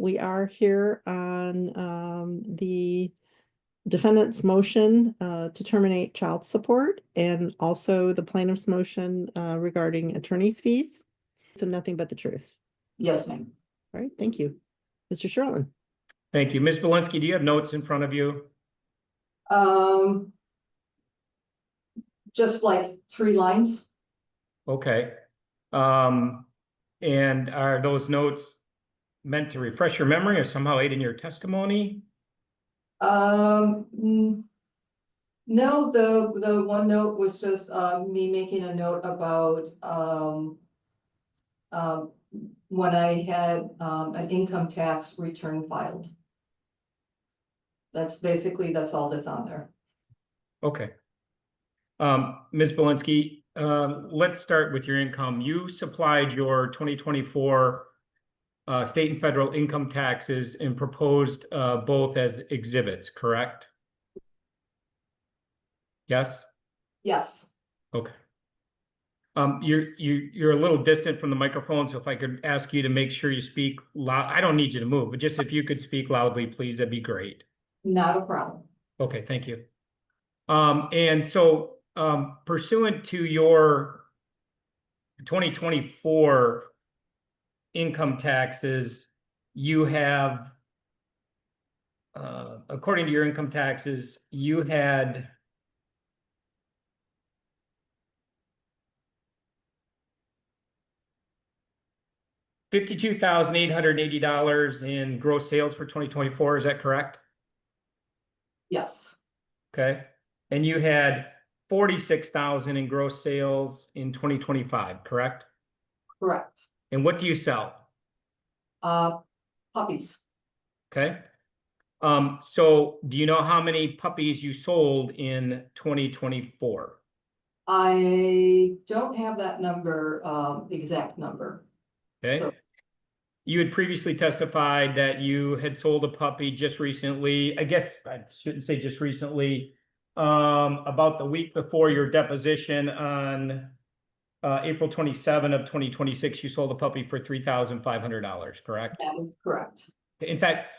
We are here on the defendant's motion to terminate child support and also the plaintiff's motion regarding attorney's fees. So nothing but the truth. Yes, ma'am. All right, thank you. Mr. Sherlin. Thank you. Ms. Balinski, do you have notes in front of you? Just like 3 lines. Okay. And are those notes meant to refresh your memory or somehow aid in your testimony? No, the one note was just me making a note about when I had an income tax return filed. That's all that's on there. Okay. Ms. Balinski, let's start with your income. You supplied your 2024 state and federal income taxes and proposed both as exhibits, correct? Yes? Yes. Okay. You're a little distant from the microphone, so if I could ask you to make sure you speak loud. I don't need you to move, but just if you could speak loudly, please, that'd be great. Not a problem. Okay, thank you. And so pursuant to your 2024 income taxes, you have, according to your income taxes, you had $52,880 in gross sales for 2024. Is that correct? Yes. Okay. And you had 46,000 in gross sales in 2025, correct? Correct. And what do you sell? Puppies. Okay. So do you know how many puppies you sold in 2024? I don't have that number, exact number. Okay. So, you had previously testified that you had sold a puppy just recently. I guess I shouldn't say just recently, about the week before your deposition on April 27 of 2026, you sold a puppy for $3,500, correct? that is correct. In fact,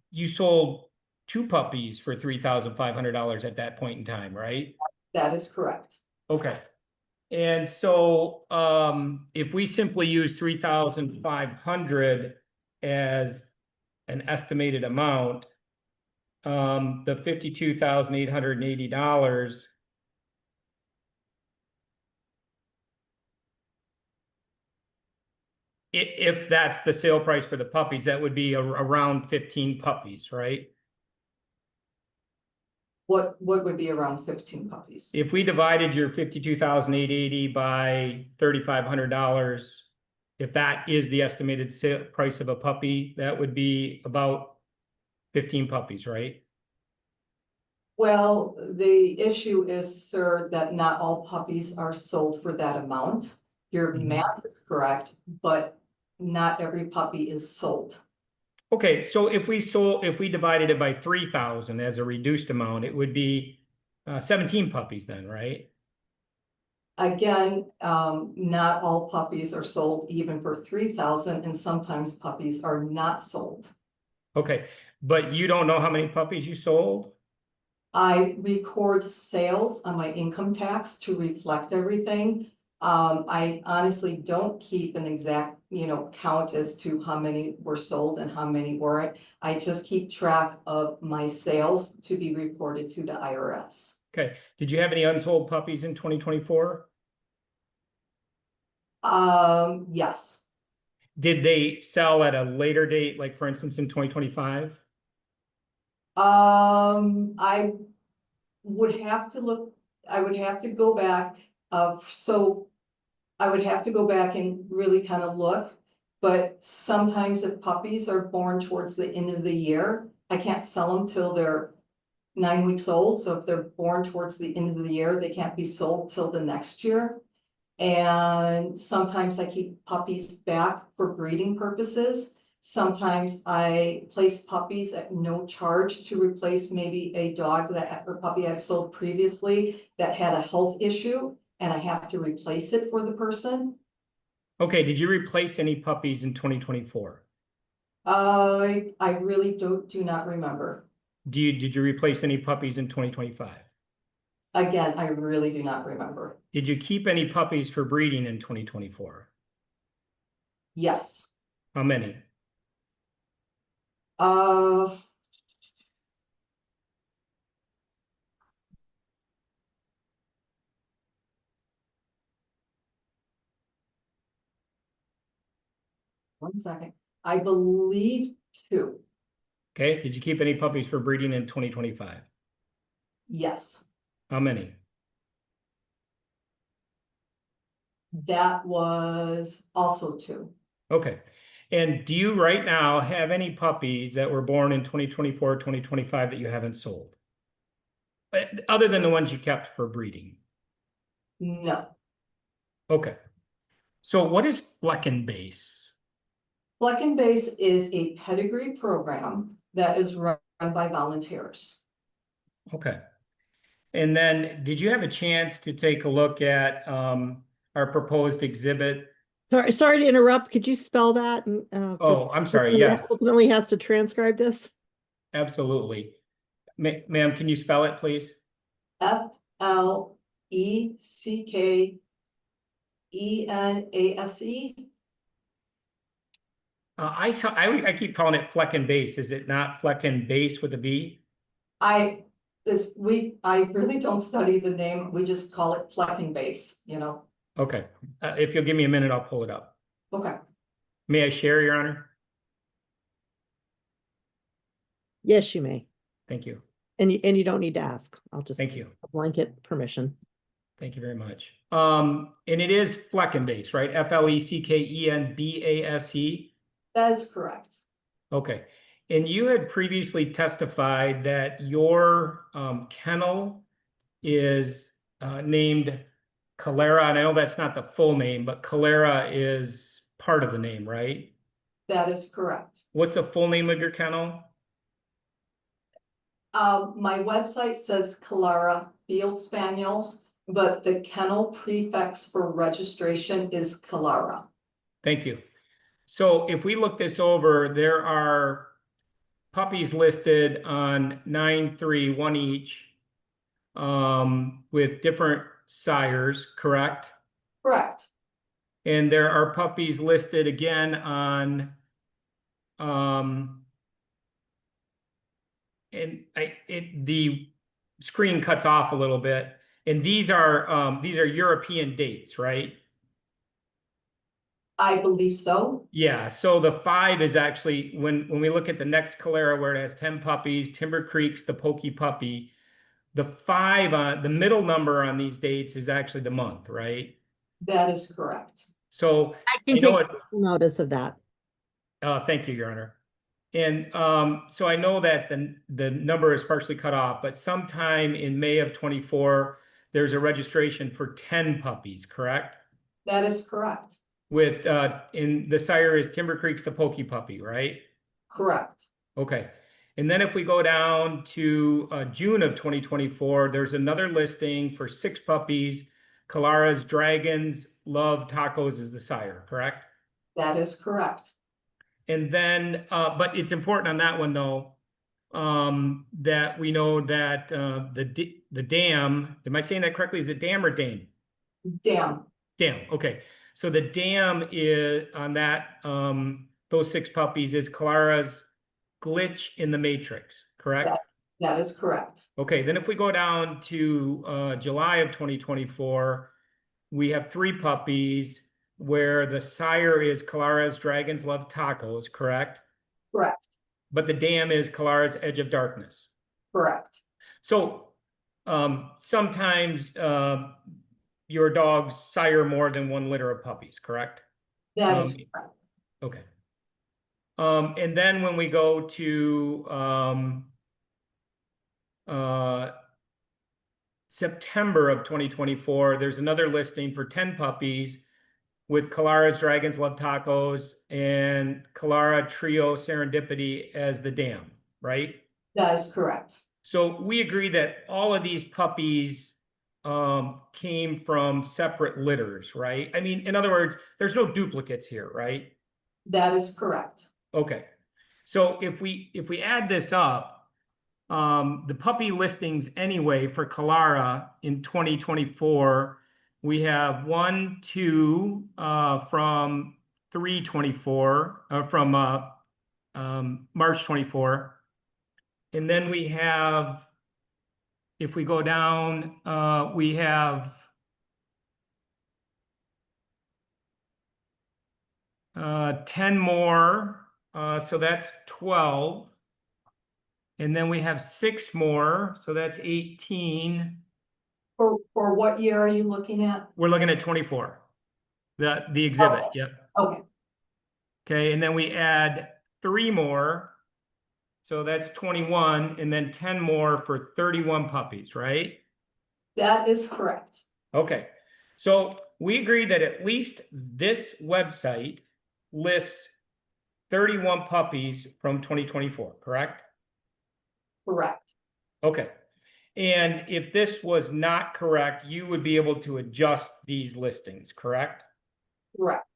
you sold 2 puppies for $3,500 at that point in time, right? That is correct. Okay. And so if we simply use 3,500 as an estimated amount, the $52,880, if that's the sale price for the puppies, that would be around 15 puppies, right? What would be around 15 puppies? If we divided your $52,880 by $3,500, if that is the estimated sale price of a puppy, that would be about 15 puppies, right? Well, the issue is, sir, that not all puppies are sold for that amount. Your math is correct, but not every puppy is sold. Okay, so if we divided it by 3,000 as a reduced amount, it would be 17 puppies then, right? Again, not all puppies are sold even for 3,000, and sometimes puppies are not sold. Okay, but you don't know how many puppies you sold? I record sales on my income tax to reflect everything. I honestly don't keep an exact, count as to how many were sold and how many weren't. I just keep track of my sales to be reported to the IRS. Okay, did you have any unsold puppies in 2024? Yes. Did they sell at a later date, like for instance in 2025? I would have to look, I would have to go back, so I would have to go back and really kind of look, but sometimes if puppies are born towards the end of the year, I can't sell them till they're 9 weeks old, so if they're born towards the end of the year, they can't be sold till the next year. And sometimes I keep puppies back for breeding purposes. Sometimes I place puppies at no charge to replace maybe a dog or puppy I've sold previously that had a health issue, and I have to replace it for the person. Okay, did you replace any puppies in 2024? I really do not remember. Did you replace any puppies in 2025? Again, I really do not remember. Did you keep any puppies for breeding in 2024? Yes. How many? Uh, one second. I believe 2. Okay, did you keep any puppies for breeding in 2025? Yes. How many? That was also 2. Okay. And do you right now have any puppies that were born in 2024, 2025 that you haven't sold? Other than the ones you kept for breeding? No. Okay. So what is Flecken Base? Flecken Base is a pedigree program that is run by volunteers. Okay. And then did you have a chance to take a look at our proposed exhibit? Sorry to interrupt. Could you spell that? And, Oh, I'm sorry. Yes, ultimately has to transcribe this. absolutely. Ma'am, can you spell it, please? Fleckenbase. I keep calling it Flecken Base. Is it not Flecken Base with a B? I really don't study the name. We just call it Flecken Base, you know? Okay. If you'll give me a minute, I'll pull it up. Okay. May I share, Your Honor? Yes, you may. Thank you. And you don't need to ask. I'll just Thank you. blanket permission. Thank you very much. And it is Flecken Base, right? Fleckenbase. That is correct. Okay. And you had previously testified that your kennel is named Calera, and I know that's not the full name, but Calera is part of the name, right? That is correct. What's the full name of your kennel? My website says Calera Field Spaniels, but the kennel prefix for registration is Calera. Thank you. So if we look this over, there are puppies listed on 9-3, one each, with different sires, correct? Correct. And there are puppies listed again on, the screen cuts off a little bit. And these are European dates, right? I believe so. Yeah, so the 5 is actually, when we look at the next Calera where it has 10 puppies, Timber Creek's the Pokey Puppy, the 5, the middle number on these dates is actually the month, right? That is correct. So I can take notice of that. thank you, Your Honor. And so I know that the number is partially cut off, but sometime in May of 24, there's a registration for 10 puppies, correct? That is correct. With in the sire is Timber Creek's the Pokey Puppy, right? Correct. Okay. And then if we go down to June of 2024, there's another listing for 6 puppies. Calera's Dragons Love Tacos is the sire, correct? That is correct. And then, but it's important on that one though, that we know that the dam, am I saying that correctly? Is it dam or dame? Dam. Dam, okay. So the dam is on that, those 6 puppies is Calera's Glitch in the Matrix, correct? That is correct. Okay, then if we go down to July of 2024, we have 3 puppies where the sire is Calera's Dragons Love Tacos, correct? Correct. But the dam is Calera's Edge of Darkness. Correct. So sometimes your dogs sire more than 1 litter of puppies, correct? That is correct. Okay. And then when we go to September of 2024, there's another listing for 10 puppies with Calera's Dragons Love Tacos and Calera Trio Serendipity as the dam, right? That is correct. So we agree that all of these puppies came from separate litters, right? I mean, in other words, there's no duplicates here, right? That is correct. Okay. So if we add this up, the puppy listings anyway for Kalara in 2024, we have 1, 2 from 3/24 from March 24, and then we have, if we go down, we have 10 more, so that's 12. And then we have 6 more, so that's 18. For what year are you looking at? We're looking at 24. The exhibit, Okay. yep. Okay, Okay, and then we add 3 more, so that's 21, and then 10 more for 31 puppies, right? that is correct. Okay, so we agree that at least this website lists 31 puppies from 2024, correct? Correct. Okay. And if this was not correct, you would be able to adjust these listings, correct? Correct.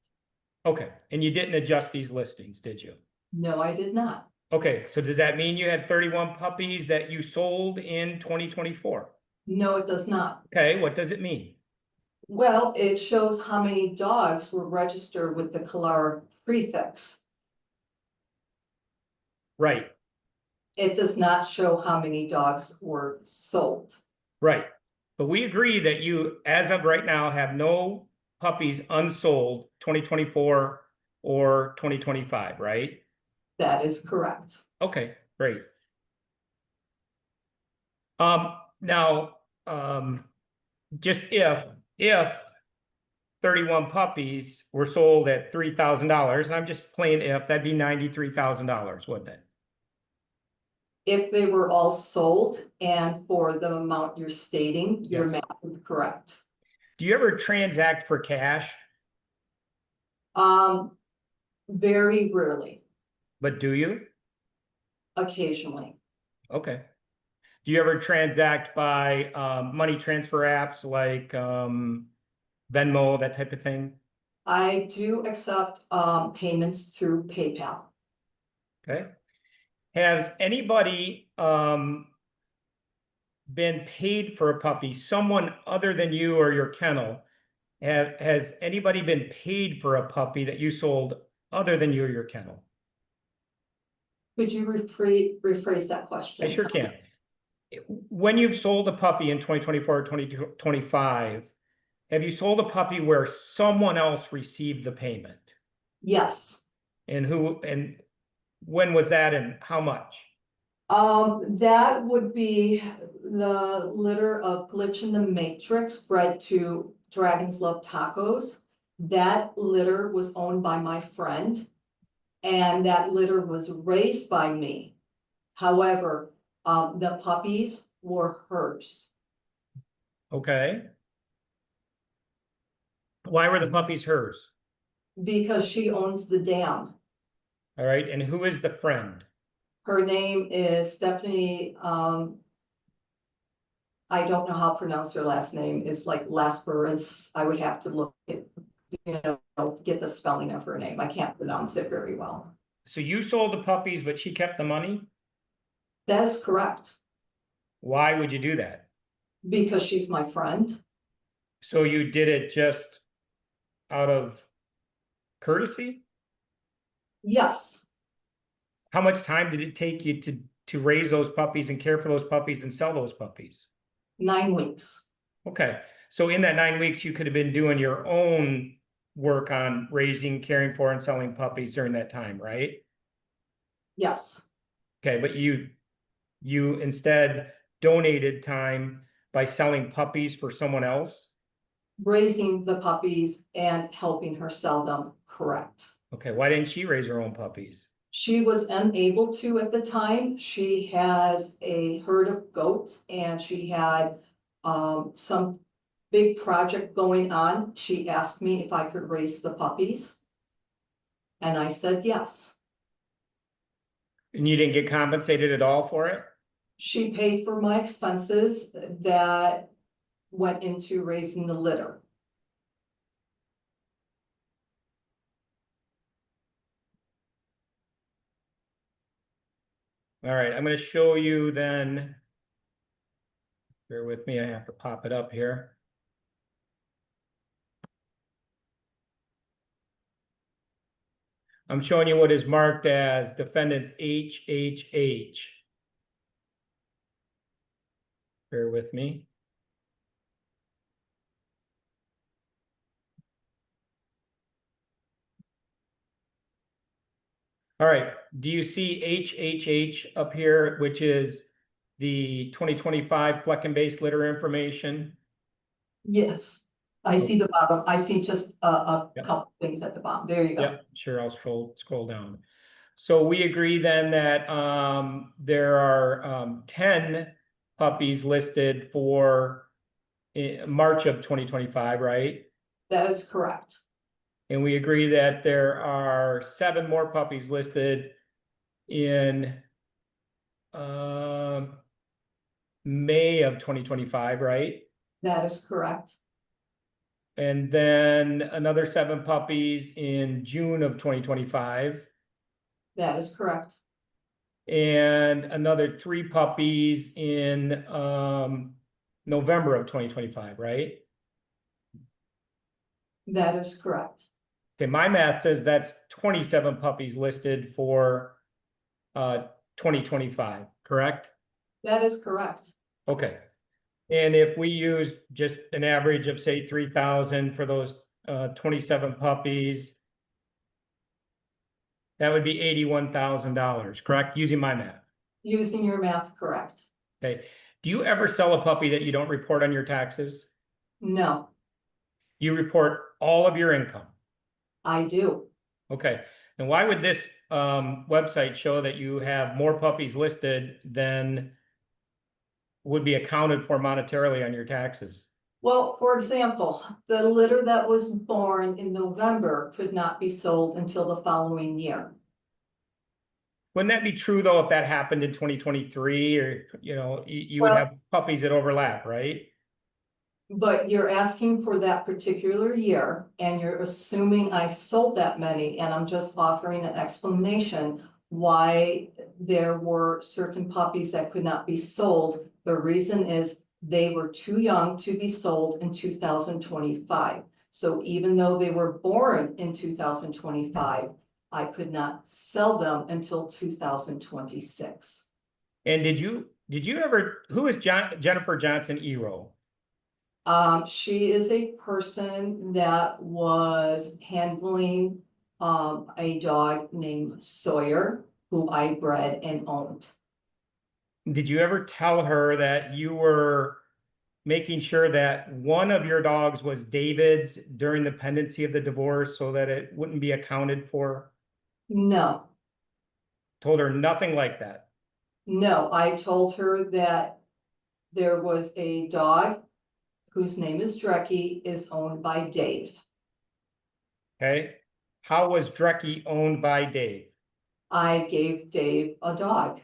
Okay. And you didn't adjust these listings, did you? No, I did not. Okay. So does that mean you had 31 puppies that you sold in 2024? No, it does not. Okay. What does it mean? Well, it shows how many dogs were registered with the Kalara prefix. Right. It does not show how many dogs were sold. Right. But we agree that you, as of right now, have no puppies unsold 2024 or 2025, right? That is correct. Okay, great. Now, just if 31 puppies were sold at $3,000, I'm just playing if, that'd be $93,000, wouldn't it? If they were all sold and for the amount you're stating, your Yes. math is correct. Do you ever transact for cash? Very rarely, But do you? occasionally. Okay. Do you ever transact by money transfer apps like Venmo, that type of thing? I do accept payments through PayPal. Okay. Has anybody been paid for a puppy, someone other than you or your kennel? Has anybody been paid for a puppy that you sold other than you or your kennel? Could you rephrase that question? I sure can. When you've sold a puppy in 2024 or 2025, have you sold a puppy where someone else received the payment? Yes. And who, and when was that and how much? That would be the litter of Glitch in the Matrix bred to Dragons Love Tacos. That litter was owned by my friend, and that litter was raised by me. However, the puppies were hers. Okay. Why were the puppies hers? Because she owns the dam. All right, and who is the friend? Her name is Stephanie, I don't know how to pronounce her last name, is like Lasperance. I would have to look at, get the spelling of her name. I can't pronounce it very well. So you sold the puppies, but she kept the money? That is correct, Why would you do that? because she's my friend. So you did it just out of courtesy? Yes, How much time did it take you to raise those puppies and care for those puppies and sell those puppies? 9 weeks. Okay, so in that 9 weeks, you could have been doing your own work on raising, caring for, and selling puppies during that time, right? Yes, Okay, but you instead donated time by selling puppies for someone else? raising the puppies and helping her sell them, correct. Okay, why didn't she raise her own puppies? She was unable to at the time. She has a herd of goats and she had some big project going on. She asked me if I could raise the puppies. And I said yes. And you didn't get compensated at all for it? She paid for my expenses that went into raising the litter. All right, I'm gonna show you then. Bear with me, I have to pop it up here. I'm showing you what is marked as defendants HHH. Bear with me. All right, do you see HHH up here, which is the 2025 Fleck-and-Base litter information? Yes, I see the bottom. I see just a Yep. couple things at the bottom. There you go. Yep, sure, I'll scroll down. So we agree then that there are 10 puppies listed for March of 2025, right? That is correct. And we agree that there are 7 more puppies listed in May of 2025, right? That is correct. And then another 7 puppies in June of 2025. That is correct. And another 3 puppies in November of 2025, right? That is correct. Okay, my math says that's 27 puppies listed for 2025, correct? That is correct. Okay. And if we use just an average of say 3,000 for those 27 puppies, that would be $81,000, correct? Using my math. Using your math correct. Okay. Do you ever sell a puppy that you don't report on your taxes? No, You report all of your income. I do. Okay. And why would this website show that you have more puppies listed than would be accounted for monetarily on your taxes? Well, for example, the litter that was born in November could not be sold until the following year. Wouldn't that be true though if that happened in 2023 or, you would Well- have puppies that overlap, right? But you're asking for that particular year and you're assuming I sold that many, and I'm just offering an explanation why there were certain puppies that could not be sold. The reason is they were too young to be sold in 2025. So even though they were born in 2025, I could not sell them until 2026. And did you ever, who is Jennifer Johnson Ieorii? She is a person that was handling a dog named Sawyer, who I bred and owned. Did you ever tell her that you were making sure that one of your dogs was David's during the pendency of the divorce so that it wouldn't be accounted for? No, Told her nothing like that. no, I told her that there was a dog whose name is Drecky, is owned by Dave. Okay. How was Drecky owned by Dave? I gave Dave a dog.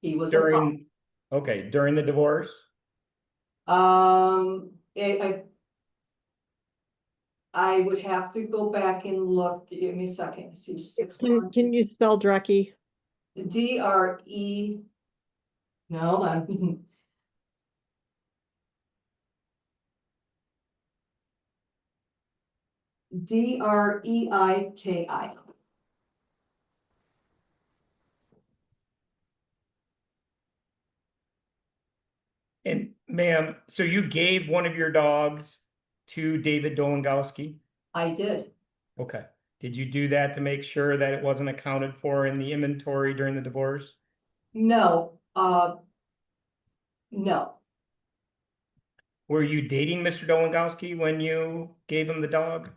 He was During the divorce? I would have to go back and look. Give me a second. See, 6 months. Can you spell Drecky? DRE. No, hold on. DREIKI. And ma'am, so you gave one of your dogs to David Dolengowski? I did. Okay. Did you do that to make sure that it wasn't accounted for in the inventory during the divorce? No, no, Were you dating Mr. Dolengowski when you gave him the dog?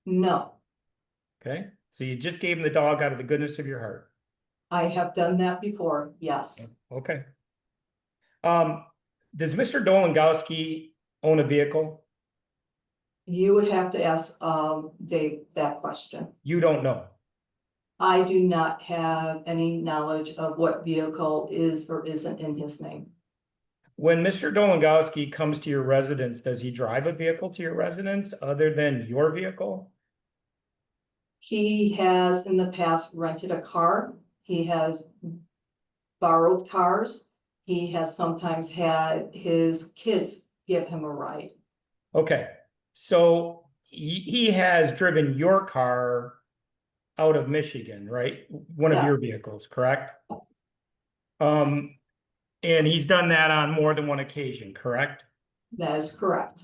no. Okay. So you just gave him the dog out of the goodness of your heart. I have done that before, yes. Okay. Does Mr. Dolengowski own a vehicle? You would have to ask Dave that question. You don't know. I do not have any knowledge of what vehicle is or isn't in his name. When Mr. Dolengowski comes to your residence, does he drive a vehicle to your residence other than your vehicle? He has in the past rented a car. He has borrowed cars. He has sometimes had his kids give him a ride. Okay, so he has driven your car out of Michigan, right? One of Yeah. your vehicles, correct? Yes. And he's done that on more than one occasion, correct? That is correct.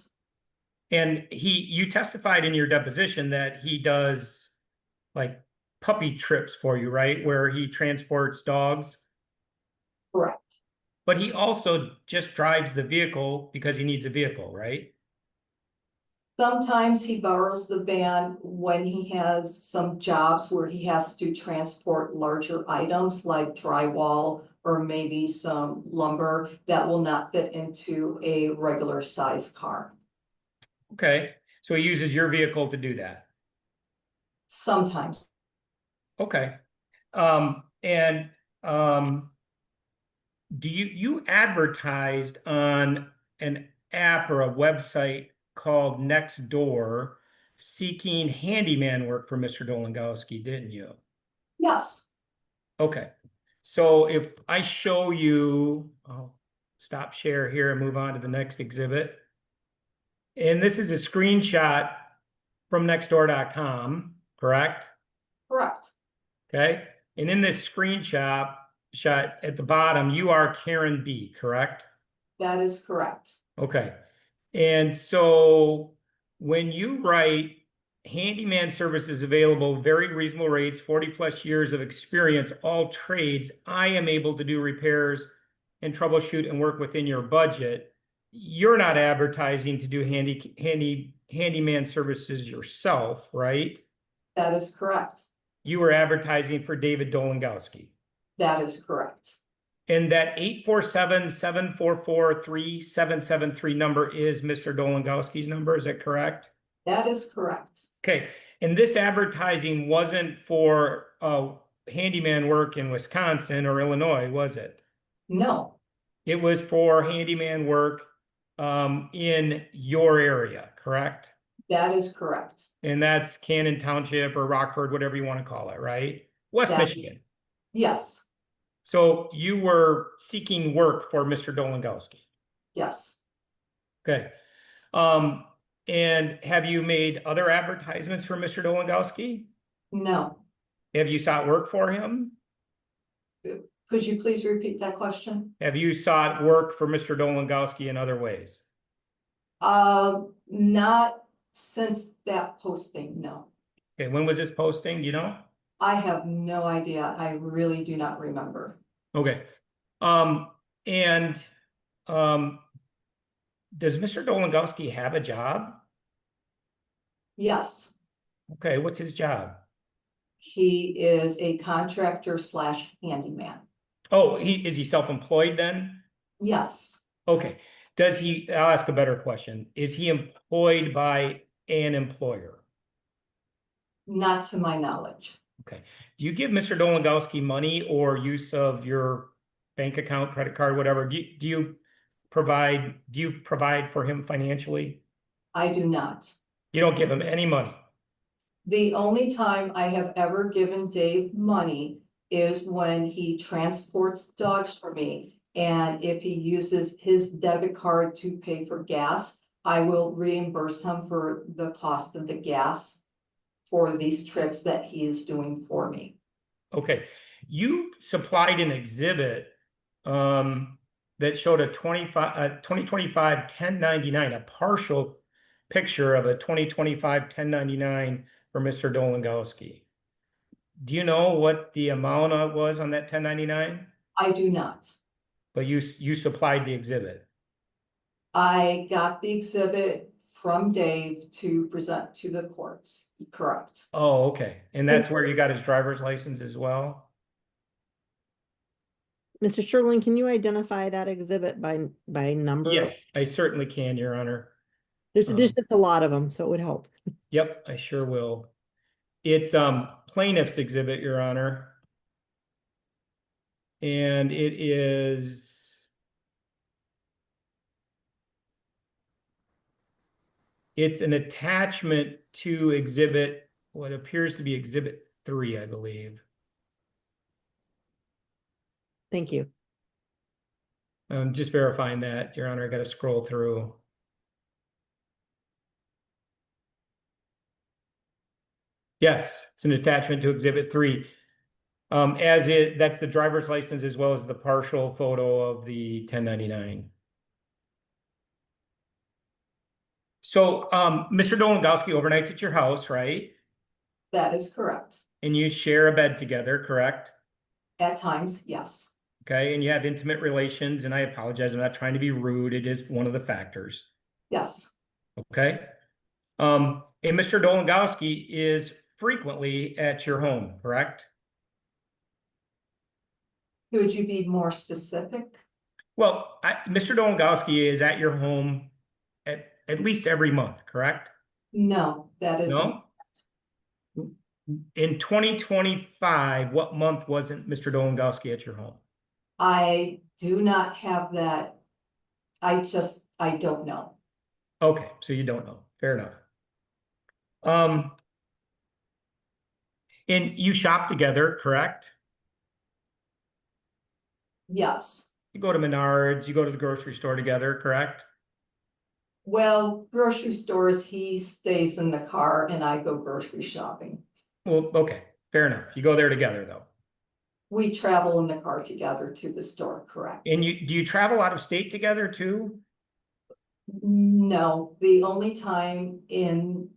And you testified in your deposition that he does like puppy trips for you, right? Where he transports dogs, Correct. but he also just drives the vehicle because he needs a vehicle, right? Sometimes he borrows the van when he has some jobs where he has to transport larger items like drywall or maybe some lumber that will not fit into a regular size car. Okay, so he uses your vehicle to do that. Sometimes. Okay. And do you advertised on an app or a website called Nextdoor seeking handyman work for Mr. Dolengowski, didn't you? Yes. Okay. So if I show you, I'll stop share here and move on to the next exhibit. And this is a screenshot from nextdoor.com, correct? Correct. Okay. And in this screenshot at the bottom, you are Karen B, correct? That is correct. Okay. And so when you write handyman services available, very reasonable rates, 40+ years of experience, all trades, I am able to do repairs and troubleshoot and work within your budget. You're not advertising to do handyman services yourself, right? That is correct. You were advertising for David Dolengowski. That is correct. And that 847-744-3773 number is Mr. Dolengowski's number, is that correct? That is correct. Okay, and this advertising wasn't for handyman work in Wisconsin or Illinois, was it? No, It was for handyman work in your area, correct? that is correct. And that's Cannon Township or Rockford, whatever you want to call it, right? West Michigan. Yes, So you were seeking work for Mr. Dolengowski. yes. Okay. And have you made other advertisements for Mr. Dolengowski? No. Have you sought work for him? Could you please repeat that question? Have you sought work for Mr. Dolengowski in other ways? Not since that posting, no. Okay, when was this posting? Do you know? I have no idea. I really do not remember. Okay. And does Mr. Dolengowski have a job? Yes, Okay, what's his job? he is a contractor slash handyman. Oh, is he self-employed then? Yes, Okay. I'll ask a better question. Is he employed by an employer? not to my knowledge. Okay. Do you give Mr. Dolengowski money or use of your bank account, credit card, whatever? Do you provide for him financially? I do not. You don't give him any money. The only time I have ever given Dave money is when he transports dogs for me. And if he uses his debit card to pay for gas, I will reimburse him for the cost of the gas for these trips that he is doing for me. Okay. You supplied an exhibit that showed a 2025 1099, a partial picture of a 2025 1099 for Mr. Dolengowski. Do you know what the amount was on that 1099? I do not. But you supplied the exhibit. I got the exhibit from Dave to present to the courts, correct? Oh, okay. And that's where you got his driver's license as well? Mr. Sherlin, can you identify that exhibit by number? Yes, I certainly can, Your Honor. There's just a lot of them, so it would help. Yep, I sure will. It's plaintiff's exhibit, Your Honor. And it's an attachment to exhibit, what appears to be exhibit 3, I believe. Thank you. Just verifying that, Your Honor, I got to scroll through. Yes, it's an attachment to Exhibit 3. That's the driver's license as well as the partial photo of the 1099. So, Mr. Dolengowski overnights at your house, right? That is correct. And you share a bed together, correct? At times, yes. Okay, and you have intimate relations, and I apologize, I'm not trying to be rude. It is one of the factors. Yes, Okay. And Mr. Dolengowski is frequently at your home, correct? could you be more specific? Well, Mr. Dolengowski is at your home at least every month, correct? No, that isn't. No? In 2025, what month wasn't Mr. Dolengowski at your home? I do not have that. I don't know. Okay, so you don't know. Fair enough. And you shop together, correct? Yes. You go to Menards, you go to the grocery store together, correct? Well, grocery stores, he stays in the car and I go grocery shopping. Well, okay, fair enough. You go there together though. We travel in the car together to the store, correct? And do you travel out of state together too? No, the only time in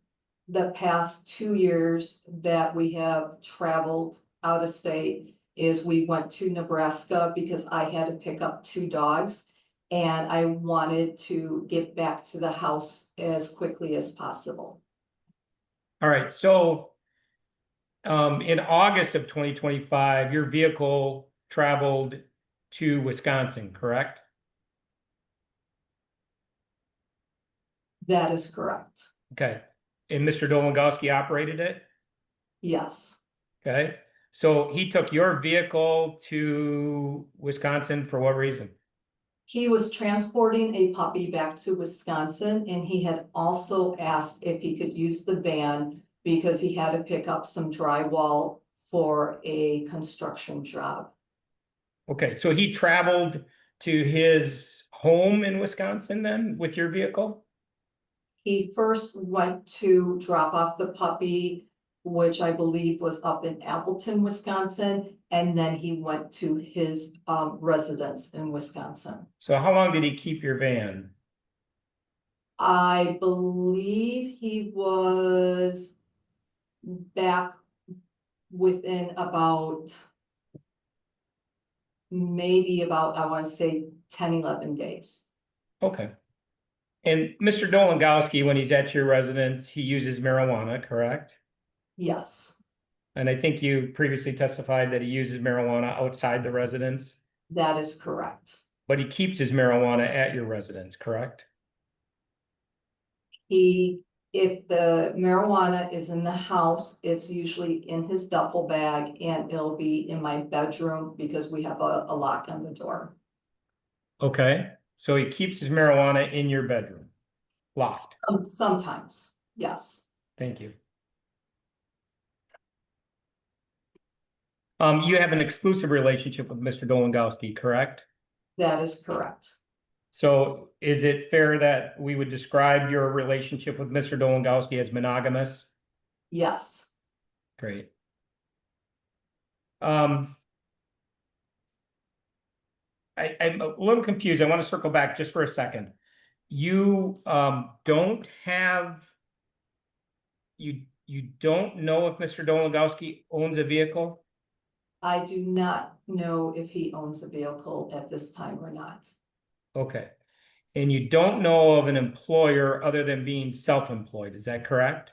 the past 2 years that we have traveled out of state is we went to Nebraska because I had to pick up 2 dogs. And I wanted to get back to the house as quickly as possible. All right, so in August of 2025, your vehicle traveled to Wisconsin, correct? That is correct. Okay, and Mr. Dolengowski operated it? Yes, Okay, so he took your vehicle to Wisconsin for what reason? he was transporting a puppy back to Wisconsin and he had also asked if he could use the van because he had to pick up some drywall for a construction job. Okay, so he traveled to his home in Wisconsin then with your vehicle? He first went to drop off the puppy, which I believe was up in Appleton, Wisconsin, and then he went to his residence in Wisconsin. So how long did he keep your van? I believe he was back within about maybe about, I want to say 10, 11 days. Okay. And Mr. Dolengowski, when he's at your residence, he uses marijuana, correct? Yes, And I think you previously testified that he uses marijuana outside the residence, that is correct. but he keeps his marijuana at your residence, correct? If the marijuana is in the house, it's usually in his duffel bag and it'll be in my bedroom because we have a lock on the door. Okay, so he keeps his marijuana in your bedroom, locked. Sometimes, yes, Thank you. You have an exclusive relationship with Mr. Dolengowski, correct? that is correct. So is it fair that we would describe your relationship with Mr. Dolengowski as monogamous? Yes, Great. I'm a little confused. I want to circle back just for a second. You don't have you don't know if Mr. Dolengowski owns a vehicle? I do not know if he owns a vehicle at this time or not. Okay. And you don't know of an employer other than being self-employed, is that correct?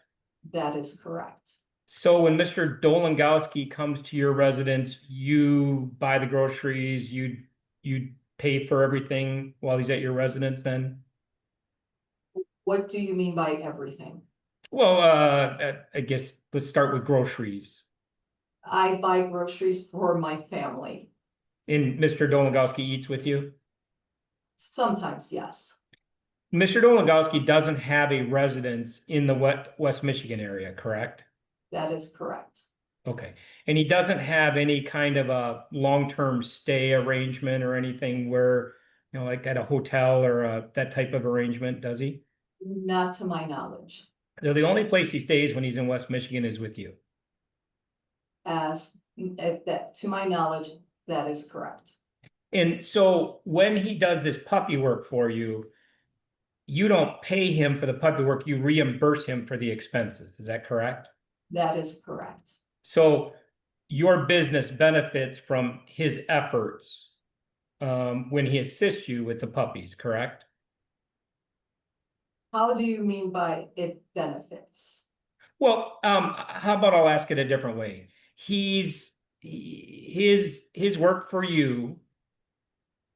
That is correct. So when Mr. Dolengowski comes to your residence, you buy the groceries, you pay for everything while he's at your residence then? What do you mean by everything? Well, I guess let's start with groceries. I buy groceries for my family. And Mr. Dolengowski eats with you? Sometimes, yes, Mr. Dolengowski doesn't have a residence in the West Michigan area, correct? that is correct. Okay, and he doesn't have any kind of a long-term stay arrangement or anything where, you know, like at a hotel or that type of arrangement, does he? Not to my knowledge. So the only place he stays when he's in West Michigan is with you. That, to my knowledge, that is correct. And so when he does this puppy work for you, you don't pay him for the puppy work, you reimburse him for the expenses. Is that correct? That is correct. So your business benefits from his efforts when he assists you with the puppies, correct? How do you mean by it benefits? Well, how about I'll ask it a different way. His work for you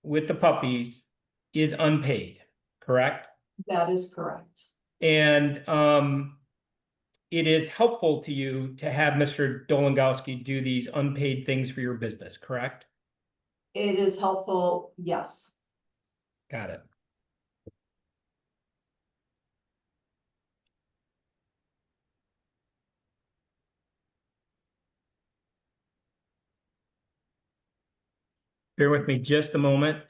with the puppies is unpaid, correct? That is correct. And it is helpful to you to have Mr. Dolengowski do these unpaid things for your business, correct? It is helpful, yes. Got it. Bear with me just a moment.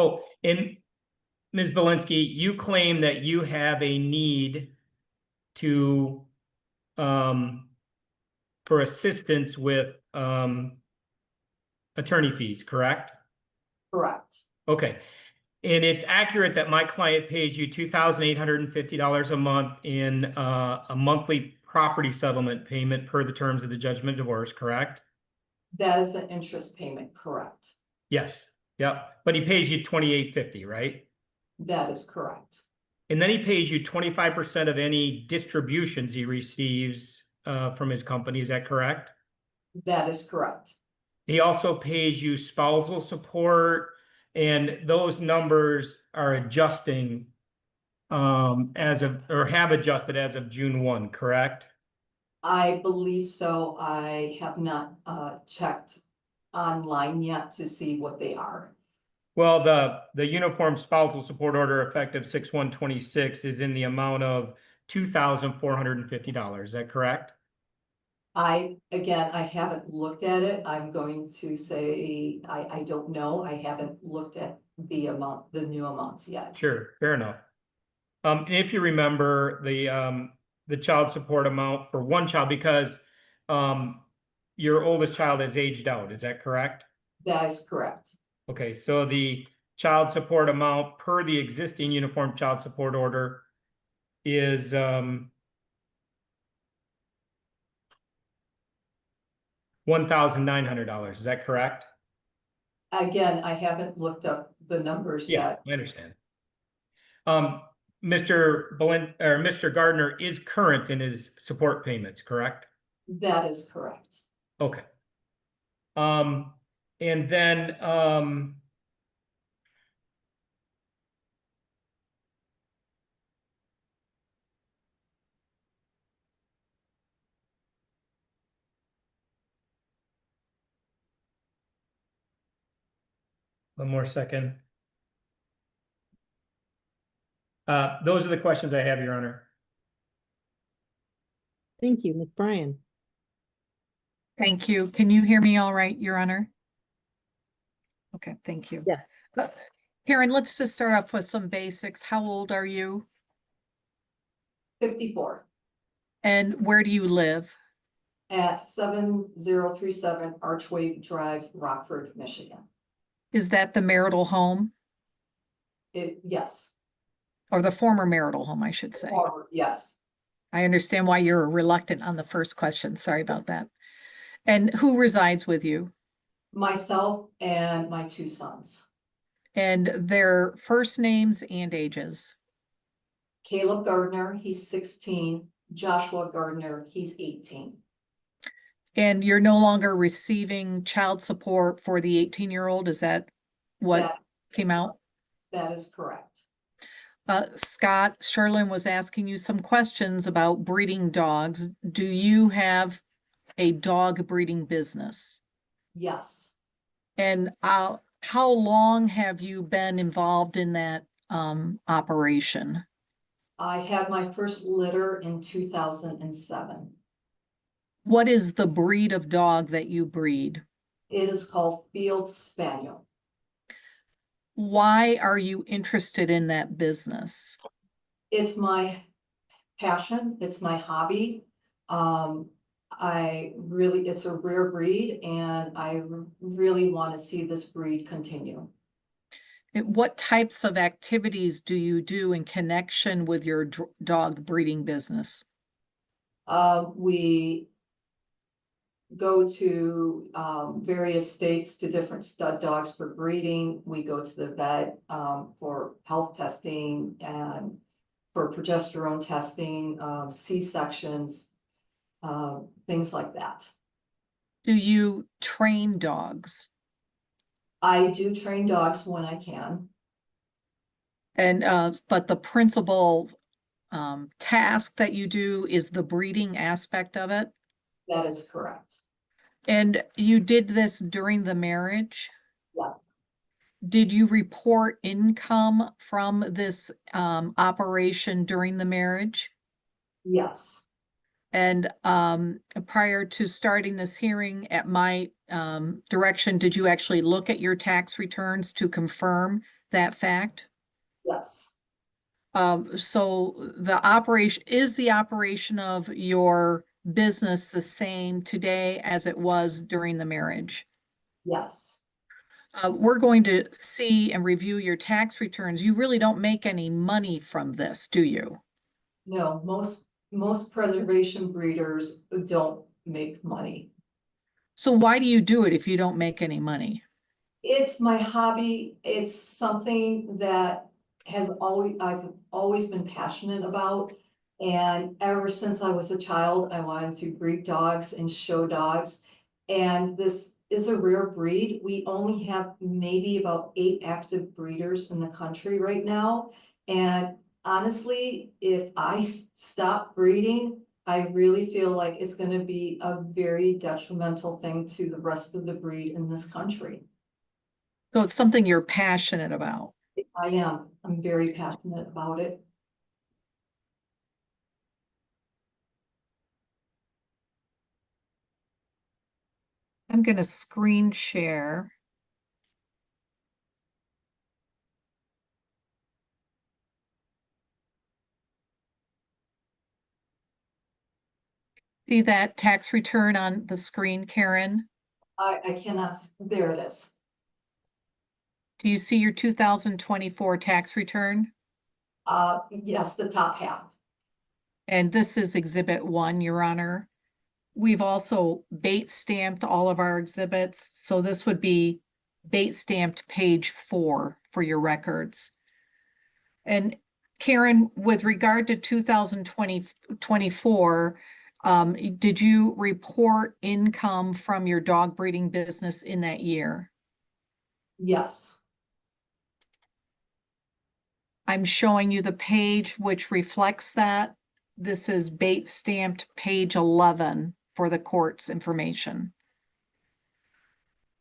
Oh, and Ms. Balinski, you claim that you have a need to for assistance with attorney fees, correct? Correct. Okay. And it's accurate that my client pays you $2,850 a month in a monthly property settlement payment per the terms of the judgment of divorce, correct? That is an interest payment, correct. Yes. Yep. But he pays you $2,850, right? That is correct. And then he pays you 25% of any distributions he receives from his company. Is that correct? That is correct. He also pays you spousal support, and those numbers are adjusting as of, or have adjusted as of June 1, correct? I believe so. I have not checked online yet to see what they are. Well, the uniform spousal support order effective 6/1/26 is in the amount of $2,450. Is that correct? Again, I haven't looked at it. I'm going to say, I don't know. I haven't looked at the amount, the new amounts yet. Sure, fair enough. And if you remember the child support amount for one child, because your oldest child has aged out, is that correct? That is correct. Okay, so the child support amount per the existing uniform child support order is $1,900. Is that correct? Again, I haven't looked up the numbers yet. I understand. Mr. Gardner is current in his support payments, correct? That is correct. Okay. And then one more second. Those are the questions I have, Your Honor. Thank you, Ms. Bryan. Thank you. Can you hear me all right, Your Honor? Okay, thank you. Yes. Karen, let's just start off with some basics. How old are you? 54 And where do you live? at 7037 Archway Drive, Rockford, Michigan. Is that the marital home Yes. or the former marital home, I should say? Yes. I understand why you're reluctant on the first question. Sorry about that. And who resides with you? Myself and my 2 sons. And their first names and ages? Caleb Gardner, he's 16. Joshua Gardner, he's 18. And you're no longer receiving child support for the 18-year-old? Is that what came out? That is correct. Scott, Sherlin was asking you some questions about breeding dogs. Do you have a dog breeding business? Yes. And how long have you been involved in that operation? I had my first litter in 2007. What is the breed of dog that you breed? It is called Field Spaniel. Why are you interested in that business? It's my passion, it's my hobby. It's a rare breed and I really want to see this breed continue. What types of activities do you do in connection with your dog breeding business? We go to various states to different stud dogs for breeding. We go to the vet for health testing and for progesterone testing, C-sections, things like that. Do you train dogs? I do train dogs when I can. And but the principal task that you do is the breeding aspect of it? That is correct. And you did this during the marriage? Yes. Did you report income from this operation during the marriage? Yes. And prior to starting this hearing at my direction, did you actually look at your tax returns to confirm that fact? Yes. So the operation of your business the same today as it was during the marriage? Yes. We're going to see and review your tax returns. You really don't make any money from this, do you? No, most preservation breeders don't make money. So why do you do it if you don't make any money? It's my hobby. It's something that I've always been passionate about. And ever since I was a child, I wanted to breed dogs and show dogs. And this is a rare breed. We only have maybe about 8 active breeders in the country right now. And honestly, if I stop breeding, I really feel like it's gonna be a very detrimental thing to the rest of the breed in this country. So it's something you're passionate about. I am. I'm very passionate about it. I'm going to screen share. See that tax return on the screen, Karen? I cannot, there it is. Do you see your 2024 tax return? Yes, the top half. And this is Exhibit 1, Your Honor. We've also bait stamped all of our exhibits, so this would be bait stamped page 4 for your records. And Karen, with regard to 2024, did you report income from your dog breeding business in that year? Yes. I'm showing you the page which reflects that. This is bait stamped page 11 for the court's information.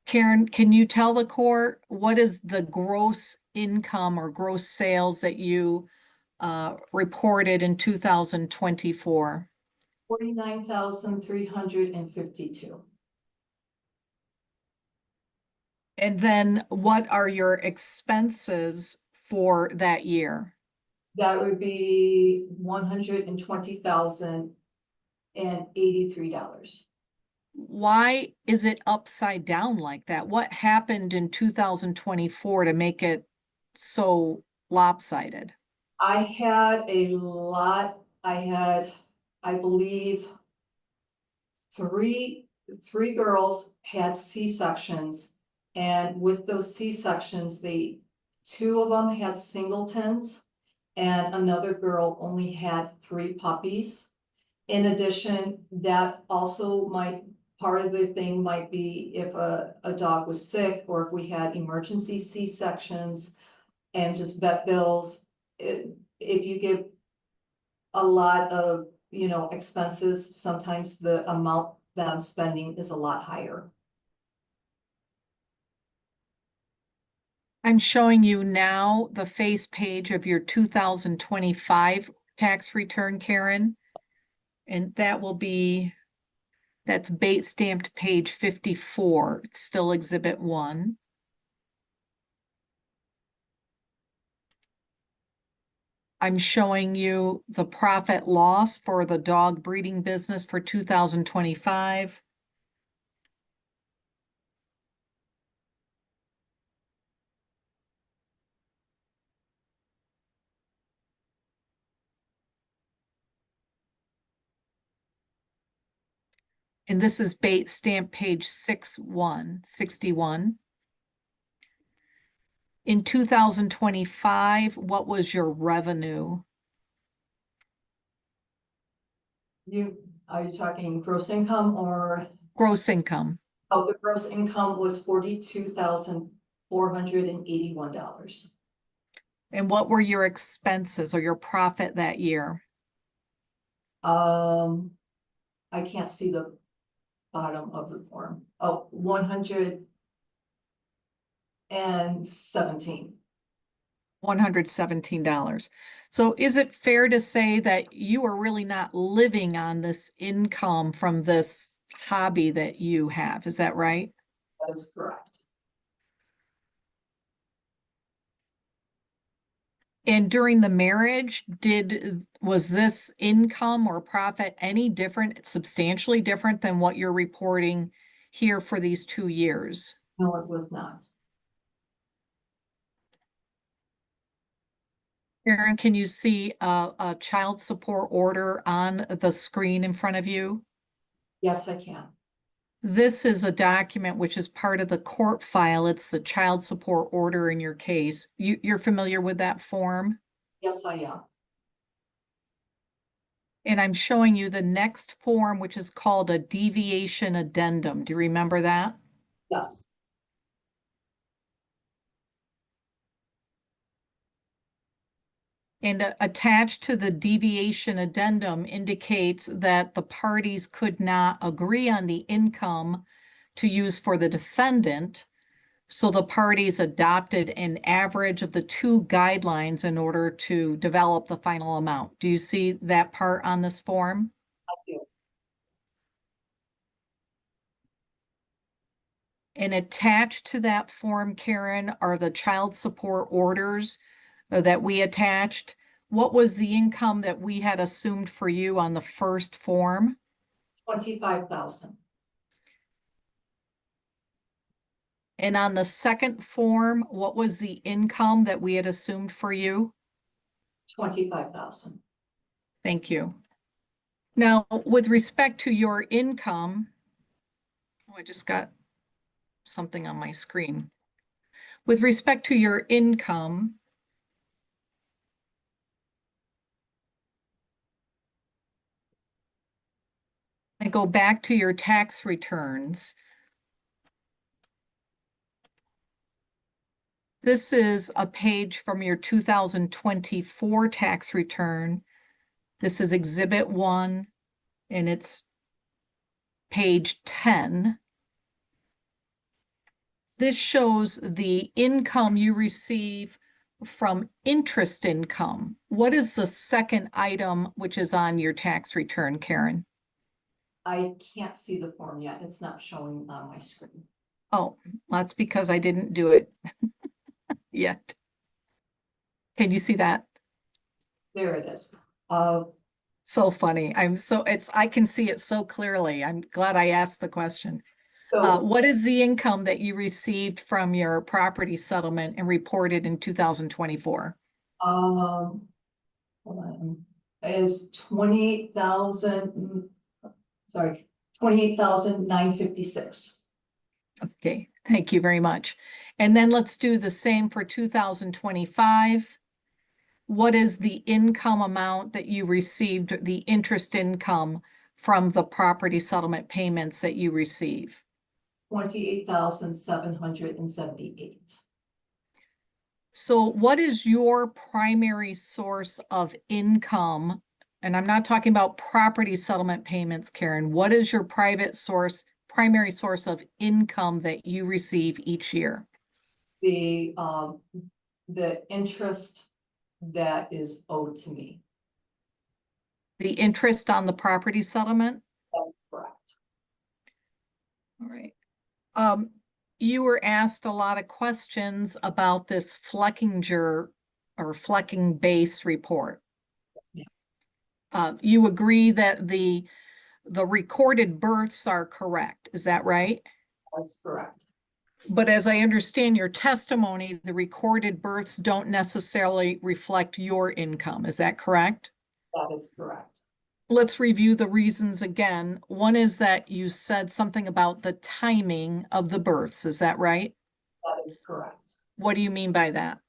Karen, can you tell the court what is the gross income or gross sales that you reported in 2024? 49,352. And then what are your expenses for that year? That would be $120,083. Why is it upside down like that? What happened in 2024 to make it so lopsided? I had a lot, I believe, three girls had C-sections. And with those C-sections, 2 of them had singletons and another girl only had 3 puppies. In addition, that also part of the thing might be if a dog was sick or if we had emergency C-sections and just vet bills. If you give a lot of, expenses, sometimes the amount that I'm spending is a lot higher. I'm showing you now the face page of your 2025 tax return, Karen. And that will be, that's bait stamped page 54. It's still exhibit 1. I'm showing you the profit loss for the dog breeding business for 2025. And this is bait stamp page 61. In 2025, what was your revenue? Are you talking gross income or? Gross income. Oh, the gross income was $42,481. And what were your expenses or your profit that year? I can't see the bottom of the form. Oh, 117. $117. So is it fair to say that you are really not living on this income from this hobby that you have? Is that right? That is correct. And during the marriage, was this income or profit any different, substantially different than what you're reporting here for these 2 years? No, it was not. Karen, can you see a child support order on the screen in front of you? Yes, I can. This is a document which is part of the court file. It's the child support order in your case. You're familiar with that form? Yes, I am. And I'm showing you the next form, which is called a deviation addendum. Do you remember that? Yes. And attached to the deviation addendum indicates that the parties could not agree on the income to use for the defendant. So the parties adopted an average of the 2 guidelines in order to develop the final amount. Do you see that part on this form? I do. And attached to that form, Karen, are the child support orders that we attached. What was the income that we had assumed for you on the first form? 25,000. And on the second form, what was the income that we had assumed for you? 25,000. Thank you. Now, with respect to your income, I just got something on my screen. With respect to your income, I go back to your tax returns. This is a page from your 2024 tax return. This is Exhibit 1, and it's page 10. This shows the income you receive from interest income. What is the second item which is on your tax return, Karen? I can't see the form yet. It's not showing on my screen. Oh, that's because I didn't do it yet. Can you see that? There it is. So funny. I can see it so clearly. I'm glad I asked the question. So What is the income that you received from your property settlement and reported in 2024? hold on. Is 28,000, sorry, 28,956. Okay, thank you very much. And then let's do the same for 2025. What is the income amount that you received, the interest income from the property settlement payments that you receive? 28,778. So what is your primary source of income? And I'm not talking about property settlement payments, Karen. What is your primary source of income that you receive each year? the interest that is owed to me. The interest on the property settlement? That's correct. All right. You were asked a lot of questions about this Fleckinger or Flecking base report. Yes, ma'am. You agree that the recorded births are correct, is that right? That's correct. But as I understand your testimony, the recorded births don't necessarily reflect your income, is that correct? That is correct. Let's review the reasons again. One is that you said something about the timing of the births, is that right? That is correct. What do you mean by that?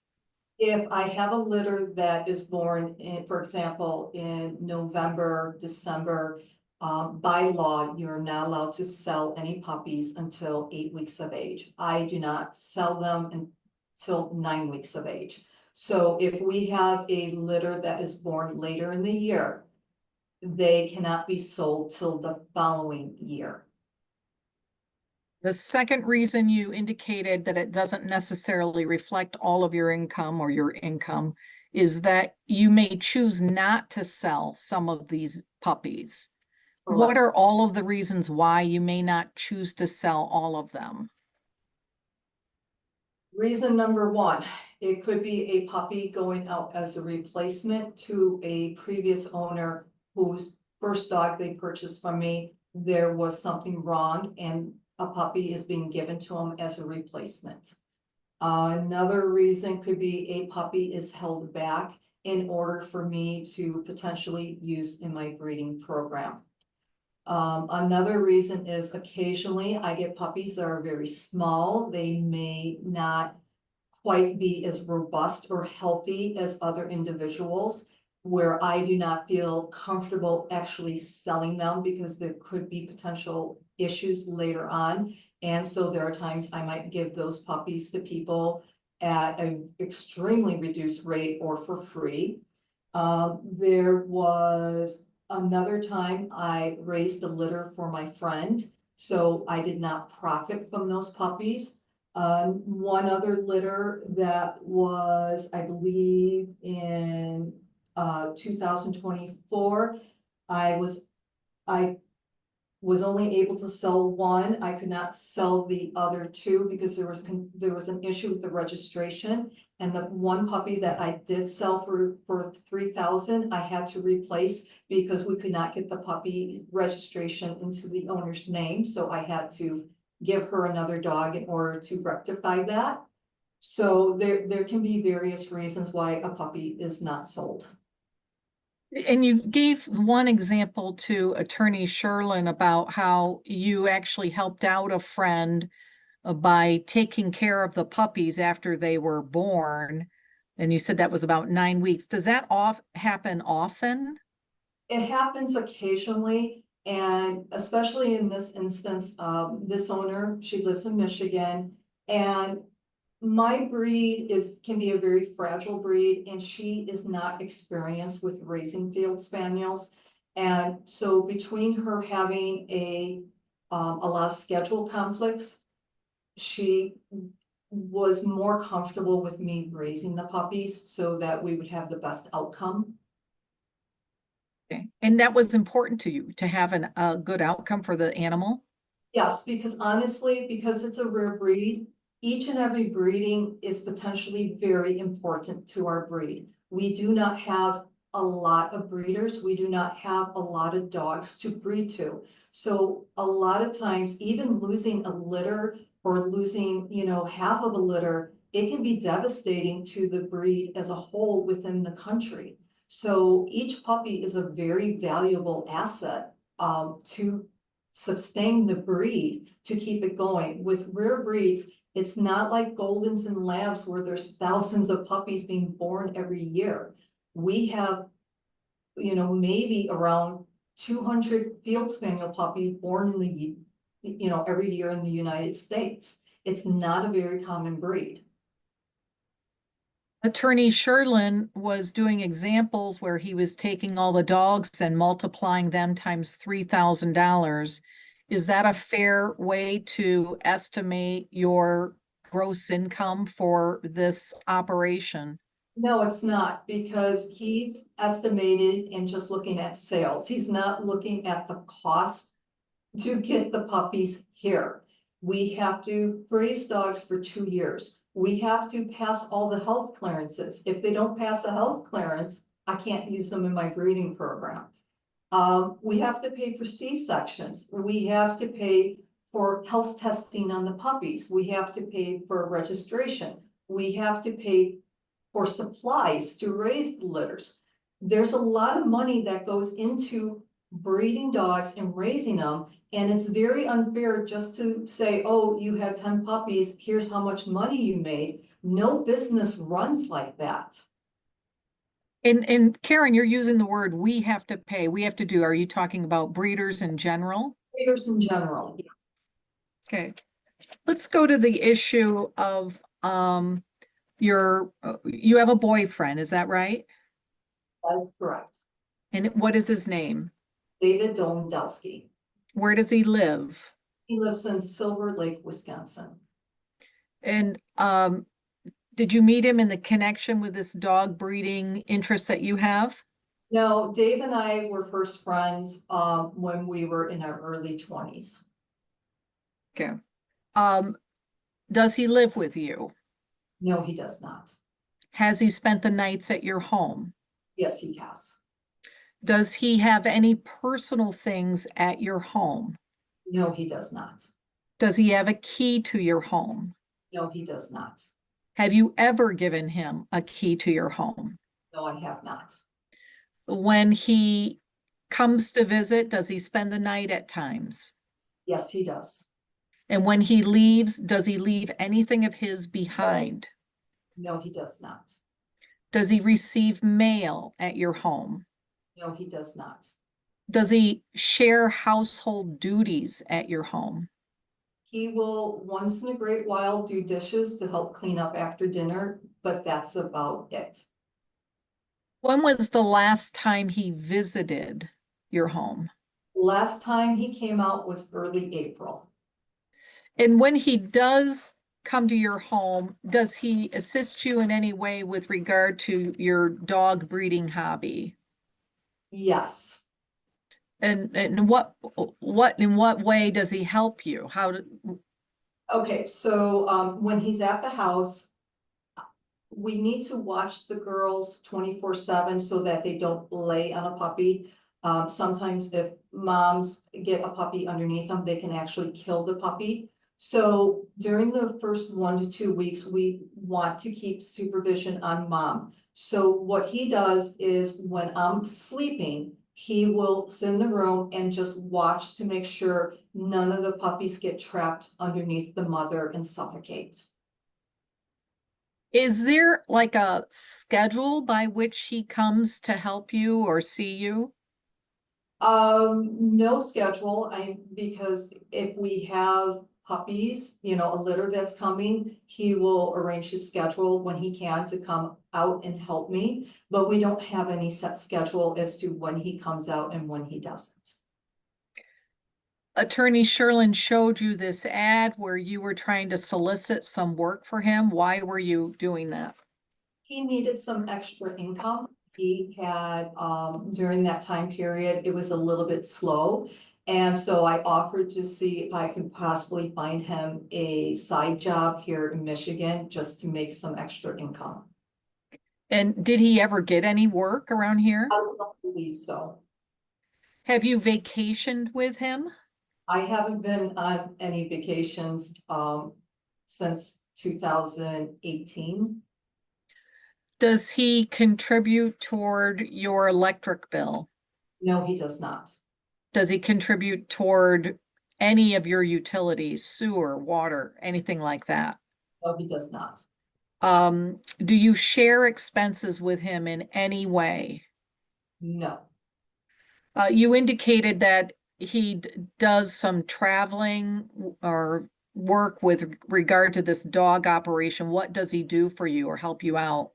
If I have a litter that is born in, for example, in November, December, by law, you're not allowed to sell any puppies until 8 weeks of age. I do not sell them until 9 weeks of age. So if we have a litter that is born later in the year, they cannot be sold till the following year. The second reason you indicated that it doesn't necessarily reflect all of your income or your income is that you may choose not to sell some of these puppies. What Correct. are all of the reasons why you may not choose to sell all of them? Reason number one, it could be a puppy going out as a replacement to a previous owner whose first dog they purchased from me. There was something wrong and a puppy is being given to him as a replacement. Another reason could be a puppy is held back in order for me to potentially use in my breeding program. Another reason is occasionally I get puppies that are very small. They may not quite be as robust or healthy as other individuals, where I do not feel comfortable actually selling them because there could be potential issues later on. And so there are times I might give those puppies to people at an extremely reduced rate or for free. There was another time I raised a litter for my friend, so I did not profit from those puppies. One other litter that was, I believe, in 2024, I was only able to sell one. I could not sell the other two because there was an issue with the registration. And the one puppy that I did sell for 3,000, I had to replace because we could not get the puppy registration into the owner's name. So I had to give her another dog in order to rectify that. So there can be various reasons why a puppy is not sold. And you gave one example to Attorney Sherlin about how you actually helped out a friend by taking care of the puppies after they were born. And you said that was about 9 weeks. Does that happen often? It happens occasionally, and especially in this instance, this owner, she lives in Michigan, and my breed can be a very fragile breed, and she is not experienced with raising field spaniels. And so between her having a lot of schedule conflicts, she was more comfortable with me raising the puppies so that we would have the best outcome. Okay. And that was important to you to have a good outcome for the animal? Yes, because honestly, because it's a rare breed, each and every breeding is potentially very important to our breed. We do not have a lot of breeders. We do not have a lot of dogs to breed to. So a lot of times, even losing a litter or losing, half of a litter, it can be devastating to the breed as a whole within the country. So each puppy is a very valuable asset to sustain the breed, to keep it going. With rare breeds, it's not like Goldens and Labs where there's thousands of puppies being born every year. We have, maybe around 200 Field Spaniel puppies born in the, every year in the United States. It's not a very common breed. Attorney Sherlin was doing examples where he was taking all the dogs and multiplying them times $3,000. Is that a fair way to estimate your gross income for this operation? No, it's not, because he's estimated and just looking at sales. He's not looking at the cost to get the puppies here. We have to raise dogs for 2 years. We have to pass all the health clearances. If they don't pass a health clearance, I can't use them in my breeding program. We have to pay for C-sections. We have to pay for health testing on the puppies. We have to pay for registration. We have to pay for supplies to raise the litters. There's a lot of money that goes into breeding dogs and raising them. And it's very unfair just to say, oh, you had 10 puppies, here's how much money you made. No business runs like that. And Karen, you're using the word we have to pay, we have to do. Are you talking about breeders in general? Breeders in general, yes. Okay, let's go to the issue of you have a boyfriend, is that right? That's correct. And what is his name? David Dolengowski. Where does he live? He lives in Silver Lake, Wisconsin. And did you meet him in the connection with this dog breeding interest that you have? No, Dave and I were first friends when we were in our early 20s. Okay. Does he live with you? No, he does not. Has he spent the nights at your home? Yes, he has. Does he have any personal things at your home? No, he does not. Does he have a key to your home? No, he does not. Have you ever given him a key to your home? No, I have not. When he comes to visit, does he spend the night at times? Yes, he does. And when he leaves, does he leave anything of his behind? No, he does not. Does he receive mail at your home? No, he does not. Does he share household duties at your home? He will once in a great while do dishes to help clean up after dinner, but that's about it. When was the last time he visited your home? Last time he came out was early April. And when he does come to your home, does he assist you in any way with regard to your dog breeding hobby? Yes. And in what way does he help you? Okay, so when he's at the house, we need to watch the girls 24/7 so that they don't lay on a puppy. Sometimes if moms get a puppy underneath them, they can actually kill the puppy. So during the first 1 to 2 weeks, we want to keep supervision on mom. So what he does is when I'm sleeping, he will sit in the room and just watch to make sure none of the puppies get trapped underneath the mother and suffocate. Is there like a schedule by which he comes to help you or see you? No schedule, because if we have puppies, you know, a litter that's coming, he will arrange his schedule when he can to come out and help me. But we don't have any set schedule as to when he comes out and when he doesn't. Attorney Sherlin showed you this ad where you were trying to solicit some work for him. Why were you doing that? He needed some extra income. He had, during that time period, it was a little bit slow. And so I offered to see if I could possibly find him a side job here in Michigan, just to make some extra income. And did he ever get any work around here? I don't believe so. Have you vacationed with him? I haven't been on any vacations, since 2018. Does he contribute toward your electric bill? No, he does not. Does he contribute toward any of your utilities, sewer, water, anything like that? No, he does not. Do you share expenses with him in any way? No. You indicated that he does some traveling or work with regard to this dog operation. What does he do for you or help you out?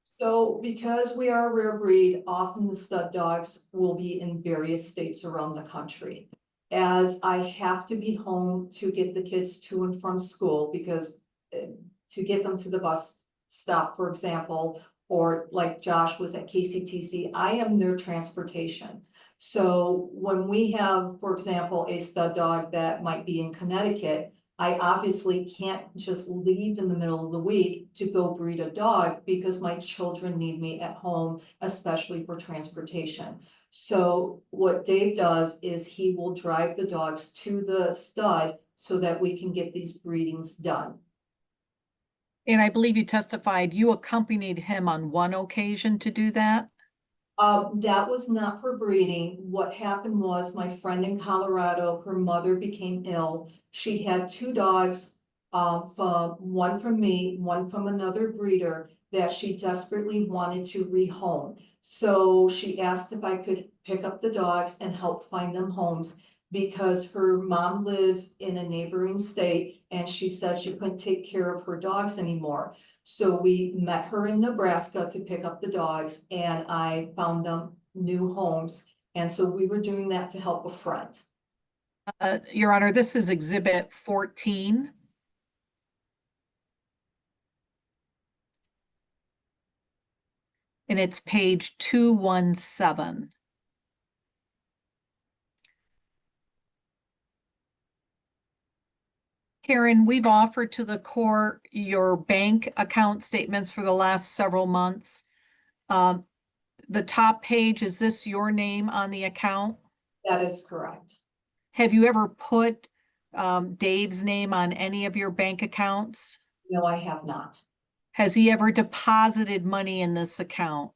So because we are a rare breed, often the stud dogs will be in various states around the country. As I have to be home to get the kids to and from school, because to get them to the bus stop, for example, or like Josh was at KCTC, I am their transportation. So when we have, for example, a stud dog that might be in Connecticut, I obviously can't just leave in the middle of the week to go breed a dog because my children need me at home, especially for transportation. So what Dave does is he will drive the dogs to the stud so that we can get these breedings done. And I believe you testified you accompanied him on one occasion to do that? That was not for breeding. What happened was my friend in Colorado, her mother became ill. She had two dogs, from one from me, one from another breeder that she desperately wanted to rehome. So she asked if I could pick up the dogs and help find them homes because her mom lives in a neighboring state and she said she couldn't take care of her dogs anymore. So we met her in Nebraska to pick up the dogs and I found them new homes. And so we were doing that to help a friend. Your Honor, this is Exhibit 14. And it's page 217. Karen, we've offered to the court your bank account statements for the last several months. The top page, is this your name on the account? That is correct. Have you ever put Dave's name on any of your bank accounts? No, I have not. Has he ever deposited money in this account?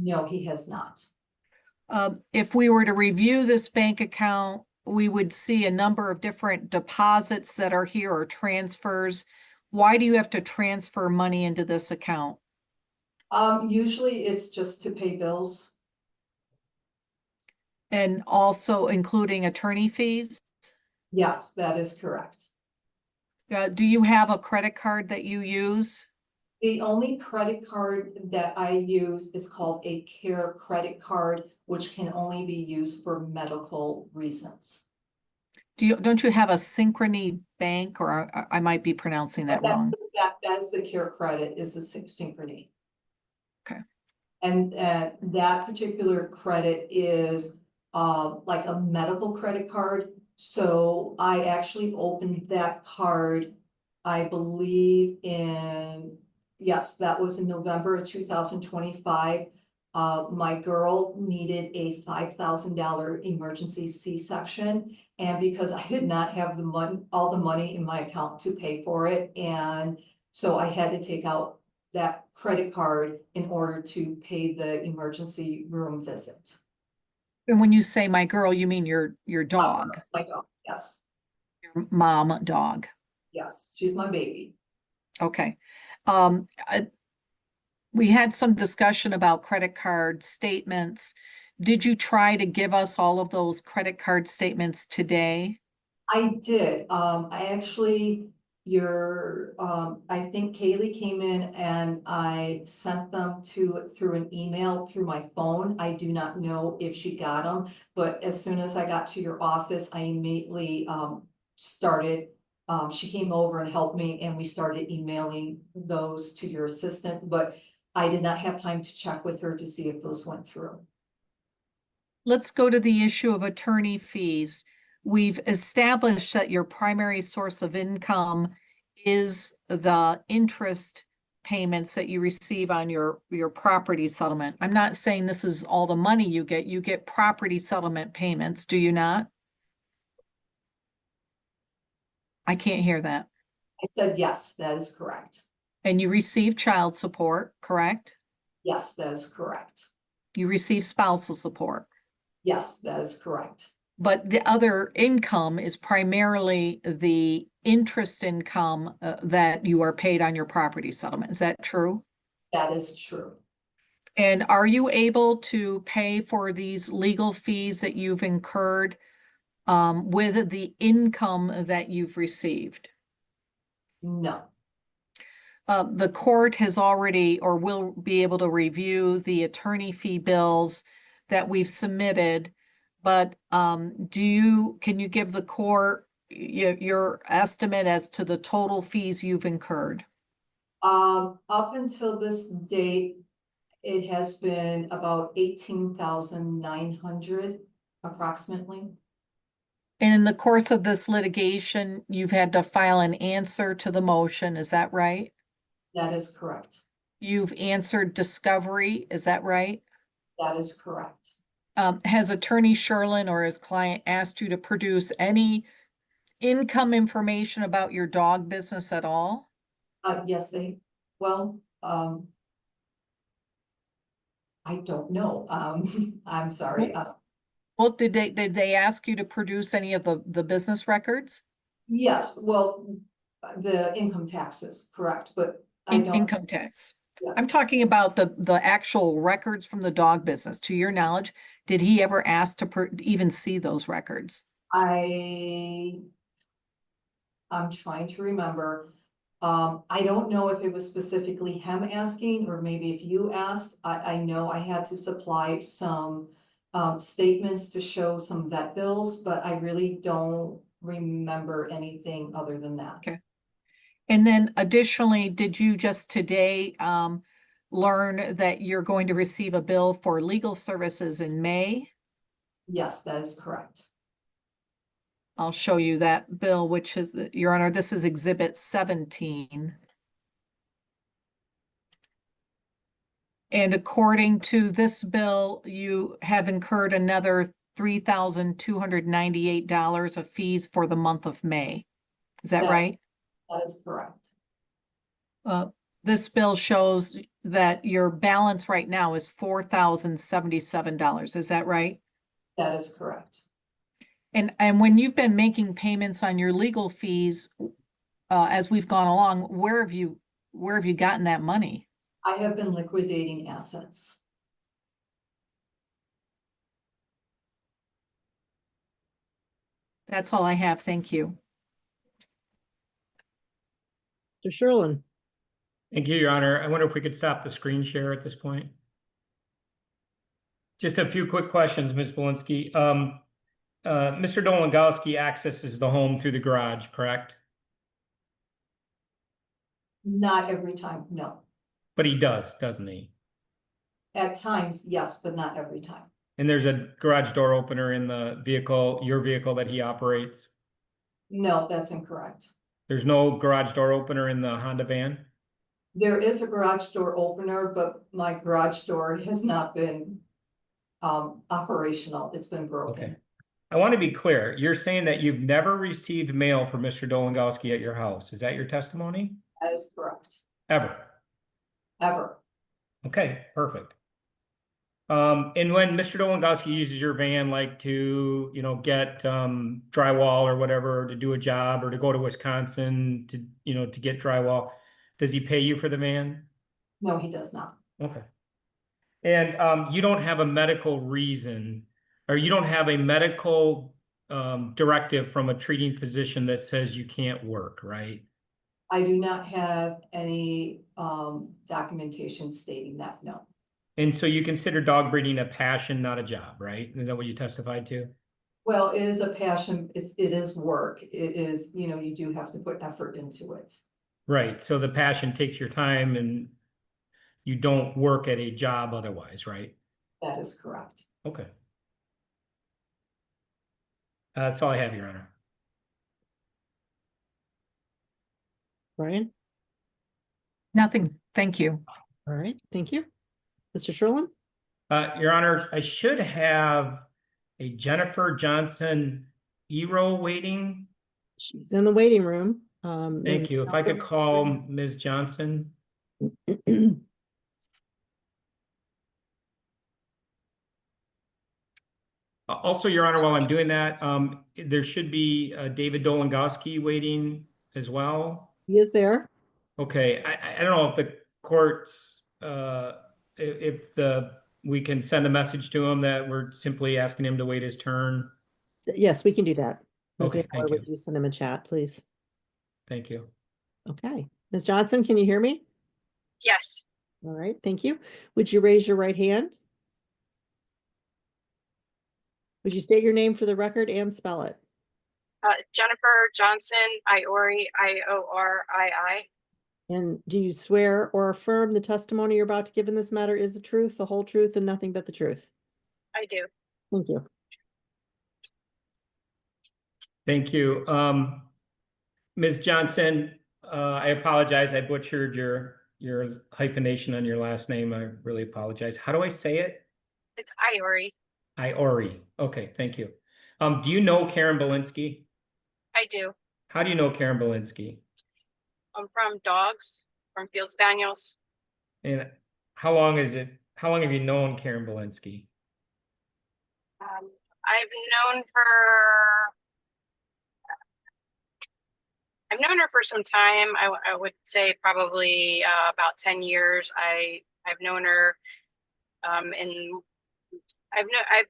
No, he has not. If we were to review this bank account, we would see a number of different deposits that are here or transfers. Why do you have to transfer money into this account? Usually it's just to pay bills. And also including attorney fees? Yes, that is correct. Do you have a credit card that you use? The only credit card that I use is called a care credit card, which can only be used for medical reasons. Don't you have a Synchrony Bank, or I might be pronouncing that wrong? That's the care credit is the Synchrony. Okay. And that particular credit is like a medical credit card. So I actually opened that card, I believe yes, that was in November of 2025. My girl needed a $5,000 emergency C-section. And because I did not have the money, all the money in my account to pay for it. And so I had to take out that credit card in order to pay the emergency room visit. And when you say my girl, you mean your dog, My dog, yes, your mom dog. yes, she's my baby. Okay. We had some discussion about credit card statements. Did you try to give us all of those credit card statements today? I did, I actually, I think Kaylee came in and I sent them through an email through my phone. I do not know if she got them, but as soon as I got to your office, I immediately, started. She came over and helped me and we started emailing those to your assistant, but I did not have time to check with her to see if those went through. Let's go to the issue of attorney fees. We've established that your primary source of income is the interest payments that you receive on your property settlement. I'm not saying this is all the money you get property settlement payments, do you not? I can't hear that. I said, yes, that is correct. And you receive child support, correct? Yes, that is correct. You receive spousal support. Yes, that is correct. But the other income is primarily the interest income that you are paid on your property settlement. Is that true? That is true. And are you able to pay for these legal fees that you've incurred with the income that you've received? No. The court has already or will be able to review the attorney fee bills that we've submitted, but can you give the court your estimate as to the total fees you've incurred? Up until this date, it has been about 18,900 approximately. And in the course of this litigation, you've had to file an answer to the motion, is that right? That is correct. You've answered discovery, is that right? That is correct. Has Attorney Sherlin or his client asked you to produce any income information about your dog business at all? Yes, well, I don't know. I'm sorry. Well, did they ask you to produce any of the business records? Yes, well, the income taxes, correct, but I don't. Income tax. Yeah. I'm talking about the actual records from the dog business. To your knowledge, did he ever ask to even see those records? I'm trying to remember. I don't know if it was specifically him asking, or maybe if you asked. I know I had to supply some statements to show some vet bills, but I really don't remember anything other than that. Okay. And then additionally, did you just today learn that you're going to receive a bill for legal services in May? Yes, that is correct. I'll show you that bill, which is, Your Honor, this is Exhibit 17. And according to this bill, you have incurred another $3,298 of fees for the month of May. Is that Yeah. right? That is correct. This bill shows that your balance right now is $4,077. Is that right? That is correct. And when you've been making payments on your legal fees, as we've gone along, where have you gotten that money? I have been liquidating assets. That's all I have. Thank you. Mr. Sherlin, Thank you, Your Honor. I wonder if we could stop the screen share at this point. Just a few quick questions, Ms. Balinski. Mr. Dolengowski accesses the home through the garage, correct? Not every time, no. But he does, doesn't he? At times, yes, but not every time. And there's a garage door opener in the vehicle, your vehicle that he operates? No, that's incorrect. There's no garage door opener in the Honda van? There is a garage door opener, but my garage door has not been operational. It's been broken. Okay. I want to be clear. You're saying that you've never received mail from Mr. Dolengowski at your house. Is that your testimony? That is correct. Ever? Ever. Okay, perfect. And when Mr. Dolengowski uses your van, like to, get drywall or whatever, to do a job, or to go to Wisconsin to, to get drywall, does he pay you for the van? No, he does not. Okay. And you don't have a medical reason, or you don't have a medical directive from a treating physician that says you can't work, right? I do not have any documentation stating that, no. And so you consider dog breeding a passion, not a job, right? Is that what you testified to? Well, it is a passion. It is work. It is, you do have to put effort into it. Right. So the passion takes your time and you don't work at a job otherwise, right? That is correct. Okay. That's all I have, Your Honor. Bryan? Nothing. Thank you. All right, thank you. Mr. Sherlin? Your Honor, I should have a Jennifer Johnson Ieorii waiting. She's in the waiting room. Thank you. If I could call Ms. Johnson. Also, Your Honor, while I'm doing that, there should be David Dolengowski waiting as well. He is there. Okay, I don't know if the courts, we can send a message to him that we're simply asking him to wait his turn. Yes, we can do that. Ms. Okay, thank Would you. you send him a chat, please? Thank you. Okay. Ms. Johnson, can you hear me? Yes, All right, thank you. Would you raise your right hand? Would you state your name for the record and spell it? Jennifer Johnson, Ieorii, Iorii. And do you swear or affirm the testimony you're about to give in this matter is the truth, the whole truth, and nothing but the truth? I do. Thank you. Thank you. Ms. Johnson, I apologize. I butchered your hyphenation on your last name. I really apologize. How do I say it? It's Ieorii. Ieorii. Okay, thank you. Do you know Karen Balinski? I do. How do you know Karen Balinski? I'm from dogs, from Field Spaniels. And how long have you known Karen Balinski? I've known her for some time. I would say probably about 10 years. I've known her I've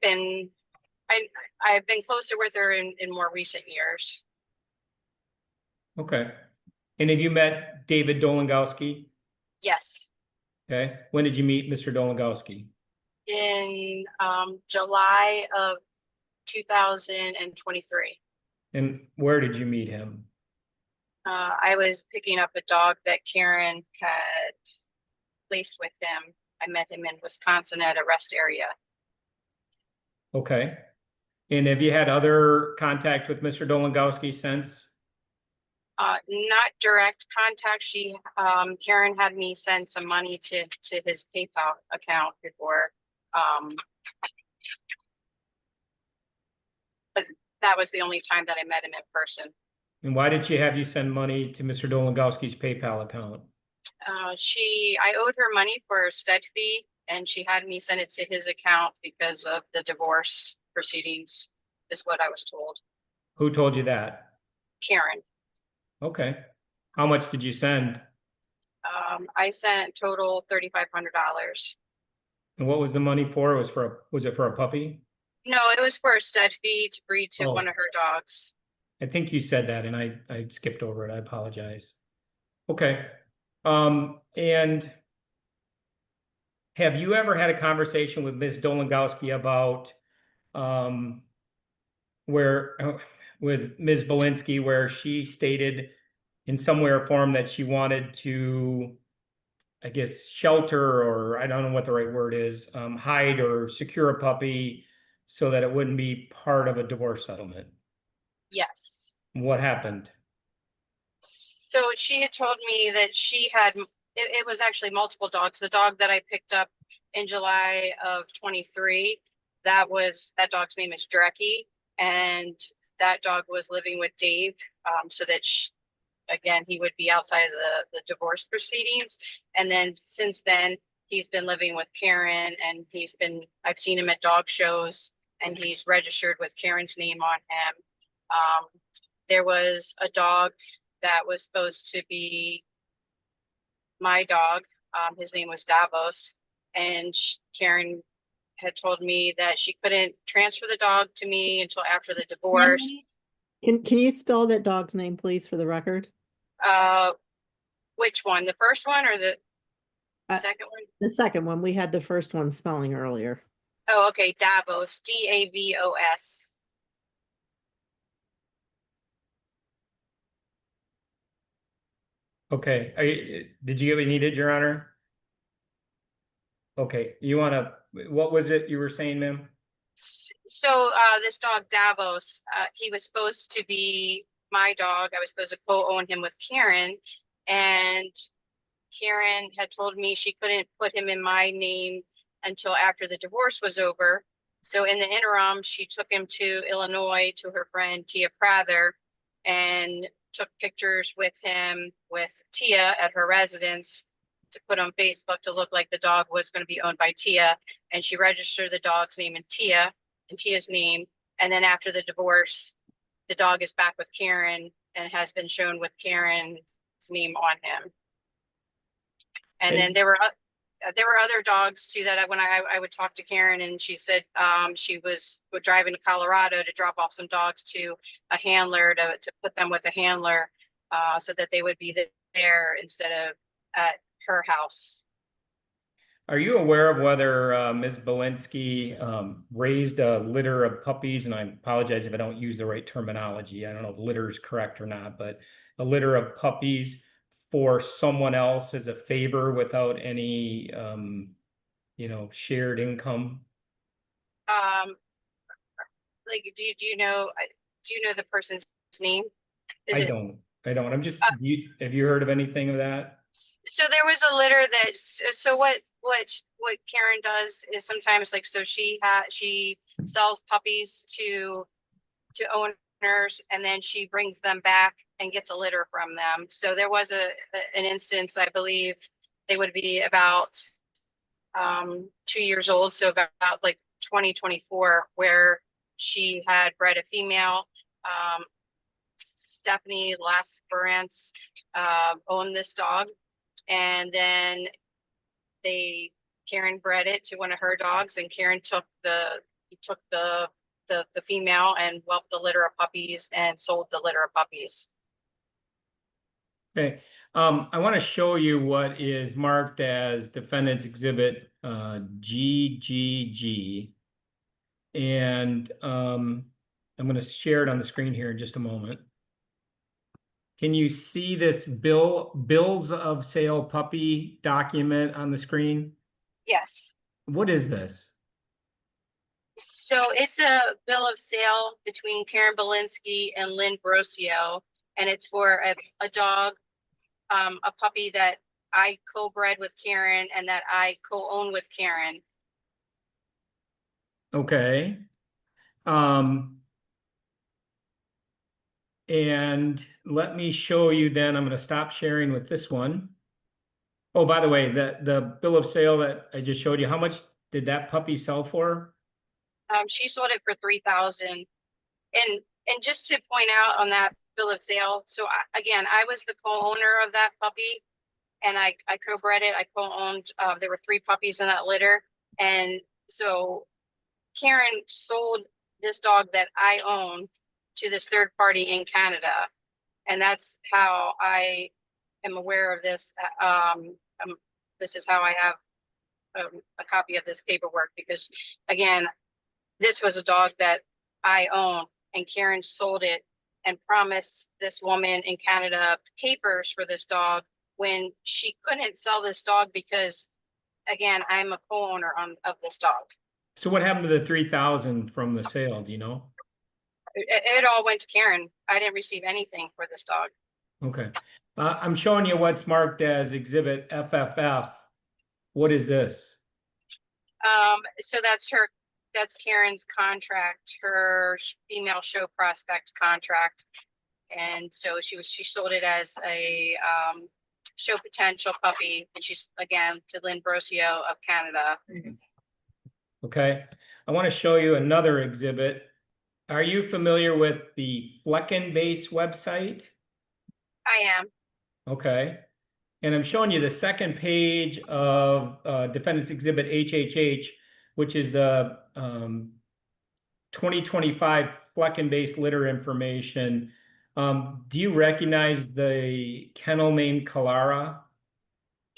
been closer with her in more recent years. Okay. And have you met David Dolengowski? Yes. Okay. When did you meet Mr. Dolengowski? In July of 2023. And where did you meet him? I was picking up a dog that Karen had placed with him. I met him in Wisconsin at a rest area. Okay. And have you had other contact with Mr. Dolengowski since? Not direct contact. Karen had me send some money to his PayPal account before. But that was the only time that I met him in person. And why did she have you send money to Mr. Dolengowski's PayPal account? I owed her money for a stud fee, and she had me send it to his account because of the divorce proceedings, is what I was told. Who told you that? Karen. Okay. How much did you send? I sent total $3,500. And what was the money for? Was it for a puppy? No, it was for a stud fee to breed to one of her dogs. I think you said that and I skipped over it. I apologize. Okay. And have you ever had a conversation with Ms. Dolengowski about with Ms. Balinski, where she stated in some way or form that she wanted to, I guess, shelter, or I don't know what the right word is, hide or secure a puppy so that it wouldn't be part of a divorce settlement? Yes. What happened? So she had told me that she had, it was actually multiple dogs. The dog that I picked up in July of 23, that dog's name is Drecky, and that dog was living with Dave, so that again, he would be outside of the divorce proceedings. And then since then, he's been living with Karen, and I've seen him at dog shows, and he's registered with Karen's name on him. There was a dog that was supposed to be my dog. His name was Davos, and Karen had told me that she couldn't transfer the dog to me until after the divorce. Can you spell that dog's name, please, for the record? Which one? The first one or the second one? The second one. We had the first one spelling earlier. Oh, okay. Davos, Davos. Okay. Did you get what you needed, Your Honor? Okay. What was it you were saying, ma'am? So this dog, Davos, he was supposed to be my dog. I was supposed to co-own him with Karen, and Karen had told me she couldn't put him in my name until after the divorce was over. So in the interim, she took him to Illinois to her friend Tia Prather, and took pictures with him with Tia at her residence to put on Facebook to look like the dog was going to be owned by Tia. And she registered the dog's name in Tia's name. And then after the divorce, the dog is back with Karen and has been shown with Karen's name on him. And then there were other dogs too that when I would talk to Karen, and she said she was driving to Colorado to drop off some dogs to a handler to put them with a handler so that they would be there instead of at her house. Are you aware of whether Ms. Balinski raised a litter of puppies? And I apologize if I don't use the right terminology. I don't know if litter is correct or not, but a litter of puppies for someone else as a favor without any, shared income? Like, do you know, the person's name? Is I it? don't. I'm just, have you heard of anything of that? So there was a litter that, so what Karen does is sometimes, like, so she sells puppies to owners, and then she brings them back and gets a litter from them. So there was an instance, I believe they would be about 2 years old, so about like 2024, where she had bred a female. Stephanie Lasperance owned this dog, and then Karen bred it to one of her dogs, and Karen took the female and whelped the litter of puppies and sold the litter of puppies. Okay. I want to show you what is marked as Defendant's Exhibit GGG. And I'm going to share it on the screen here in just a moment. Can you see this bills of sale puppy document on the screen? Yes. What is this? So it's a bill of sale between Karen Balinski and Lynn Brosio, and it's for a dog, a puppy that I co-bred with Karen and that I co-own with Karen. Okay. And let me show you then. I'm going to stop sharing with this one. Oh, by the way, the bill of sale that I just showed you, how much did that puppy sell for? She sold it for $3,000. And just to point out on that bill of sale, so I was the co-owner of that puppy, and I co-bred it. I co-owned. There were 3 puppies in that litter, and so Karen sold this dog that I own to this third party in Canada, and that's how I am aware of this. This is how I have a copy of this paperwork, because again, this was a dog that I own, and Karen sold it and promised this woman in Canada papers for this dog when she couldn't sell this dog because, again, I'm a co-owner of this dog. So what happened to the 3,000 from the sale? Do you know? It all went to Karen. I didn't receive anything for this dog. Okay. I'm showing you what's marked as Exhibit FFF. What is this? So that's Karen's contract, her female show prospect contract. And so she sold it as a show potential puppy, and she's, again, to Lynn Brosio of Canada. Okay. I want to show you another exhibit. Are you familiar with the Flecken Base website? I am. Okay. And I'm showing you the second page of Defendant's Exhibit HHH, which is the 2025 Flecken Base litter information. Do you recognize the kennel name Kalara?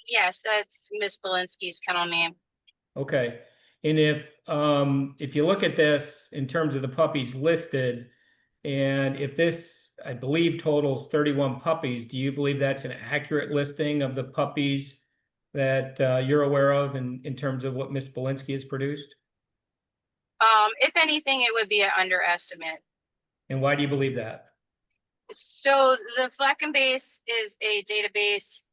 Yes, that's Miss Balinski's kennel name. Okay. And if you look at this in terms of the puppies listed, and if this, I believe, totals 31 puppies, do you believe that's an accurate listing of the puppies that you're aware of in terms of what Miss Balinski has produced? If anything, it would be an underestimate. And why do you believe that? So the Flecken Base is a database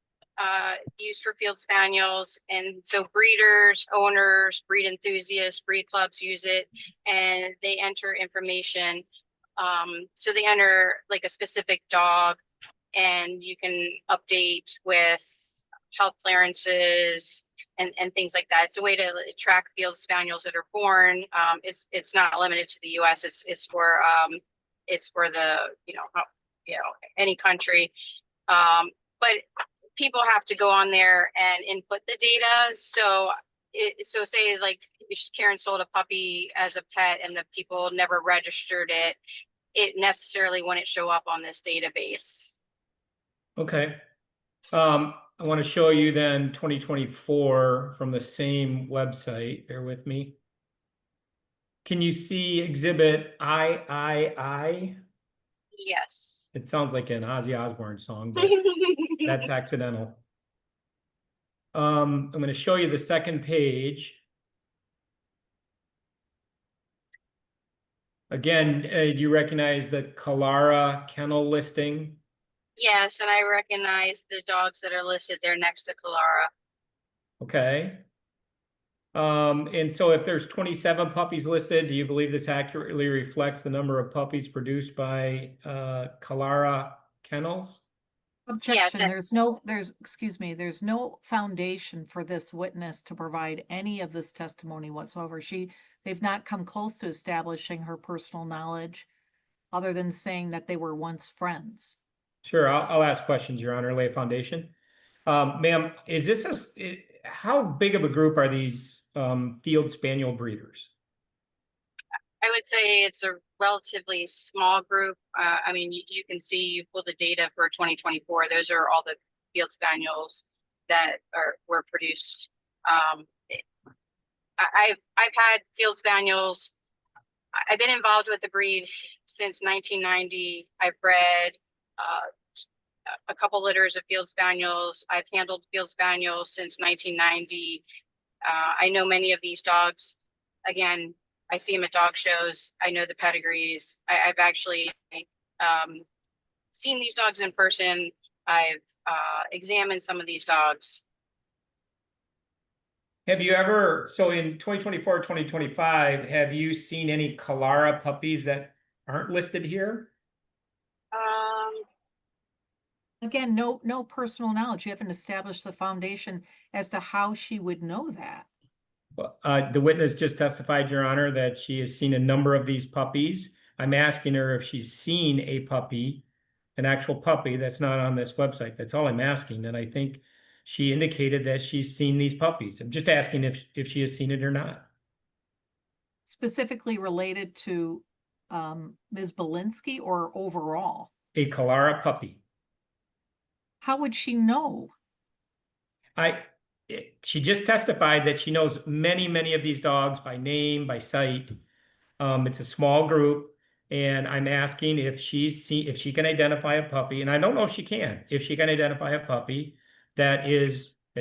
used for field spaniels, and so breeders, owners, breed enthusiasts, breed clubs use it, and they enter information. So they enter like a specific dog, and you can update with health clearances and things like that. It's a way to track field spaniels that are born. It's not limited to the U.S. It's for the any country. But people have to go on there and input the data. So say like Karen sold a puppy as a pet and the people never registered it, it necessarily wouldn't show up on this database. Okay. I I want to show you then 2024 from the same website. Bear with me. Can you see exhibit I? Yes. It sounds like an Ozzy Osbourne song, but that's accidental. I'm going to show you the second page. Again, do you recognize the Kalara kennel listing? Yes, and I recognize the dogs that are listed there next to Kalara. Okay. And so if there's 27 puppies listed, do you believe this accurately reflects the number of puppies produced by Kalara Kennels? Yes, Objection, excuse me, there's no foundation for this witness to provide any of this testimony whatsoever. They've not come close to establishing her personal knowledge, other than saying that they were once friends. Sure, I'll ask questions, Your Honor, lay a foundation. Ma'am, is this how big of a group are these field spaniel breeders? I would say it's a relatively small group. I mean, you can see, you pull the data for 2024. Those are all the field spaniels that were produced. I've had field spaniels. I've been involved with the breed since 1990. I've bred a couple litters of field spaniels. I've handled field spaniels since 1990. I know many of these dogs. Again, I see them at dog shows. I know the pedigrees. I've actually seen these dogs in person. I've examined some of these dogs. Have you ever, so in 2024, 2025, have you seen any Kalara puppies that aren't listed here? Again, no personal knowledge. You haven't established the foundation as to how she would know that. The witness just testified, Your Honor, that she has seen a number of these puppies. I'm asking her if she's seen a puppy, an actual puppy that's not on this website. That's all I'm asking. And I think she indicated that she's seen these puppies. I'm just asking if she has seen it or not. Specifically related to Ms. Balinski or overall? A Kalara puppy. How would she know? She just testified that she knows many of these dogs by name, by sight. It's a small group, and I'm asking if she can identify a puppy, and I don't know if she can identify a puppy that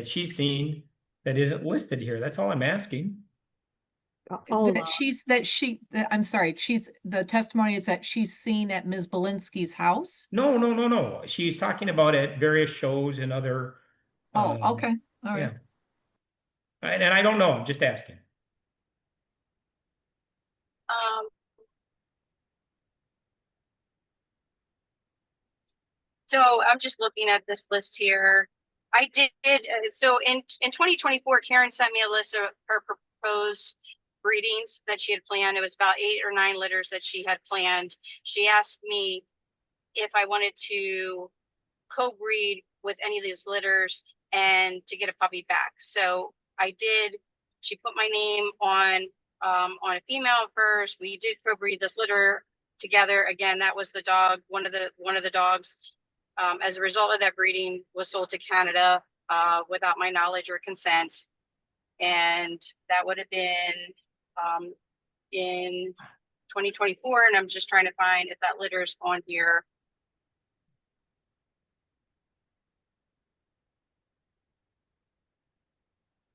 she's seen that isn't listed here. That's all I'm asking. I'm sorry, the testimony is that she's seen at Ms. Balinski's house? No. She's talking about at various shows and other. Oh, okay, all right. Yeah. And I don't know. I'm just asking. So I'm just looking at this list here. I did, so in 2024, Karen sent me a list of her proposed breedings that she had planned. It was about 8 or 9 litters that she had planned. She asked me if I wanted to co-breed with any of these litters and to get a puppy back. So I did. She put my name on a female of hers. We did co-breed this litter together. Again, that was the dog, one of the dogs. As a result of that breeding, was sold to Canada without my knowledge or consent, and that would have been in 2024. And I'm just trying to find if that litter's on here.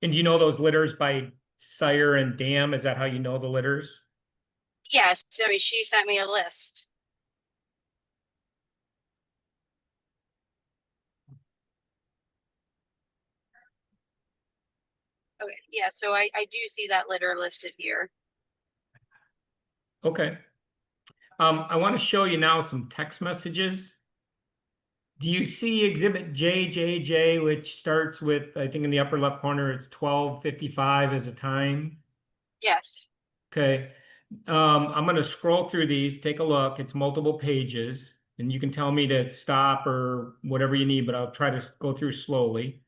And do you know those litters by sire and dam? Is that how you know the litters? Yes, I mean, she sent me a list. Okay, yeah, so I do see that litter listed here. Okay. I want to show you now some text messages. Do you see exhibit JJJ, which starts with, I think in the upper left corner, it's 12:55 as a time? Yes. Okay. I'm going to scroll through these, take a look. It's multiple pages, and you can tell me to stop or whatever you need, but I'll try to go through slowly.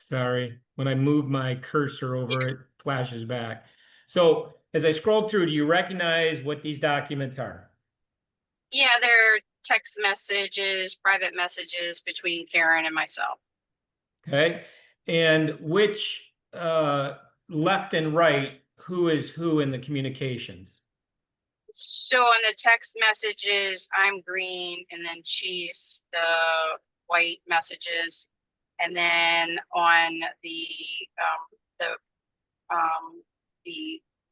Sorry, when I move my cursor over, it flashes back. So as I scroll through, do you recognize what these documents are? Yeah, they're text messages, private messages between Karen and myself. Okay, and which left and right, who is who in the communications? So on the text messages, I'm green, and then she's the white messages, and then on the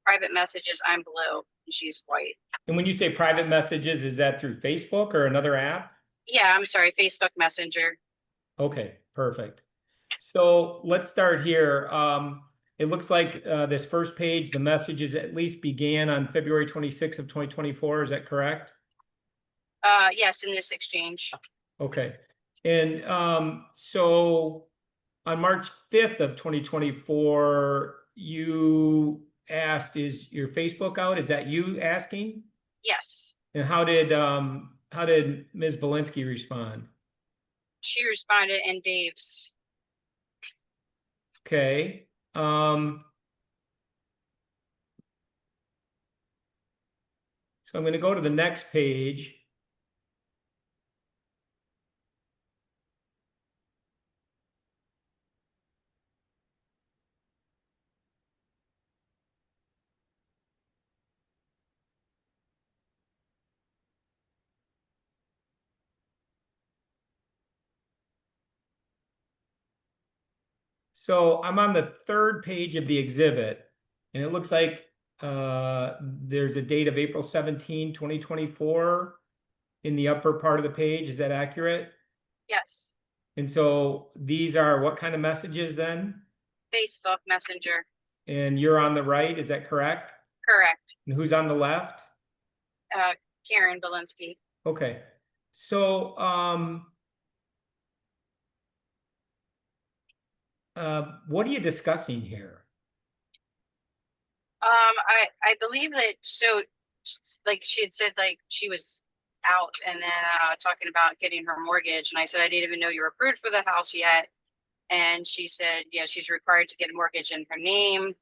private messages, I'm blue and she's white. And when you say private messages, is that through Facebook or another app? Yeah, I'm sorry, Facebook Messenger. Okay, perfect. So let's start here. It looks like this first page, the messages at least began on February 26th of 2024. Is that correct? Yes, in this exchange. Okay. And so on March 5th of 2024, you asked, is your Facebook out? Is that you asking? Yes, And how did Ms. Balinski respond? she responded in Dave's. Okay. So I'm going to go to the next page. So I'm on the third page of the exhibit, and it looks like there's a date of April 17, 2024 in the upper part of the page. Is that accurate? Yes, And so these are what kind of messages then? Facebook Messenger. And you're on the right, is that correct? Correct. And who's on the left? Karen Balinski. Okay. So what are you discussing here? I believe that, so like she had said, like she was out and then talking about getting her mortgage, and I said I didn't even know you were approved for the house yet, and she said yeah, she's required to get a mortgage in her name,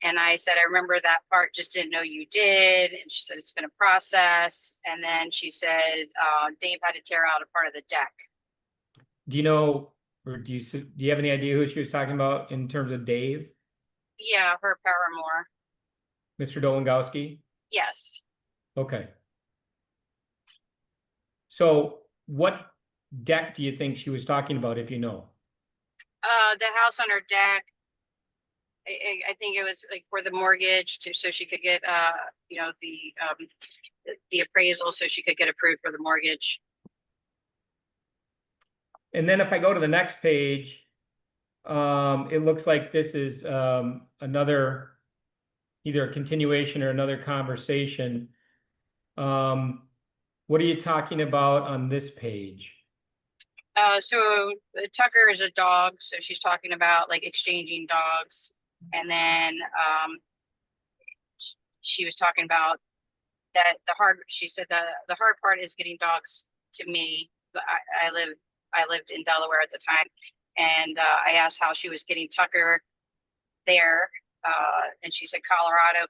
and I said I remember that part, just didn't know you did, and she said it's been a process, and then she said Dave had to tear out a part of the deck. Do you know, or do you have any idea who she was talking about in terms of Dave? Yeah, her paramour. Mr. Dolengowski? Yes. Okay. So what deck do you think she was talking about, if you know? The house on her deck. I think it was like for the mortgage so she could get you know, the appraisal so she could get approved for the mortgage. And then if I go to the next page, it looks like this is another, either a continuation or another conversation. What are you talking about on this page? So Tucker is a dog, so she's talking about like exchanging dogs, and then she was talking about that she said the hard part is getting dogs to me. I lived in Delaware at the time, and I asked how she was getting Tucker there, and she said Colorado ?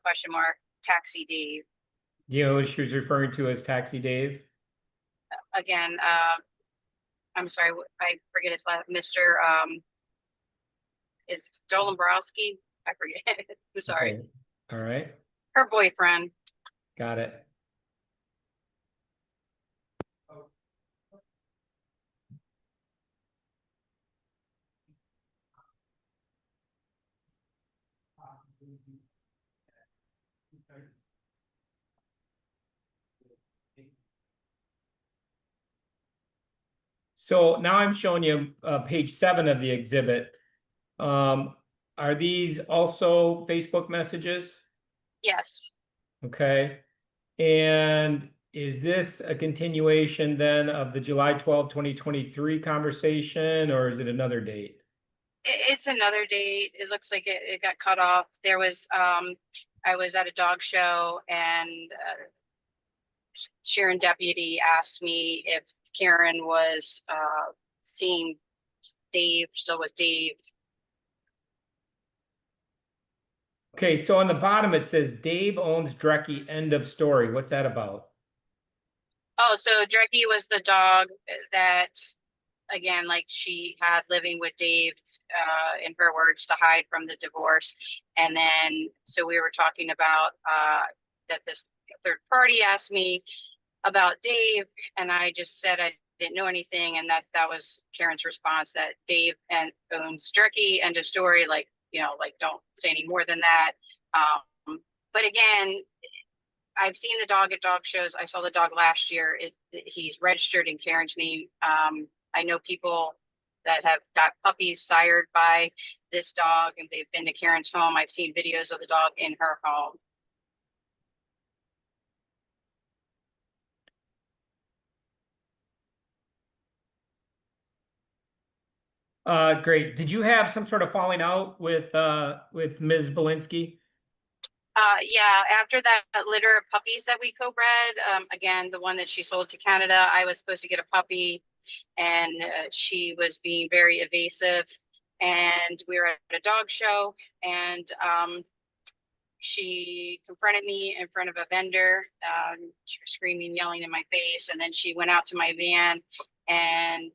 Taxi Dave. Do you know what she was referring to as Taxi Dave? Again, I'm sorry, I forget his last. Mr. Is Dolengowski? I forget. I'm sorry. Okay. All right. Her boyfriend. Got it. So now I'm showing you page 7 of the exhibit. Are these also Facebook messages? Yes. Okay. And is this a continuation then of the July 12, 2023 conversation, or is it another date? It's another date. It looks like it got cut off. There was I was at a dog show, and Sharon deputy asked me if Karen was seeing Dave, still with Dave, Okay, so on the bottom, it says Dave owns Drecky, end of story. What's that about? Oh, so Drecky was the dog that, again, like she had living with Dave, in her words, to hide from the divorce. And then, so we were talking about that this third party asked me about Dave, and I just said I didn't know anything, and that was Karen's response, that Dave owns Drecky, end of story. Like, like don't say any more than that. But again, I've seen the dog at dog shows. I saw the dog last year. He's registered in Karen's name. I know people that have got puppies sired by this dog, and they've been to Karen's home. I've seen videos of the dog in her home. Great. Did you have some sort of falling out with Ms. Balinski? Yeah, after that litter of puppies that we co-bred, again, the one that she sold to Canada, I was supposed to get a puppy, and she was being very evasive. And we were at a dog show, and she confronted me in front of a vendor, screaming, yelling in my face. And then she went out to my van and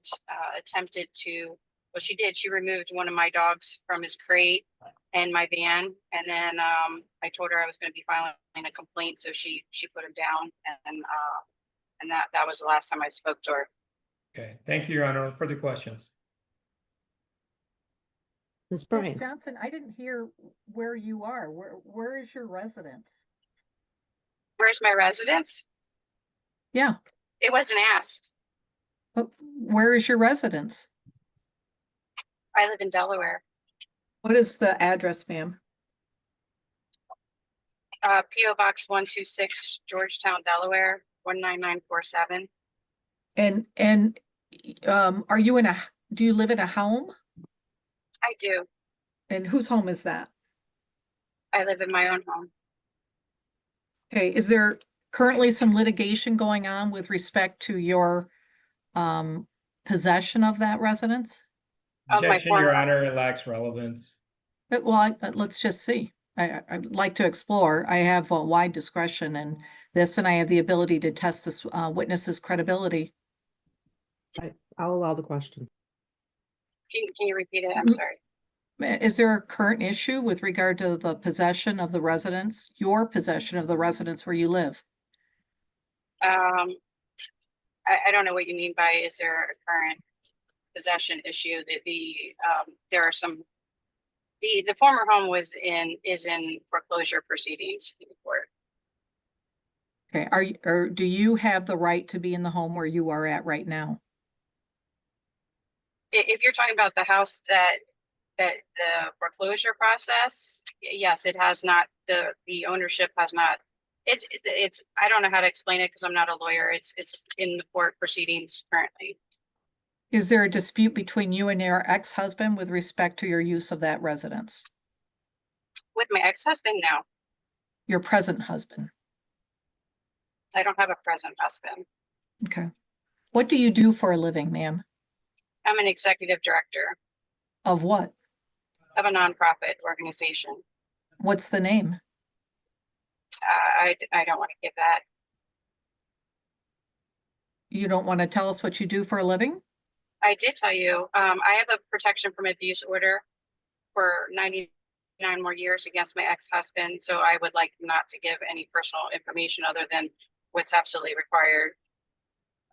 attempted to, well, she did. She removed one of my dogs from his crate and my van. And then I told her I was going to be filing a complaint. So she put him down. And that was the last time I spoke to her. Okay, thank you, Your Honor. Further questions? Ms. Ms. Bryan. Johnson, I didn't hear where you are. Where is your residence? Where's my residence? Yeah, It wasn't asked. but where is your residence? I live in Delaware. What is the address, ma'am? P.O. Box 126, Georgetown, Delaware, 19947. And are you do you live in a home? I do. And whose home is that? I live in my own home. Okay, is there currently some litigation going on with respect to your possession of that residence? Of my Objection, Your former- Honor, it lacks relevance. Well, let's just see. I'd like to explore. I have a wide discretion in this, and I have the ability to test this witness's credibility. I'll allow the question. Can you repeat it? I'm sorry. Is there a current issue with regard to the possession of the residence, your possession of the residence where you live? I don't know what you mean by, is there a current possession issue? There are some, the former home is in foreclosure proceedings in court. Okay, or do you have the right to be in the home where you are at right now? If you're talking about the house that the foreclosure process, yes, it has not, the ownership has not, it's I don't know how to explain it because I'm not a lawyer. It's in the court proceedings currently. Is there a dispute between you and your ex-husband with respect to your use of that residence? With my ex-husband, no. Your present husband? I don't have a present husband. Okay. What do you do for a living, ma'am? I'm an executive director Of what? of a nonprofit organization. What's the name? I don't want to give that. You don't want to tell us what you do for a living? I did tell you, I have a protection from abuse order for 99 more years against my ex-husband. So I would like not to give any personal information other than what's absolutely required.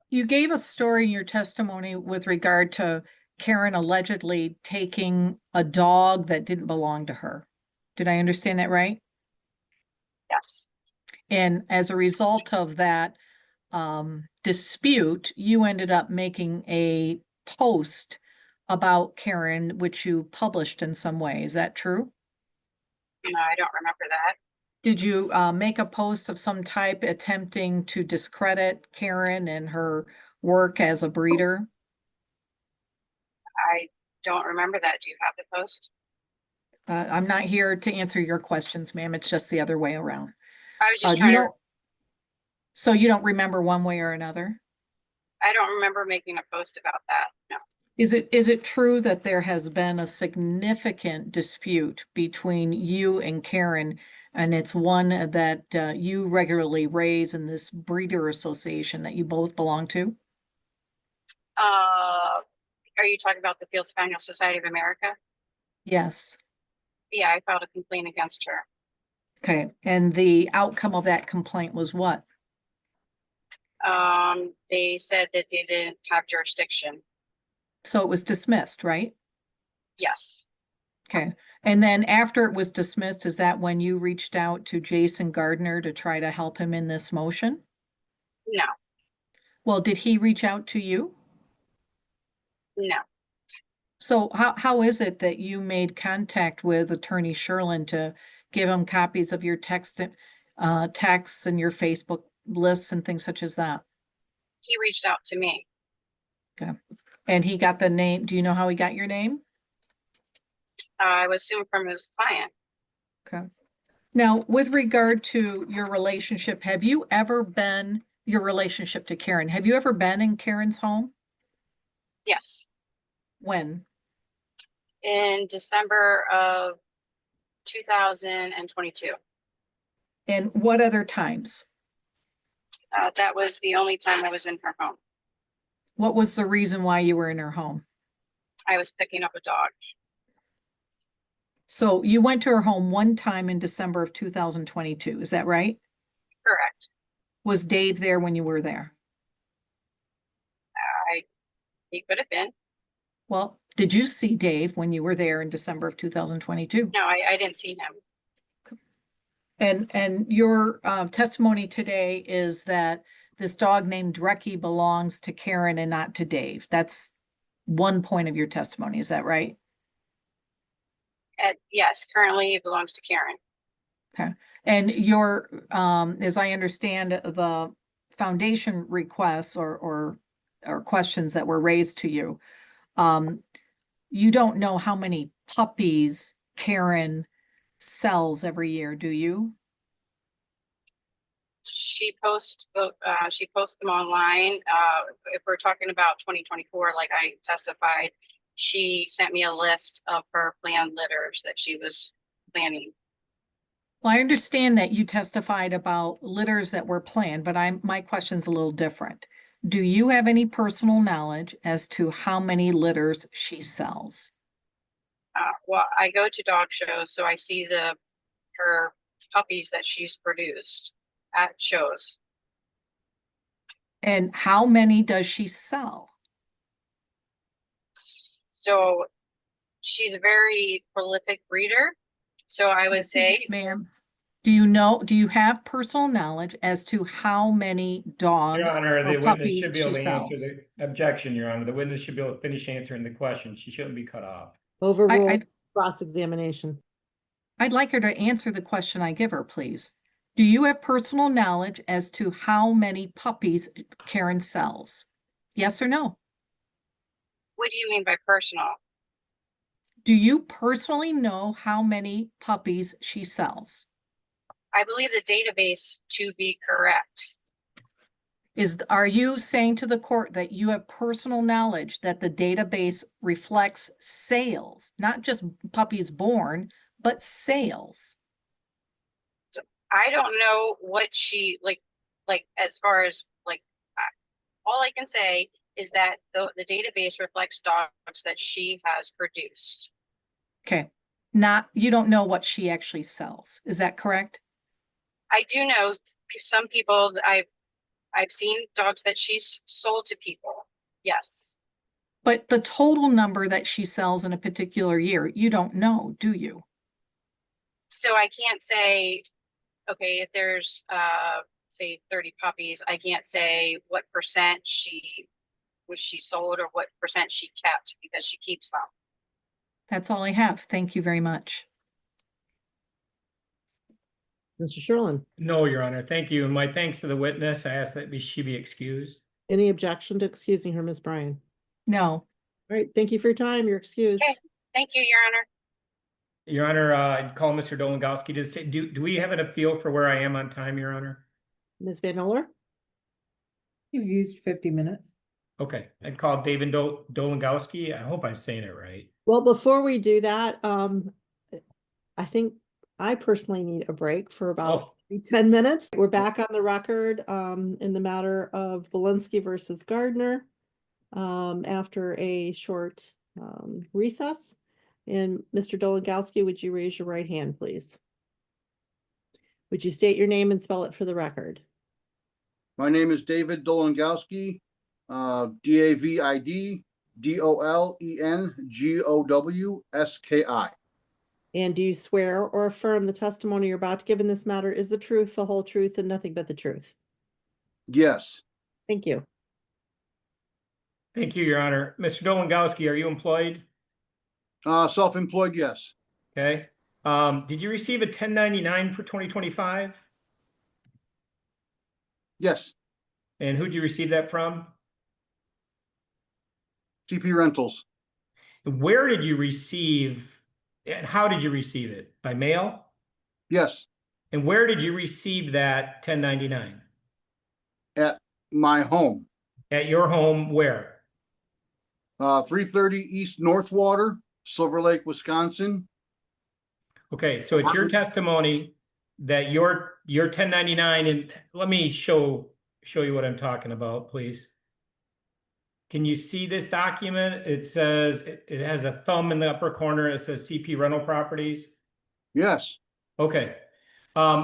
You gave a story in your testimony with regard to Karen allegedly taking a dog that didn't belong to her. Did I understand that right? Yes. And as a result of that dispute, you ended up making a post about Karen, which you published in some way. Is that true? No, I don't remember that. Did you make a post of some type attempting to discredit Karen and her work as a breeder? I don't remember that. Do you have the post? I'm not here to answer your questions, ma'am. It's just the other way around. I was just You trying to, don't, so you don't remember one way or another? I don't remember making a post about that. No. Is it true that there has been a significant dispute between you and Karen, and it's one that you regularly raise in this breeder association that you both belong to? Are you talking about the Field Spaniel Society of America? Yes. Yeah, I filed a complaint against her. Okay, and the outcome of that complaint was what? They said that they didn't have jurisdiction. So it was dismissed, right? Yes. Okay, and then after it was dismissed, is that when you reached out to Jason Gardner to try to help him in this motion? No, Well, did he reach out to you? no. So how is it that you made contact with Attorney Sherlin to give him copies of your texts and your Facebook lists and things such as that? He reached out to me. Okay, and he got the name. Do you know how he got your name? I would assume from his client. Okay. Now, with regard to your relationship, your relationship to Karen, have you ever been in Karen's home? Yes. When? In December of 2022. And what other times? That was the only time I was in her home. What was the reason why you were in her home? I was picking up a dog. So you went to her home one time in December of 2022, is that right? Correct. Was Dave there when you were there? He could have been. Well, did you see Dave when you were there in December of 2022? No, I didn't see him. And your testimony today is that this dog named Drecky belongs to Karen and not to Dave. That's one point of your testimony, is that right? Yes, currently it belongs to Karen. Okay. And your, as I understand, the foundation requests or questions that were raised to you, you don't know how many puppies Karen sells every year, do you? She posts them online. If we're talking about 2024, like I testified, she sent me a list of her planned litters that she was planning. Well, I understand that you testified about litters that were planned, but my question's a little different. Do you have any personal knowledge as to how many litters she sells? Well, I go to dog shows, so I see her puppies that she's produced at shows. And how many does she sell? So she's a very prolific breeder. So I would say, Ma'am, do you have personal knowledge as to how many Your dogs Honor, the or witness puppies should be able she to answer sells? the objection, Your Honor. The witness should be able to finish answering the question. She shouldn't be cut off. Overrule cross-examination. I'd like her to answer the question I give her, please. Do you have personal knowledge as to how many puppies Karen sells? Yes or no? what do you mean by personal? Do you personally know how many puppies she sells? I believe the database to be correct. Are you saying to the court that you have personal knowledge that the database reflects sales, not just puppies born, but sales? I don't know what she like as far as all I can say is that the database reflects dogs that she has produced. Okay, you don't know what she actually sells. Is that correct? I do know some people that I've seen dogs that she's sold to people. Yes. But the total number that she sells in a particular year, you don't know, do you? So I can't say, okay, if there's say 30 puppies, I can't say what percent she sold or what percent she kept because she keeps them. That's all I have. Thank you very much. Mr. Sherlin, No, Your Honor. Thank you. And my thanks to the witness. I ask that she be excused. any objection to excusing her, Ms. Bryan? No. All right, thank you for your time. You're excused. Okay. Thank you, Your Honor. Your Honor, I'd call Mr. Dolengowski to say, do we have a feel for where I am on time, Your Honor? Ms. Van Oler? You used 50 minutes. Okay, I'd call David Dolengowski. I hope I'm saying it right. Well, before we do that, I think I personally need a break for about Oh, 10 minutes. We're back on the record in the matter of Balinski versus Gardner after a short recess. And Mr. Dolengowski, would you raise your right hand, please? Would you state your name and spell it for the record? My name is David Dolengowski, David Dolengowski. And do you swear or affirm the testimony you're about to give in this matter is the truth, the whole truth, and nothing but the truth? Yes, Thank you. thank you, Your Honor. Mr. Dolengowski, are you employed? self-employed, yes. Okay. Did you receive a 1099 for 2025? Yes, And who'd you receive that from? CP Rentals. Where did you receive, and how did you receive it? By mail? Yes, And where did you receive that 1099? at my home. At your home, where? 330 East Northwater, Silver Lake, Wisconsin. Okay, so it's your testimony that your 1099, and let me show you what I'm talking about, please. Can you see this document? It says, it has a thumb in the upper corner. It says CP Rental Properties. Yes, Okay.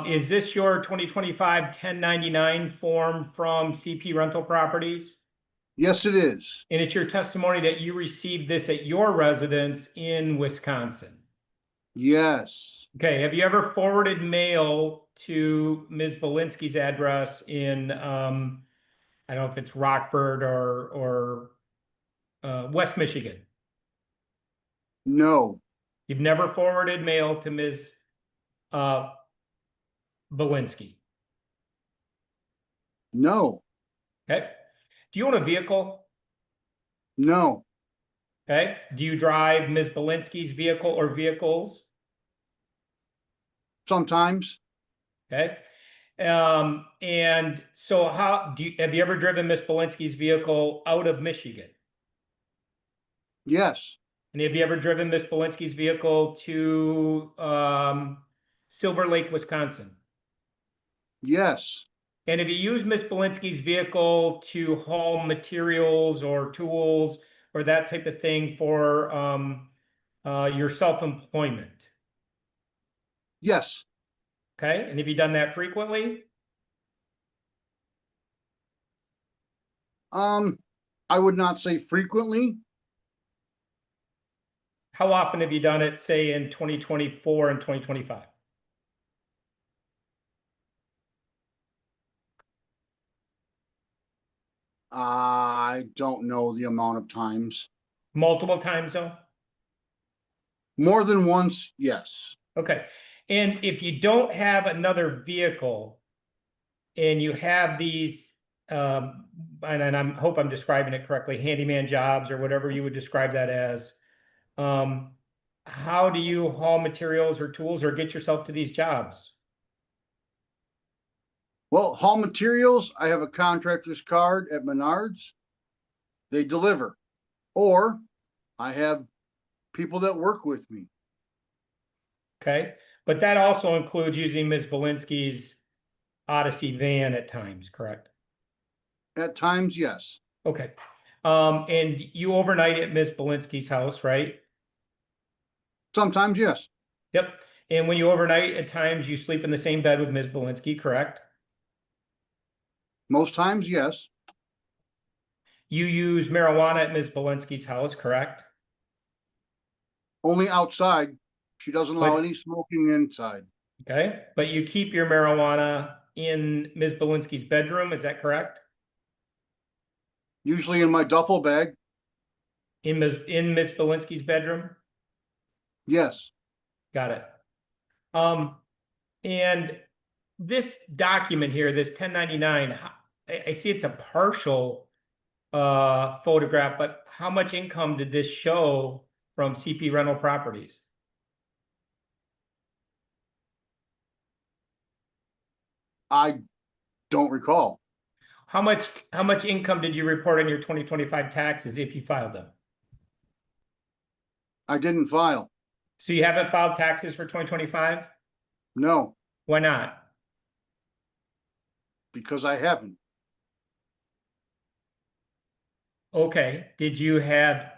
Is this your 2025 1099 form from CP Rental Properties? yes, it is. And it's your testimony that you received this at your residence in Wisconsin? Yes, Okay, have you ever forwarded mail to Ms. Balinski's address in, I don't know if it's Rockford or West Michigan? no, You've never forwarded mail to Ms. Balinski? no, Okay. Do you own a vehicle? no, Okay. Do you drive Ms. Balinski's vehicle or vehicles? sometimes. Okay. And so have you ever driven Ms. Balinski's vehicle out of Michigan? Yes, And have you ever driven Ms. Balinski's vehicle to Silver Lake, Wisconsin? yes, And have you used Ms. Balinski's vehicle to haul materials or tools or that type of thing for your self-employment? yes. Okay. And have you done that frequently? I would not say frequently. How often have you done it, say, in 2024 and 2025? I don't know the amount of times. Multiple times, though? More than once, yes. Okay. And if you don't have another vehicle and you have these, and I hope I'm describing it correctly, handyman jobs or whatever you would describe that as, how do you haul materials or tools or get yourself to these jobs? Well, haul materials, I have a contractor's card at Menards. They deliver. Or I have people that work with me. Okay. But that also includes using Ms. Balinski's Odyssey van at times, correct? At times, yes. Okay. And you overnight at Ms. Balinski's house, right? Sometimes, yes. Yep. And when you overnight, at times you sleep in the same bed with Ms. Balinski, correct? Most times, yes. You use marijuana at Ms. Balinski's house, correct? Only outside. She doesn't allow But- any smoking inside. Okay. But you keep your marijuana in Ms. Balinski's bedroom, is that correct? Usually in my duffel bag. In Ms. Balinski's bedroom? Yes. Got it. And this document here, this 1099, I see it's a partial photograph, but how much income did this show from CP Rental Properties? I don't recall. how much income did you report on your 2025 taxes if you filed them? I didn't file. So you haven't filed taxes for 2025? No, Why not? because I haven't. Okay, did you have,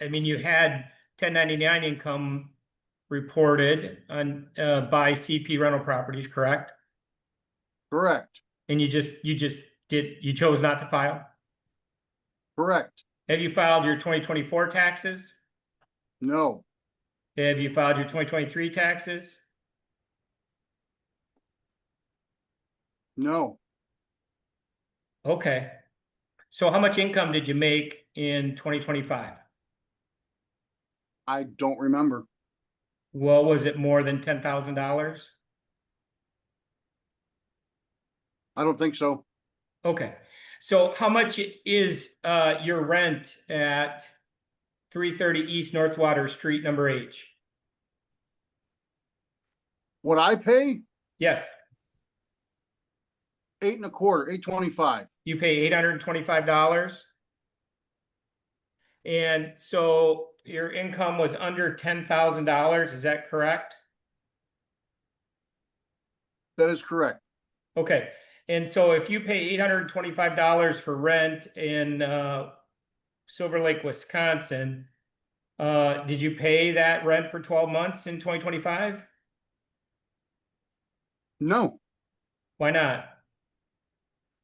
I mean, you had 1099 income reported on, by CP rental properties, correct? Correct. And you chose not to file? Correct. Have you filed your 2024 taxes? No, Have you filed your 2023 taxes? no. Okay. So how much income did you make in 2025? I don't remember. Well, was it more than $10,000? I don't think so. Okay. So how much is your rent at 330 East North Water Street, number H? What I pay, Yes, 8.25, 8.25. you pay $825. And so your income was under $10,000, is that correct? That is correct. Okay, and so if you pay $825 for rent in Silver Lake, Wisconsin, did you pay that rent for 12 months in 2025? No, Why not?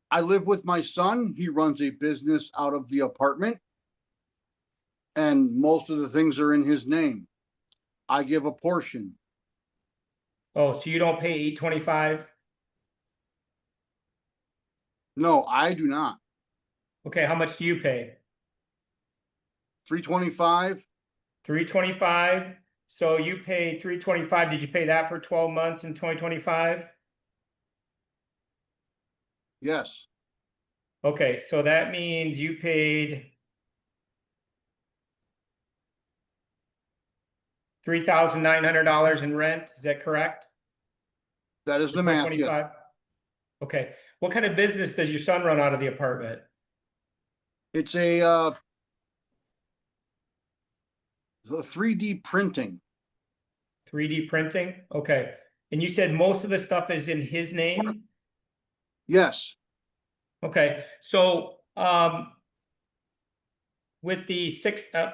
I live with my son. He runs a business out of the apartment. And most of the things are in his name. I give a portion. Oh, so you don't pay $825? No, I do not. Okay, how much do you pay? 325. $325. So you pay $325. Did you pay that for 12 months in 2025? Yes, Okay, so that means you paid $3,900 in rent. Is that correct? that is the math. Yes. 2025? Okay. What kind of business does your son run out of the apartment? It's a 3D printing. 3D printing? Okay. And you said most of the stuff is in his name? Yes, Okay. So, with the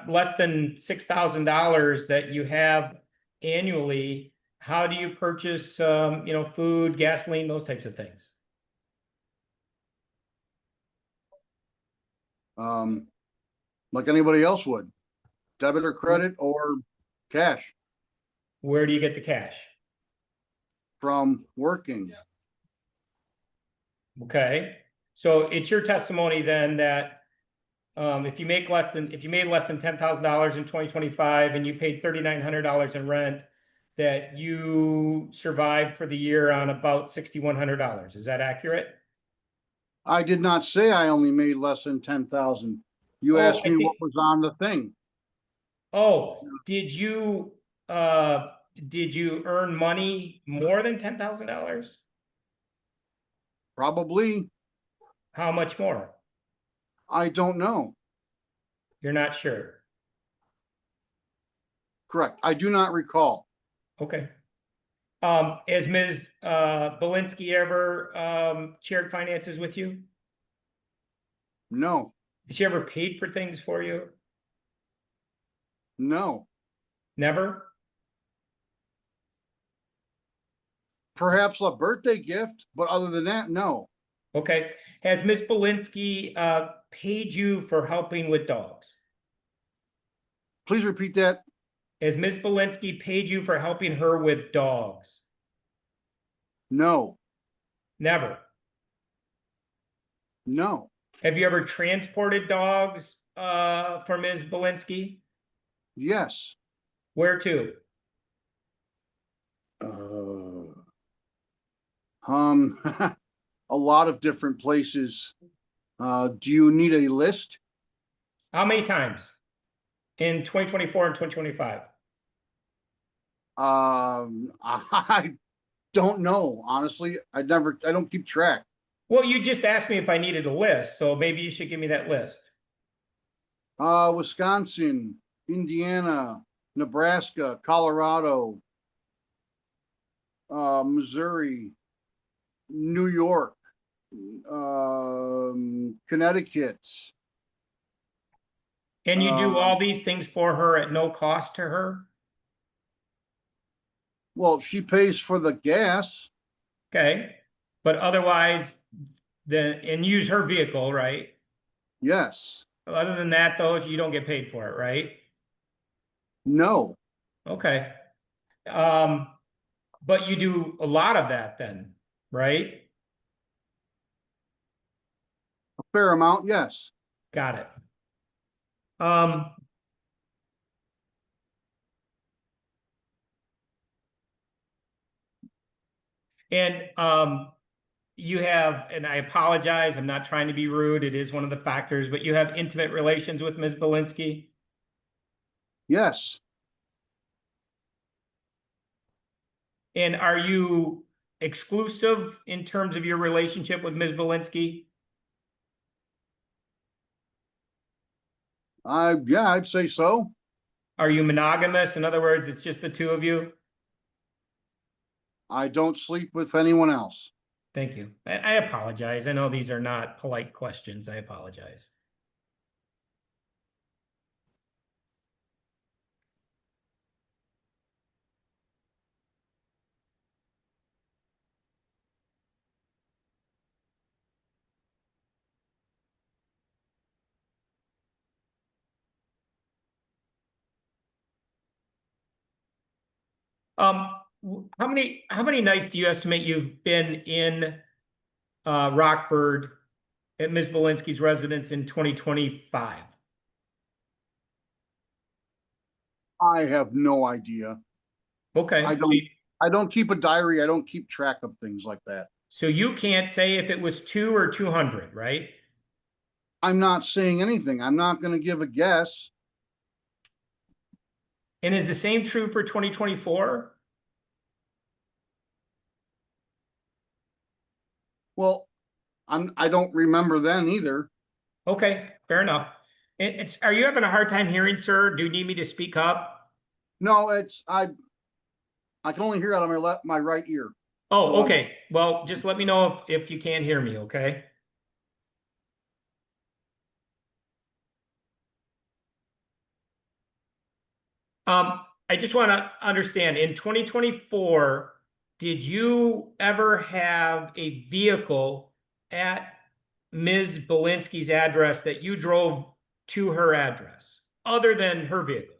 less than $6,000 that you have annually, how do you purchase, food, gasoline, those types of things? like anybody else would. Debit or credit or cash Where do you get the cash? from working. Okay, so it's your testimony then that if you made less than $10,000 in 2025 and you paid $3,900 in rent, that you survived for the year on about $6,100. Is that accurate? I did not say I only made less than 10,000. You Oh, asked I me think- what was on the thing. Oh, did you earn money more than $10,000? Probably. How much more? I don't know. You're not sure. Correct. I do not recall. Okay. Has Ms. Balinski ever shared finances with you? No, Has she ever paid for things for you? no. Never? Perhaps a birthday gift, but other than that, no. Okay. Has Ms. Balinski paid you for helping with dogs? Please repeat that. Has Ms. Balinski paid you for helping her with dogs? No, Never. no. Have you ever transported dogs for Ms. Balinski? Yes. Where to? A lot of different places. Do you need a list? How many times? In 2024 and 2025? I don't know, honestly. I don't keep track. Well, you just asked me if I needed a list, so maybe you should give me that list. Wisconsin, Indiana, Nebraska, Colorado, Missouri, New York, Connecticut. And you do all Um, these things for her at no cost to her? Well, she pays for the gas. Okay, but otherwise, and use her vehicle, right? Yes. Other than that, though, you don't get paid for it, right? No. Okay. But you do a lot of that then, right? A fair amount. Yes. Got it. Um, and you have, and I apologize, I'm not trying to be rude, it is one of the factors, but you have intimate relations with Ms. Balinski? Yes. And are you exclusive in terms of your relationship with Ms. Balinski? Yeah, I'd say so. Are you monogamous? In other words, it's just the two of you? I don't sleep with anyone else. Thank you. I apologize. I know these are not polite questions. I apologize. How many nights do you estimate you've been in Rockford at Ms. Balinski's residence in 2025? I have no idea. Okay. I don't keep a diary. I don't keep track of things like that. So you can't say if it was 2 or 200, right? I'm not saying anything. I'm not going to give a guess. And is the same true for 2024? Well, I don't remember then either. Okay, fair enough. Are you having a hard time hearing, sir? Do you need me to speak up? No, I can only hear out of my right ear. Oh, So, okay. Well, just let me know if you can't hear me, okay? I just want to understand, in 2024, did you ever have a vehicle at Ms. Balinski's address that you drove to her address, other than her vehicles?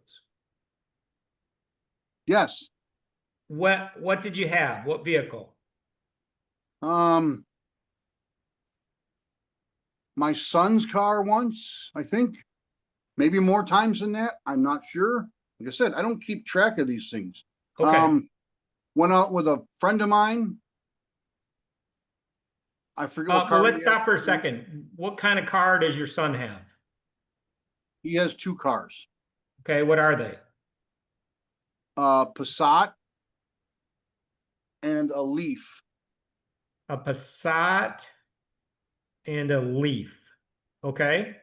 yes. What did you have? What vehicle? My son's car once, I think. Maybe more times than that. I'm not sure. Like I said, I don't keep track of these things. Okay. Went out with a friend of mine. I forget what Well, car let's he had. stop for a second. What kind of car does your son have? He has two cars. Okay, what are they? Passat and a Leaf. A Passat and a Leaf. Okay.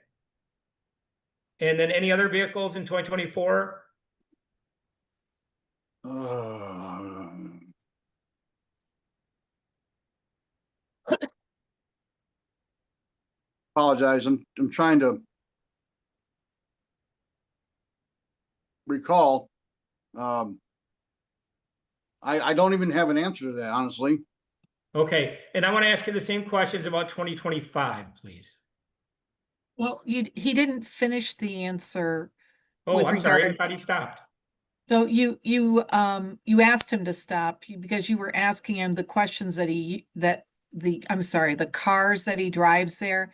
And then any other vehicles in 2024? Apologize. I'm trying to recall. I don't even have an answer to that, honestly. Okay, and I want to ask you the same questions about 2025, please. Well, he didn't finish the answer. Oh, With I'm sorry, I regard- thought he stopped. No, you asked him to stop because you were asking him the questions the cars that he drives there.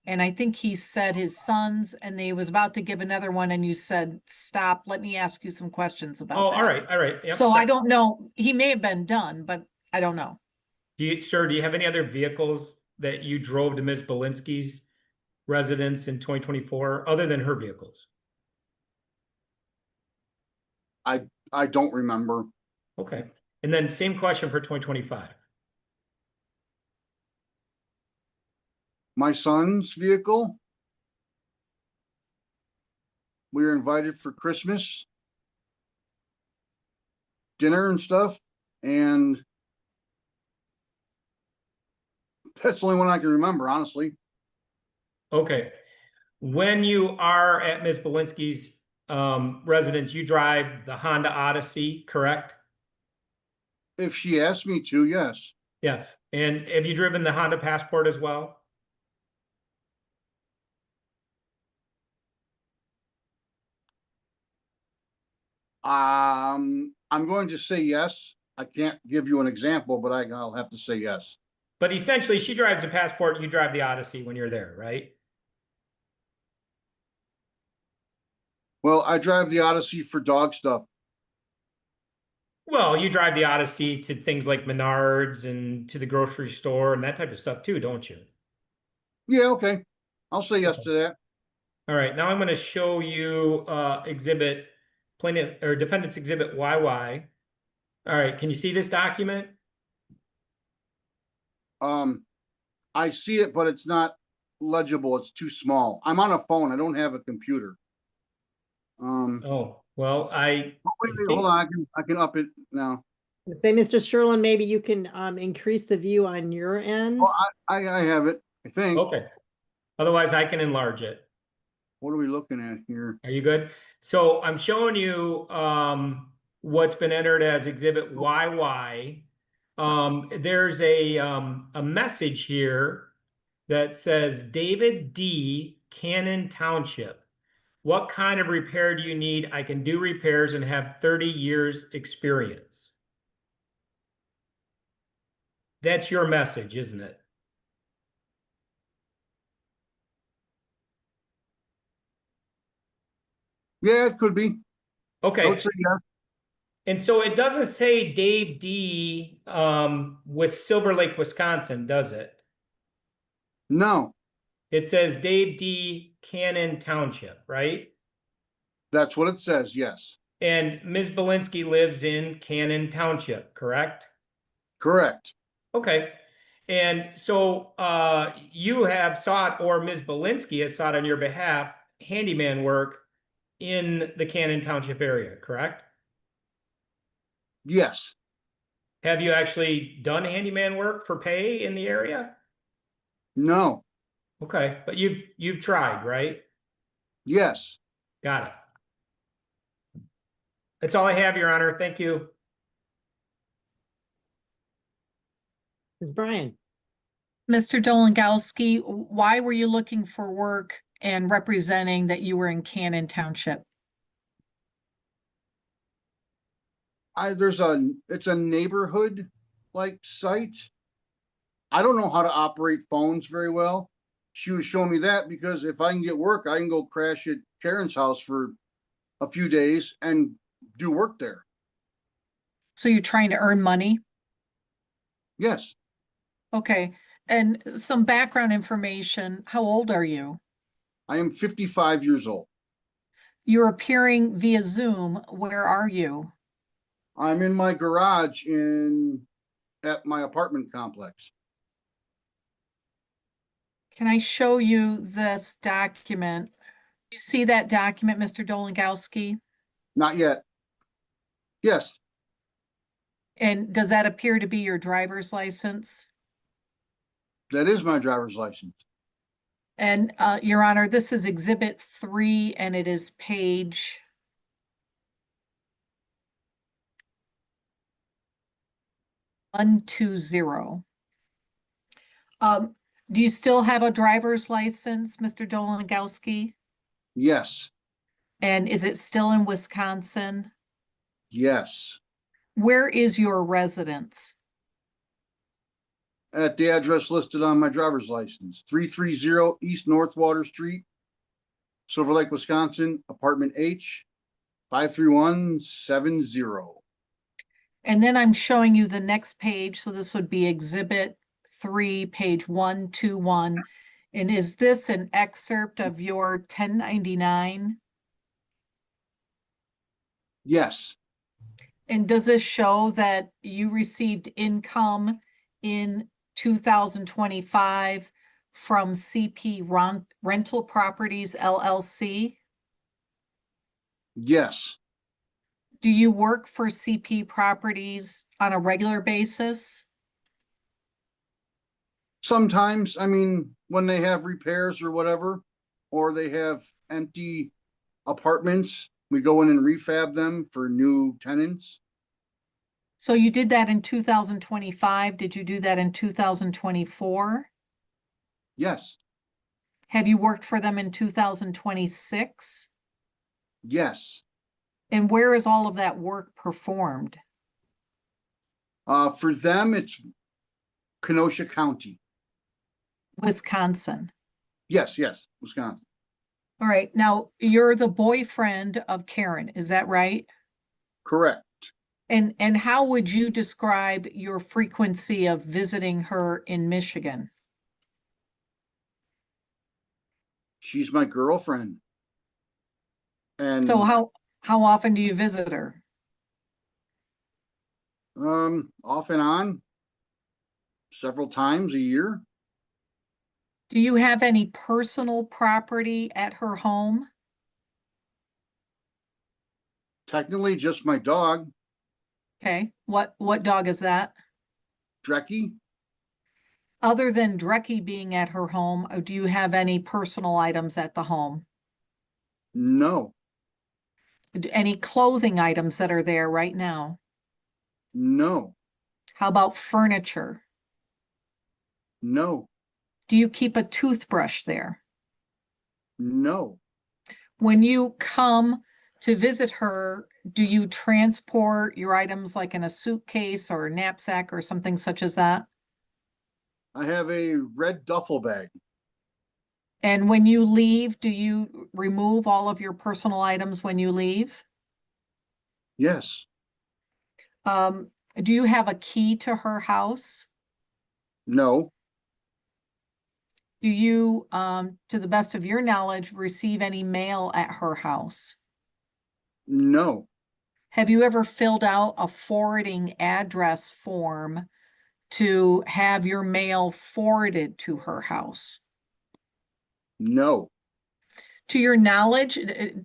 And I think he said his sons, and he was about to give another one, and you said, stop, let me ask you some questions about Oh, that. all right. Yep, So I sorry. don't know, he may have been done, but I don't know. Sir, do you have any other vehicles that you drove to Ms. Balinski's residence in 2024, other than her vehicles? I don't remember. Okay, and then same question for 2025. My son's vehicle. We were invited for Christmas dinner and stuff, and that's the only one I can remember, honestly. Okay. When you are at Ms. Balinski's residence, you drive the Honda Odyssey, correct? If she asked me to, yes. Yes. And have you driven the Honda Passport as well? I'm going to say yes. I can't give you an example, but I'll have to say yes. But essentially, she drives the Passport and you drive the Odyssey when you're there, right? Well, I drive the Odyssey for dog stuff. Well, you drive the Odyssey to things like Menards and to the grocery store and that type of stuff too, don't you? Yeah, okay. I'll say yes to that. All right, now I'm going to show you exhibit plaintiff or defendant's exhibit YY. All right, can you see this document? I see it, but it's not legible. It's too small. I'm on a phone. I don't have a computer. Oh, well, Wait, hold on. I can up it now. Say, Mr. Sherlin, maybe you can increase the view on your end. Oh, I have it, I think. Okay. Otherwise, I can enlarge it. What are we looking at here? Are you good? So I'm showing you what's been entered as exhibit YY. There's a message here that says David D. Cannon Township. What kind of repair do you need? I can do repairs and have 30 years experience. That's your message, isn't it? Yeah, it could be. I Okay. would say yes. And so it doesn't say Dave D. With Silver Lake, Wisconsin, does it? No, It says Dave D. Cannon Township, right? that's what it says. Yes, And Ms. Balinski lives in Cannon Township, correct? correct. Okay. And so you have sought, or Ms. Balinski has sought on your behalf, handyman work in the Cannon Township area, correct? Yes, Have you actually done handyman work for pay in the area? no, Okay, but you've tried, right? yes. Got it. That's all I have, Your Honor. Thank you. Ms. Bryan. Mr. Dolengowski, why were you looking for work and representing that you were in Cannon Township? It's a neighborhood like site. I don't know how to operate phones very well. She was showing me that because if I can get work, I can go crash at Karen's house for a few days and do work there. So you're trying to earn money? Yes, Okay, and some background information. How old are you? I am 55 years old. You're appearing via Zoom. Where are you? I'm in my garage at my apartment complex. Can I show you this document? You see that document, Mr. Dolengowski? Not yet. Yes, And does that appear to be your driver's license? that is my driver's license. And Your Honor, this is Exhibit 3 and it is page 120. Do you still have a driver's license, Mr. Dolengowski? Yes, And is it still in Wisconsin? yes. Where is your residence? At the address listed on my driver's license, 330 East North Water Street, Silver Lake, Wisconsin, apartment H, 53170. And then I'm showing you the next page. So this would be Exhibit 3, page 121. And is this an excerpt of your 1099? Yes, And does this show that you received income in 2025 from CP Rental Properties LLC? Yes, Do you work for CP Properties on a regular basis? sometimes, I mean, when they have repairs or whatever, or they have empty apartments, we go in and refab them for new tenants. So you did that in 2025. Did you do that in 2024? Yes, Have you worked for them in 2026? yes. And where is all of that work performed? For them, it's Kenosha County. Wisconsin. Yes, yes, Wisconsin. All right. Now, you're the boyfriend of Karen, is that right? Correct. And how would you describe your frequency of visiting her in Michigan? She's my girlfriend. And So how often do you visit her? off and on, several times a year. Do you have any personal property at her home? Technically, just my dog, Okay. What dog is that? Drecky. Other than Drecky being at her home, do you have any personal items at the home? No, Any clothing items that are there right now? no, How about furniture? no, Do you keep a toothbrush there? no, When you come to visit her, do you transport your items like in a suitcase or a knapsack or something such as that? I have a red duffel bag. And when you leave, do you remove all of your personal items when you leave? Yes, Do you have a key to her house? no, Do you, to the best of your knowledge, receive any mail at her house? no, Have you ever filled out a forwarding address form to have your mail forwarded to her house? no, To your knowledge,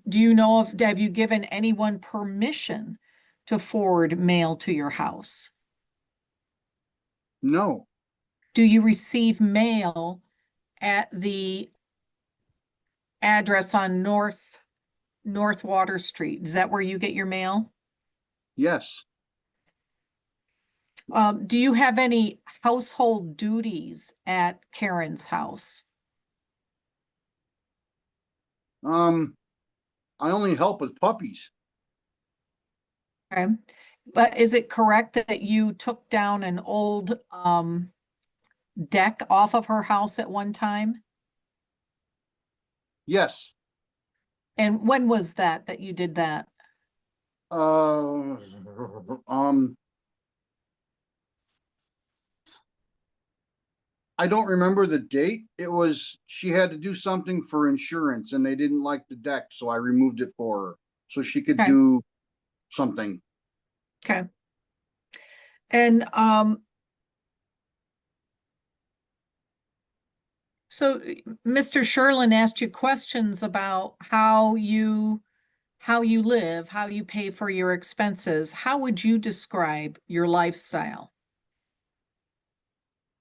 do you know if, have you given anyone permission to forward mail to your house? no, Do you receive mail at the address on North Water Street? Is that where you get your mail? yes. Do you have any household duties at Karen's house? I only help with puppies. Okay, but is it correct that you took down an old deck off of her house at one time? Yes. And when was that you did that? Uh, I don't remember the date. It was, she had to do something for insurance and they didn't like the deck, so I removed it for her so she could Okay. do something. Okay. And so Mr. Sherlin asked you questions about how you live, how you pay for your expenses. How would you describe your lifestyle?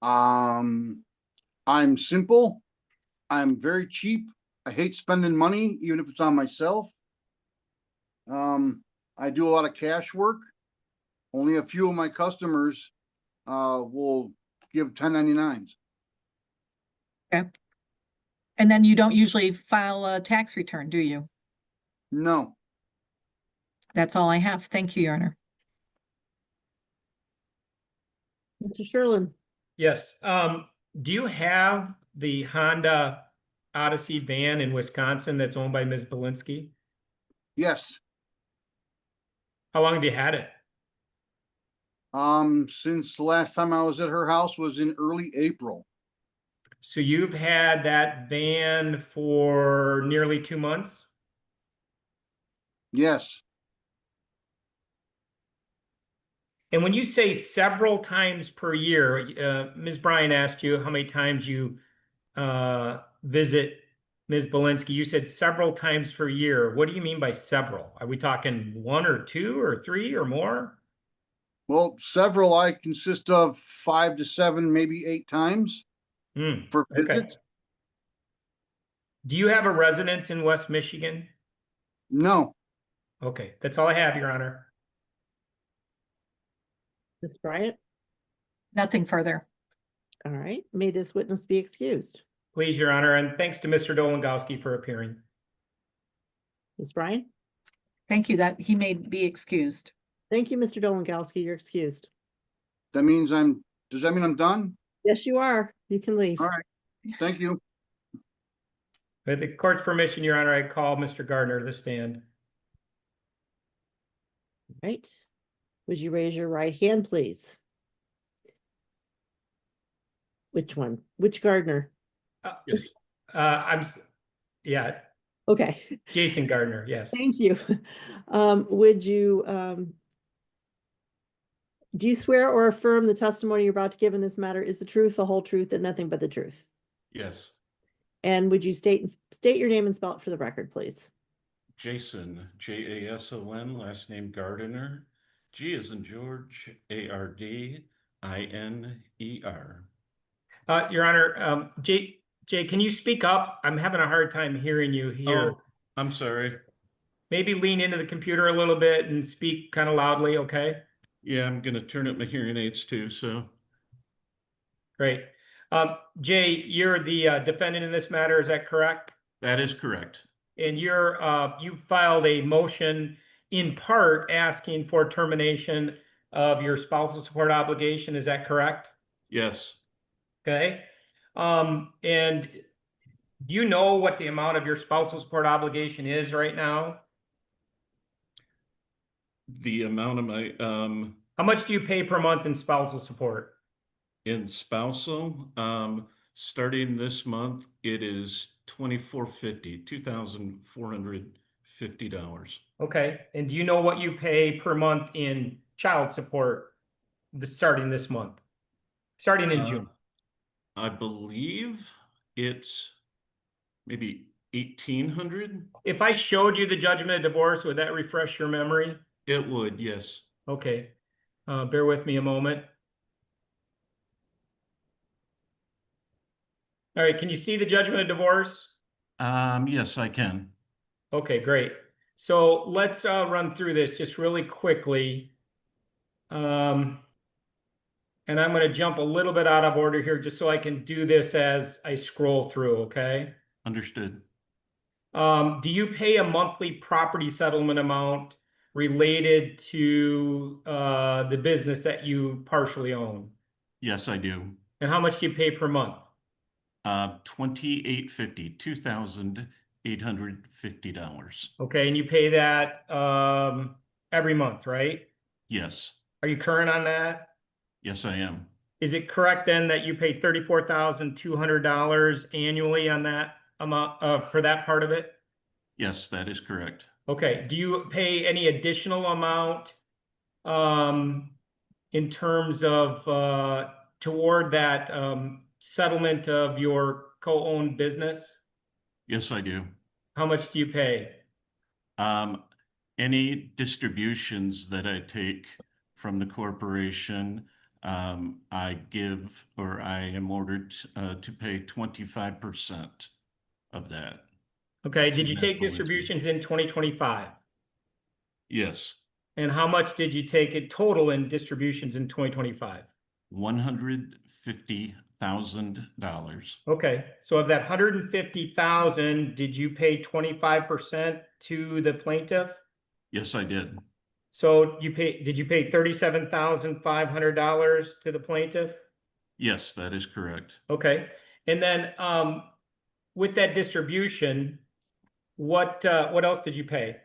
I'm simple. I'm very cheap. I hate spending money, even if it's on myself. I do a lot of cash work. Only a few of my customers will give 1099s. Okay. And then you don't usually file a tax return, do you? No, That's all I have. Thank you, Your Honor. Mr. Sherlin, Yes. Do you have the Honda Odyssey van in Wisconsin that's owned by Ms. Balinski? yes. How long have you had it? Since the last time I was at her house was in early April. So you've had that van for nearly 2 months? Yes, And when you say several times per year, Ms. Bryan asked you how many times you visit Ms. Balinski? You said several times per year. What do you mean by several? Are we talking one or two or three or more? Well, several I consist of 5 to 7, maybe 8 times for Okay. visits. Do you have a residence in West Michigan? No, Okay, that's all I have, Your Honor. Ms. Bryant? Nothing further. All right, may this witness be excused. Please, Your Honor, and thanks to Mr. Dolengowski for appearing. Ms. Bryant? Thank you that he may be excused. Thank you, Mr. Dolengowski. You're excused. that means does that mean I'm done? Yes, you are. You can leave. All right, thank you. With the court's permission, Your Honor, I call Mr. Gardner to the stand. Right. Would you raise your right hand, please? Which one? Which Gardner? Yes. Yeah, Okay, Jason Gardner, yes. thank you. Would you, do you swear or affirm the testimony you're about to give in this matter is the truth, the whole truth, and nothing but the truth? Yes, And would you state your name and spell it for the record, please? Jason, Jason, last name Gardner, G as in George, Ardiner. Your Honor, Jay, can you speak up? I'm having a hard time hearing you here. Oh, I'm sorry. Maybe lean into the computer a little bit and speak kind of loudly, okay? Yeah, I'm gonna turn up my hearing aids too, so. Great. Jay, you're the defendant in this matter, is that correct? That is correct. And you filed a motion in part asking for termination of your spousal support obligation, is that correct? Yes, Okay. And do you know what the amount of your spousal support obligation is right now? the amount of my, How much do you pay per month in spousal support? in spousal, starting this month, it is $2,450. Okay. And do you know what you pay per month in child support starting this month? Starting in June? I believe it's maybe 1,800. If I showed you the judgment of divorce, would that refresh your memory? It would, yes. Okay. Bear with me a moment. All right, can you see the judgment of divorce? Yes, I can. Okay, great. So let's run through this just really quickly. And I'm going to jump a little bit out of order here just so I can do this as I scroll through, okay? Understood. Do you pay a monthly property settlement amount related to the business that you partially own? Yes, I do. And how much do you pay per month? $2,850, $2,850. Okay, and you pay that every month, right? Yes, Are you current on that? yes, I am. Is it correct then that you pay $34,200 annually on that amount for that part of it? Yes, that is correct. Okay, do you pay any additional amount in terms of toward that settlement of your co-owned business? Yes, I do. How much do you pay? Any distributions that I take from the corporation, I give, or I am ordered to pay 25% of that. Okay, did you Ms. take Balinski. distributions in 2025? Yes, And how much did you take in total in distributions in 2025? $150,000. Okay, so of that 150,000, did you pay 25% to the plaintiff? Yes, I did. So did you pay $37,500 to the plaintiff? Yes, that is correct. Okay, and then with that distribution, what else did you pay?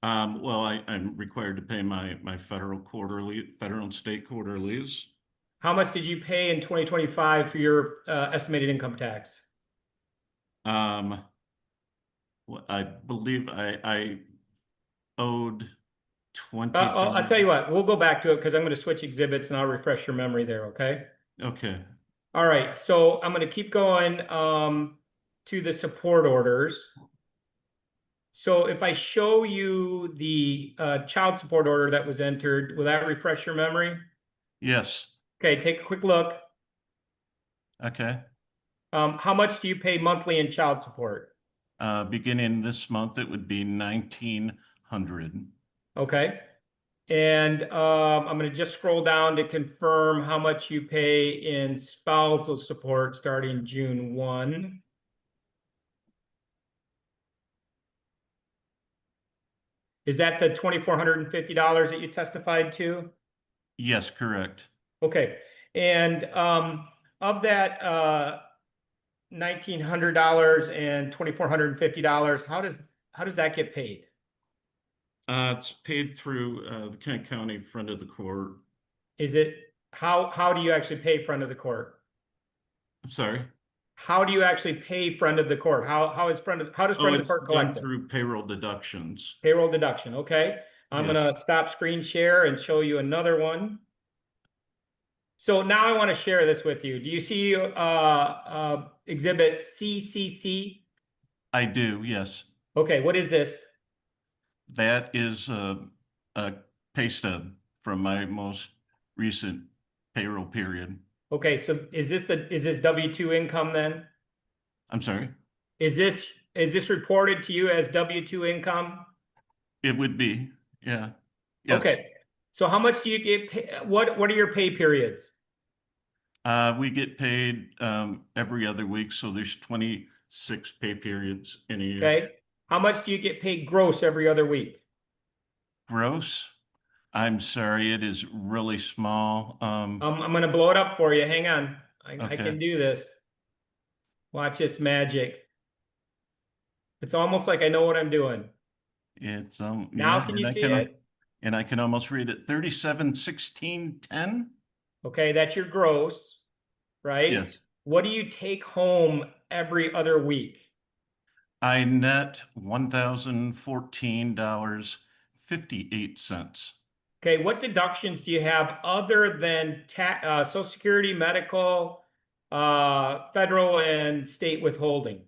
Well, I'm required to pay my federal and state quarterlies. How much did you pay in 2025 for your estimated income tax? Well, I believe I owed 20. I'll tell you what, we'll go back to it because I'm going to switch exhibits and I'll refresh your memory there, okay? Okay, All right, so I'm gonna keep going to the support orders. So if I show you the child support order that was entered, will that refresh your memory? Yes, Okay, take a quick look. okay. How much do you pay monthly in child support? Beginning this month, it would be 1,900. Okay. And I'm going to just scroll down to confirm how much you pay in spousal support starting June 1. Is that the $2,450 that you testified to? Yes, correct. Okay. And of that $1,900 and $2,450, how does that get paid? It's paid through the Kent County front of the court. Is it how do you actually pay front of the court? I'm sorry. How do you actually pay front of the court? How does front of the It's court done collect it? through payroll deductions. Payroll deduction, okay. I'm Yes. gonna stop screen share and show you another one. So now I want to share this with you. Do you see exhibit CCC? I do, yes. Okay, what is this? That is a pay stub from my most recent payroll period. Okay, so is this W-2 income then? I'm sorry. Is this reported to you as W-2 income? It would be, yeah. Yes. Okay, so how much do you get what are your pay periods? We get paid every other week, so there's 26 pay periods in a year. Okay, how much do you get paid gross every other week? Gross? I'm sorry, it is really small. I'm gonna blow it up for you. Hang on. I Okay. can do this. Watch this magic. It's almost like I know what I'm doing. It's Now yeah, can you and I see can it? and I can almost read it. 371610. Okay, that's your gross, right? Yes. What do you take home every other week? I net $1,014.58. Okay, what deductions do you have other than Social Security, medical, federal and state withholding?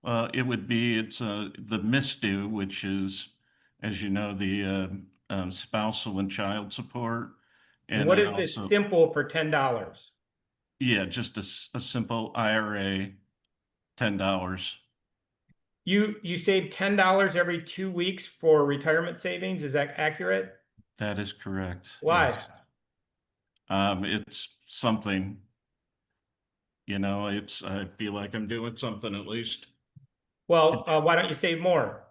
It would be the misdue, which is, as you know, the spousal and child support. And what then is this also, simple for $10? yeah, just a simple IRA, $10. You save $10 every 2 weeks for retirement savings. Is that accurate? That is correct. Why? Yes. It's something, I feel like I'm doing something at least. Well, why don't you save more?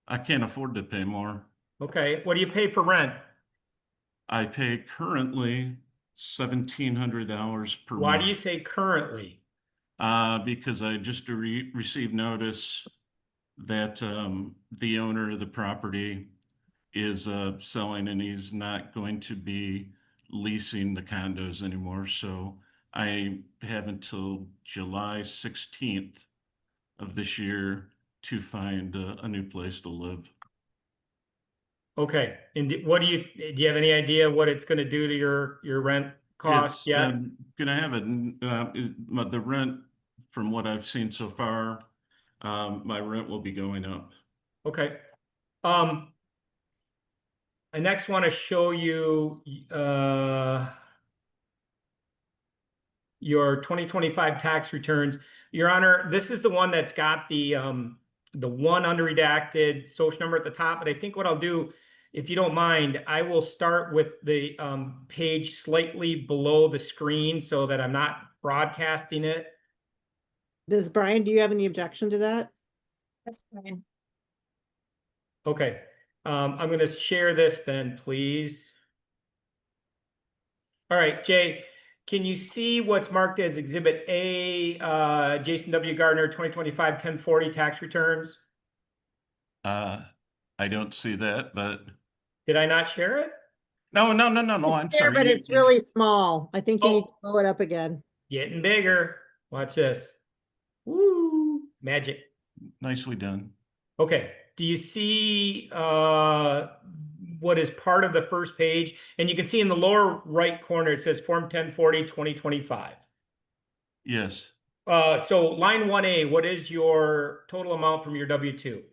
I can't afford to pay more. Okay, what do you pay for rent? I pay currently $1,700 per Why month. do you say currently? Because I just received notice that the owner of the property is selling and he's not going to be leasing the condos anymore. So I have until July 16th of this year to find a new place to live. Okay, and do you have any idea what it's going to do to your rent cost It's yet? gonna have the rent, from what I've seen so far, my rent will be going up. Okay. I next want to show you your 2025 tax returns. Your Honor, this is the one that's got the one unredacted social number at the top. But I think what I'll do, if you don't mind, I will start with the page slightly below the screen so that I'm not broadcasting it. Brian, do you have any objection to that? That's fine. Okay, I'm going to share this then, please. All right, Jay, can you see what's marked as Exhibit A, Jason W. Gardner, 2025 1040 tax returns? I don't see that, but Did I not share it? no, I'm There, sorry. but it's really small. I think you need to Oh. blow it up again. Getting bigger. Watch this. Woo, magic. Nicely done. Okay, do you see what is part of the first page? And you can see in the lower right corner, it says Form 1040 2025. Yes, So line 1A, what is your total amount from your W-2?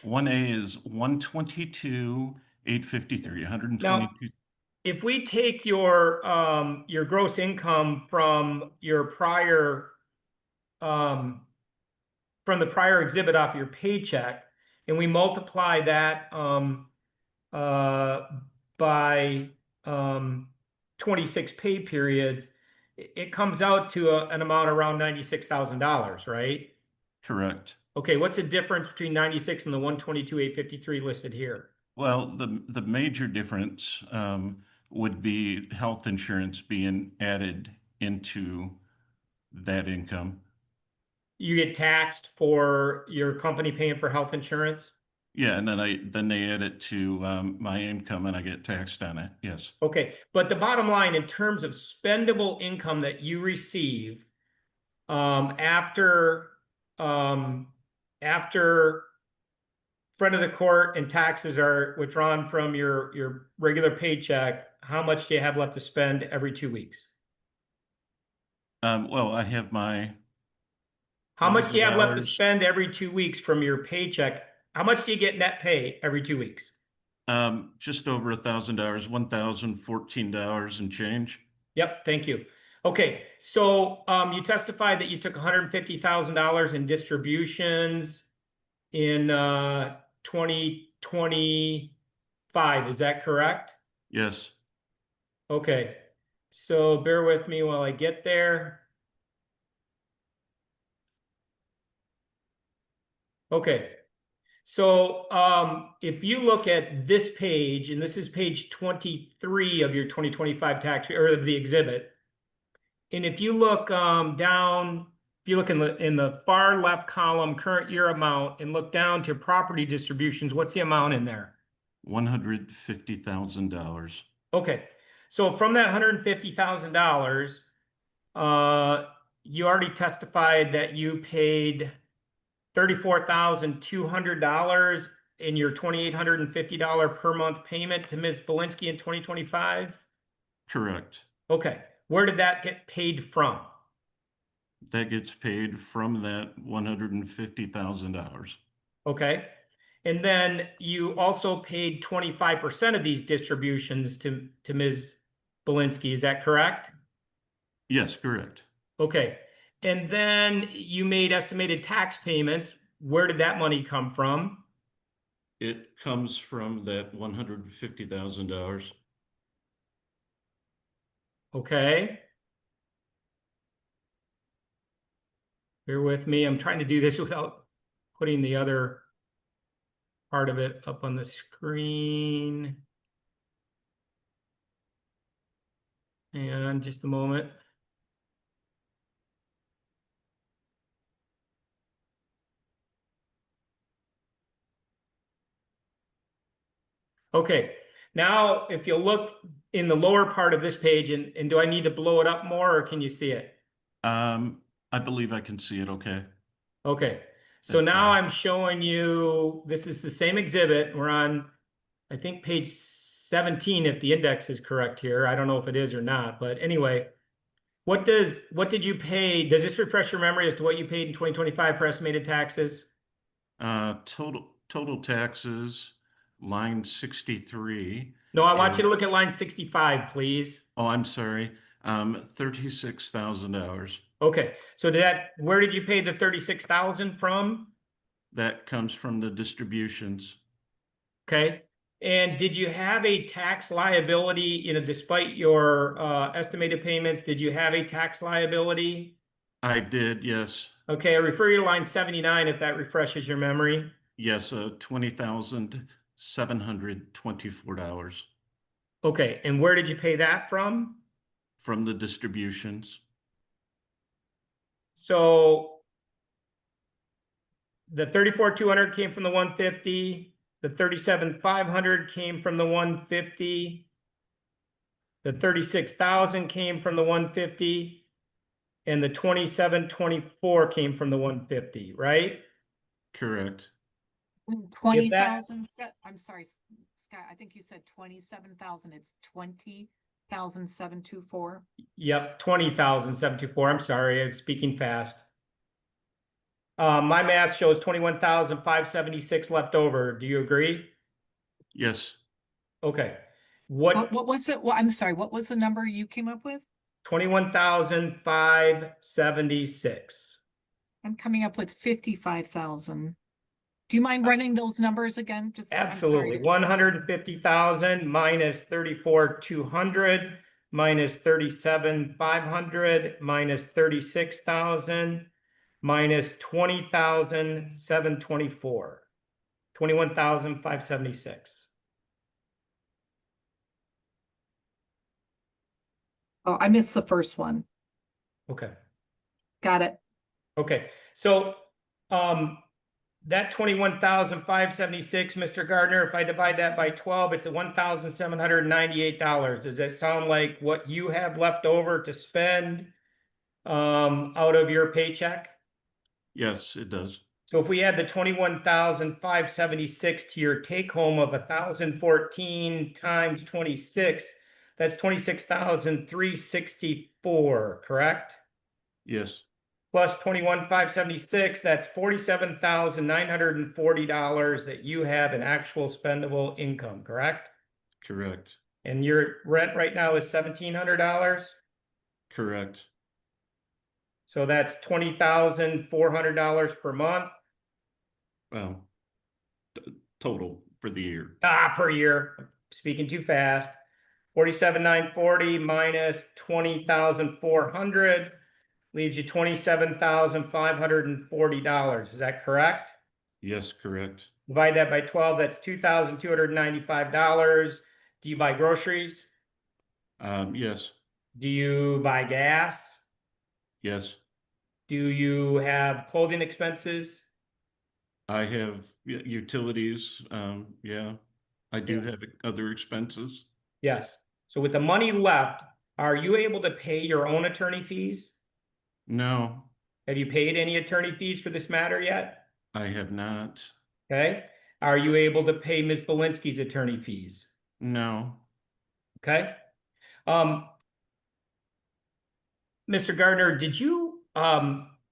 1A is 122,853, 122. If we take your gross income from your from the prior exhibit off your paycheck, and we multiply that by 26 pay periods, it comes out to an amount around $96,000, right? Correct. Okay, what's the difference between 96 and the 122,853 listed here? Well, the major difference would be health insurance being added into that income. You get taxed for your company paying for health insurance? Yeah, and then they add it to my income and I get taxed on it. Yes. Okay, but the bottom line, in terms of spendable income that you receive, after front of the court and taxes are withdrawn from your regular paycheck, how much do you have left to spend every 2 weeks? Well, I have my How much do you have left to $1,000. spend every 2 weeks from your paycheck? How much do you get net pay every 2 weeks? Just over $1,000, $1,014 and change. Yep, thank you. Okay, so you testified that you took $150,000 in distributions in 2025. Is that correct? Yes. Okay, so bear with me while I get there. Okay, so if you look at this page, and this is page 23 of your 2025 tax or of the exhibit, and if you look down, if you look in the far left column, current year amount, and look down to property distributions, what's the amount in there? $150,000. Okay, so from that $150,000, you already testified that you paid $34,200 in your $2,850 per month payment to Ms. Balinski in 2025? Correct. Okay, where did that get paid from? That gets paid from that $150,000. Okay, and then you also paid 25% of these distributions to Ms. Balinski, is that correct? Yes, correct. Okay, and then you made estimated tax payments. Where did that money come from? It comes from that $150,000. Okay. Bear with me. I'm trying to do this without putting the other part of it up on the screen. And just a moment. Okay, now if you look in the lower part of this page, and do I need to blow it up more or can you see it? I believe I can see it. Okay. Okay, so That's now fine. I'm showing you, this is the same exhibit. We're on, I think, page 17, if the index is correct here. I don't know if it is or not, but anyway, what did you pay? Does this refresh your memory as to what you paid in 2025 for estimated taxes? Total taxes, line 63. No, I want you to is- look at line 65, please. Oh, I'm sorry. $36,000. Okay, so where did you pay the 36,000 from? That comes from the distributions. Okay, and did you have a tax liability, despite your estimated payments, did you have a tax liability? I did, yes. Okay, I refer you to line 79 if that refreshes your memory. Yes, $20,724 Okay, and where did you pay that from? from the distributions. So the 34,200 came from the 150, the 37,500 came from the 150, the 36,000 came from the 150, and the 2724 came from the 150, right? Correct. 20,000, I'm sorry, Scott, I think you said 27,000, it's 20,000 20,724. Yep, 20,724. I'm sorry, I'm speaking fast. My math shows 21,576 left over. Do you agree? Yes, Okay. What was it? Well, I'm sorry, what was the number you came up with? 21,576. I'm coming up with 55,000. Do you mind running those numbers again? Just, I'm Absolutely. sorry. 150,000 minus 34,200 minus 37,500 minus 36,000 minus 20,724. 21,576. Oh, I missed the first one. Okay. Got it. Okay. So, that 21,576, Mr. Gardner, if I divide that by 12, it's $1,798. Does that sound like what you have left over to spend out of your paycheck? yes, it does. So if we add the 21,576 to your take home of 1,014 times 26, that's 26,364, correct? Yes, Plus 21,576, that's $47,940 that you have in actual spendable income, correct? correct, And your rent right now is $1,700, correct. so that's $20,400 per month. Well, total for the year. Per year. I'm speaking too fast. 47,940 minus 20,400 leaves you $27,540. Is that correct? Yes, correct. Divide that by 12, that's $2,295. Do you buy groceries? Yes, Do you buy gas? yes. Do you have clothing expenses? I have utilities. Yeah, I do Yeah. have other expenses. Yes. So with the money left, are you able to pay your own attorney fees? No, Have you paid any attorney fees for this matter yet? I have not. Okay. Are you able to pay Ms. Balinski's attorney fees? No, Okay. Mr. Gardner, did you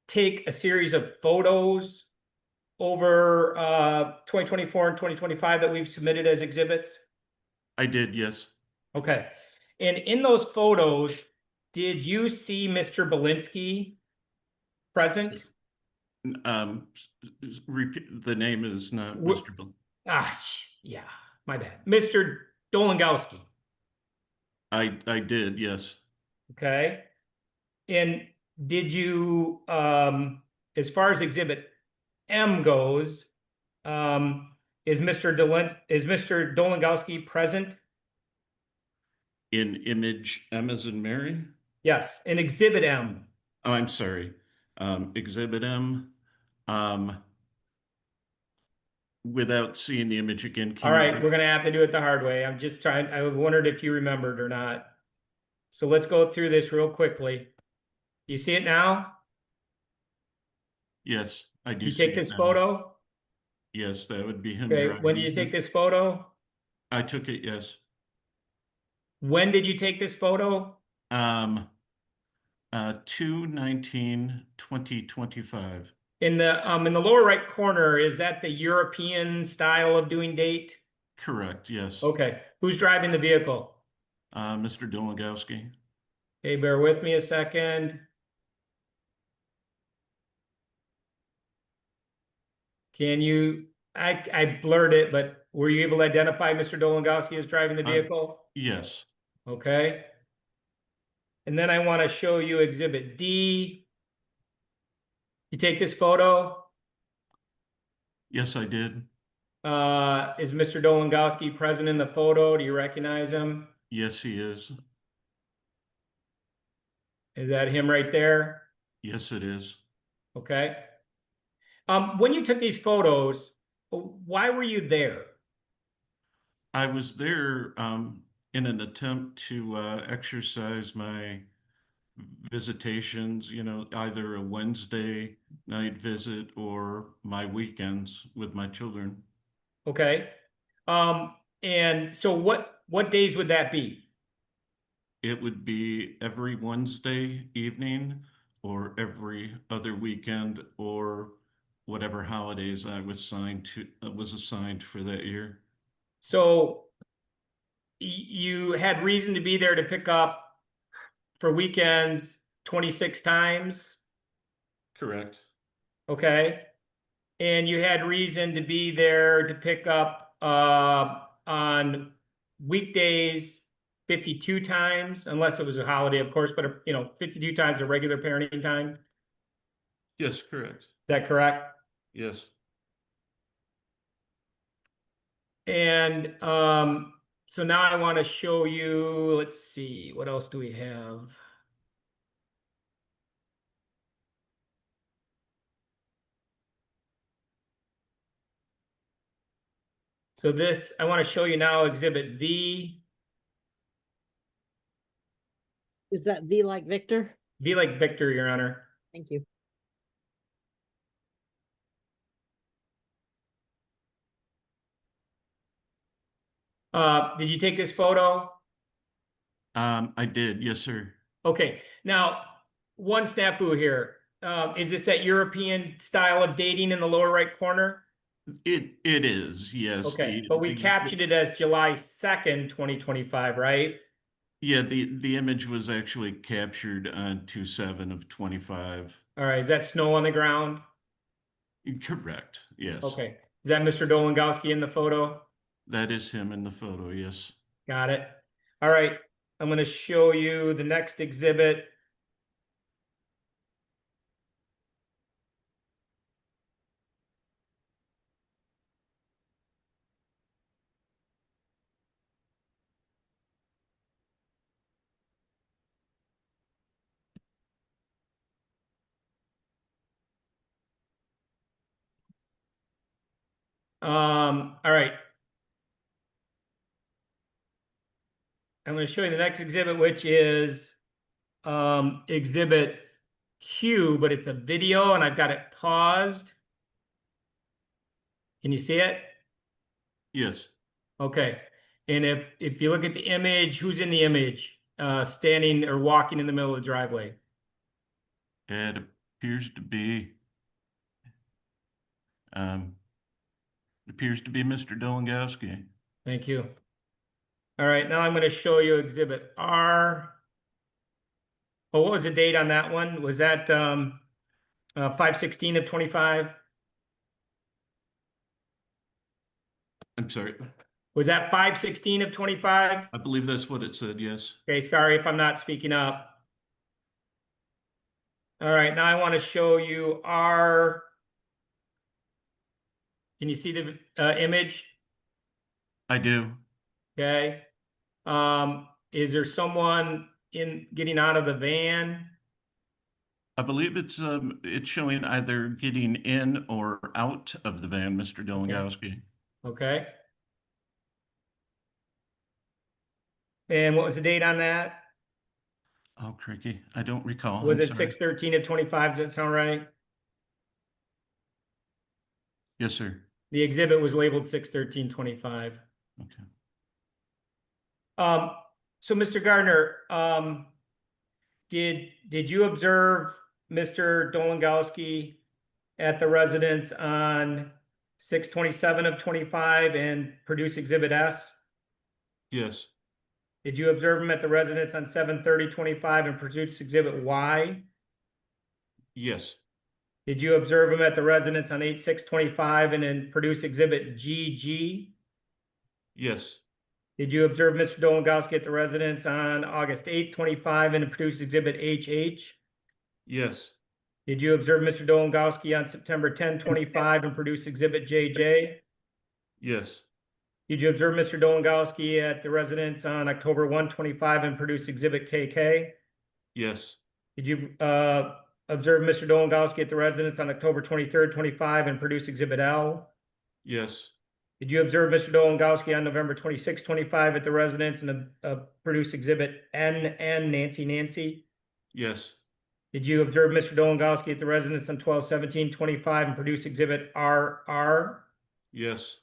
take a series of photos over 2024 and 2025 that we've submitted as exhibits? I did. Yes, Okay. And in those photos, did you see Mr. Balinski present? Repeat. The name is not Wh- Mr. Bill. Yeah, my bad. Mr. Dolengowski. I did. Yes, Okay. And did you, as far as exhibit M goes, is Mr. Dolengowski present? in image M as in Mary. Yes, in exhibit M. Oh, I'm sorry. Exhibit M. Without seeing the image again, All right, we're gonna have to do it the hard way. I'm just trying, I wondered if you remembered or not. So let's go through this real quickly. You see it now? Yes, I do You see take it this now. photo? Yes, that would be him Okay, driving. when did you take this photo? I took it. Yes. When did you take this photo? 2/19/2025. In the lower right corner, is that the European style of doing date? Correct. Yes. Okay, who's driving the vehicle? Mr. Dolengowski. Okay, bear with me a second. Can you, I blurred it, but were you able to identify Mr. Dolengowski as driving the vehicle? Yes. Okay. And then I want to show you exhibit D. You take this photo. Yes, I did. Is Mr. Dolengowski present in the photo? Do you recognize him? Yes, he is. Is that him right there? Yes, it is. Okay. When you took these photos, why were you there? I was there in an attempt to exercise my visitations, either a Wednesday night visit or my weekends with my children. Okay. And so what days would that be? It would be every Wednesday evening or every other weekend or whatever holidays I was assigned for that year. So you had reason to be there to pick up for weekends 26 times, Correct. okay? And you had reason to be there to pick up on weekdays 52 times, unless it was a holiday, of course, but 52 times a regular parenting time. Yes, correct. Is that correct? Yes. And so now I want to show you, let's see, what else do we have? So this, I want to show you now Exhibit V. Is that V like Victor? V like Victor, Your Honor. Thank you. Did you take this photo? I did. Yes, sir. Okay, now, one snafu here. Is this that European style of dating in the lower right corner? It is, yes. Okay, but we captured it as July 2nd, 2025, right? Yeah, the image was actually captured on 2/7 of 25. All right, is that snow on the ground? Correct, yes. Okay, is that Mr. Dolengowski in the photo? That is him in the photo, yes. Got it. All right, I'm going to show you the next exhibit. All right. I'm going to show you the next exhibit, which is Exhibit Q, but it's a video and I've got it paused. Can you see it? Yes, Okay. And if you look at the image, who's in the image? Standing or walking in the middle of the driveway? it appears to be Mr. Dolengowski. Thank you. All right, now I'm going to show you Exhibit R. Oh, what was the date on that one? Was that 5/16 of 25? I'm sorry. Was that 5/16 of 25? I believe that's what it said, yes. Okay, sorry if I'm not speaking up. All right, now I want to show you our. Can you see the image? I do. Okay. Is there someone getting out of the van? I believe it's showing either getting in or out of the van, Mr. Dolengowski. Okay. And what was the date on that? Oh, cricky. I don't recall. Was I'm it sorry. 6/13 of 25? Does that sound right? Yes, sir. The exhibit was labeled 6/13/25. Okay. So Mr. Gardner, did you observe Mr. Dolengowski at the residence on 6/27 of 25 and produce Exhibit S? Yes. Did you observe him at the residence on 7/30/25 and produce Exhibit Y? Yes. Did you observe him at the residence on 8/6/25 and then produce Exhibit GG? Yes. Did you observe Mr. Dolengowski at the residence on August 8th, 25 and produce Exhibit HH? Yes. Did you observe Mr. Dolengowski on September 10th, 25 and produce Exhibit JJ? Yes. Did you observe Mr. Dolengowski at the residence on October 1, 25 and produce Exhibit KK? Yes. Did you observe Mr. Dolengowski at the residence on October 23rd, 25 and produce Exhibit L? Yes. Did you observe Mr. Dolengowski on November 26, 25 at the residence and produce Exhibit NN Nancy? Yes. Did you observe Mr. Dolengowski at the residence on 12/17/25 and produce Exhibit RR? Yes.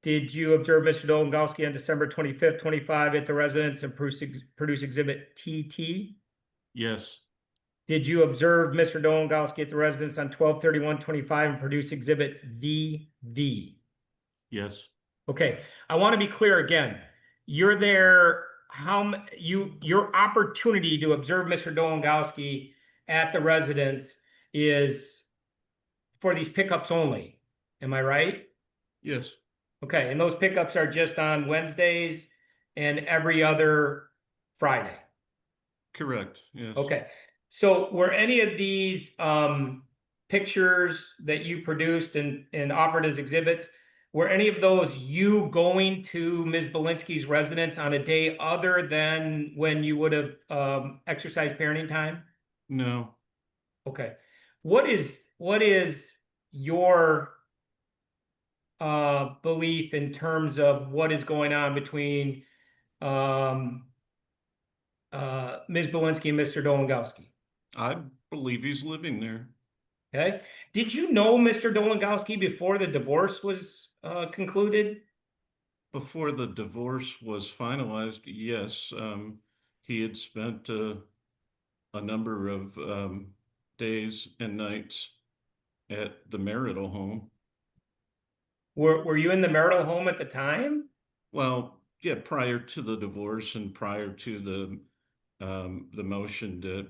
Did you observe Mr. Dolengowski on December 25th, 25 at the residence and produce exhibit TT? Yes, Did you observe Mr. Dolengowski at the residence on 12/31/25 and produce exhibit VV? yes, Okay, I want to be clear again. You're there, your opportunity to observe Mr. Dolengowski at the residence is for these pickups only. Am I right? yes, Okay, and those pickups are just on Wednesdays and every other Friday. correct, yes. Okay, so were any of these pictures that you produced and offered as exhibits, were any of those you going to Ms. Balinski's residence on a day other than when you would have exercised parenting time? No, Okay. What is your belief in terms of what is going on between Ms. Balinski and Mr. Dolengowski? I believe he's living there. Okay. Did you know Mr. Dolengowski before the divorce was concluded? Before the divorce was finalized, yes, he had spent a number of days and nights at the marital home. Were you in the marital home at the time? Well, yeah, prior to the divorce and prior to the motion to,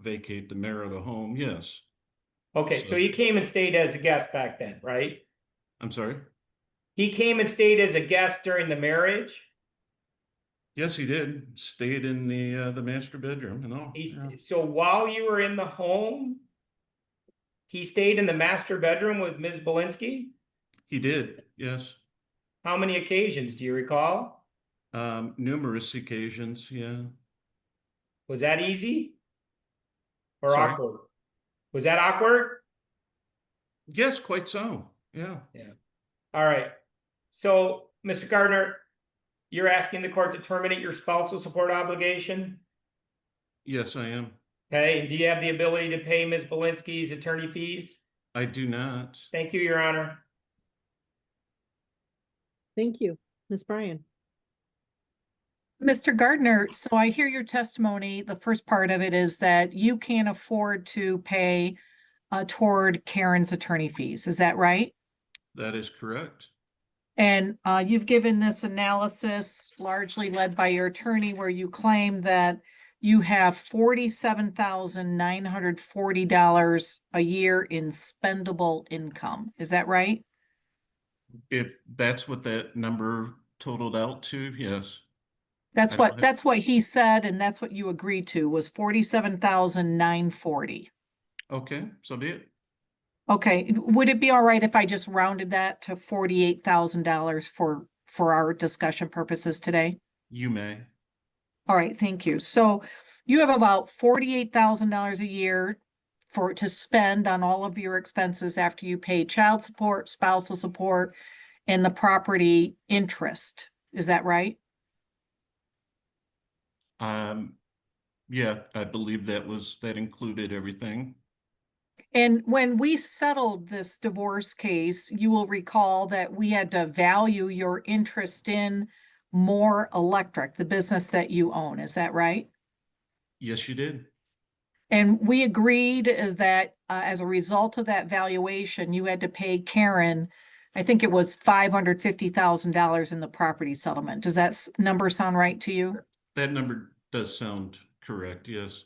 vacate the marital home, yes. Okay, so he came and stayed as a guest back then, right? I'm sorry? He came and stayed as a guest during the marriage? Yes, he did. Stayed in the master bedroom and all. Yeah. So while you were in the home, he stayed in the master bedroom with Ms. Balinski? He did, yes. How many occasions do you recall? Numerous occasions, yeah. Was that easy? Or Sorry? awkward? Was that awkward? Yes, quite so, yeah. All right. So, Mr. Gardner, you're asking the court to terminate your spousal support obligation? Yes, I am. Okay, and do you have the ability to pay Ms. Balinski's attorney fees? I do not. Thank you, Your Honor. Thank you. Ms. Bryan. Mr. Gardner, so I hear your testimony. The first part of it is that you can't afford to pay toward Karen's attorney fees. Is that right? That is correct. And you've given this analysis largely led by your attorney where you claim that you have $47,940 a year in spendable income. Is that right? If that's what that number totaled out to, yes. That's I don't have- that's what he said, and that's what you agreed to was 47,940. Okay, so be it. Okay, would it be all right if I just rounded that to $48,000 for our discussion purposes today? You may. All right, thank you. So you have about $48,000 a year to spend on all of your expenses after you pay child support, spousal support, and the property interest. Is that right? Yeah, I believe that included everything. And when we settled this divorce case, you will recall that we had to value your interest in More Electric, the business that you own. Is that right? Yes, you did. And we agreed that as a result of that valuation, you had to pay Karen, I think it was $550,000 in the property settlement. Does that number sound right to you? That number does sound correct, yes.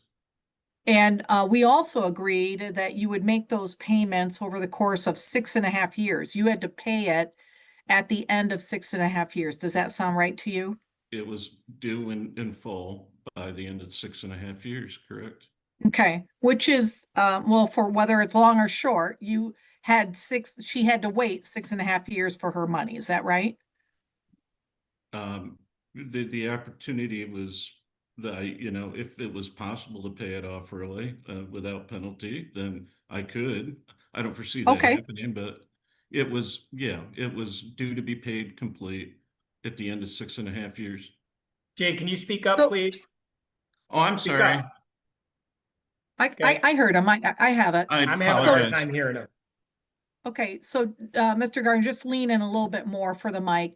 And we also agreed that you would make those payments over the course of 6.5 years. You had to pay it at the end of 6.5 years. Does that sound right to you? It was due in full by the end of 6.5 years, correct? Okay, which is, well, for whether it's long or short, she had to wait 6.5 years for her money. Is that right? The opportunity was if it was possible to pay it off early, without penalty, then I could. I don't foresee that Okay. happening, but it was due to be paid complete at the end of 6.5 years. Jay, can you speak up, So- please? Oh, I'm Speak sorry. up. I heard him. I have it. I I'm having a So- hard apologize. time hearing him. Okay, so Mr. Gardner, just lean in a little bit more for the mic,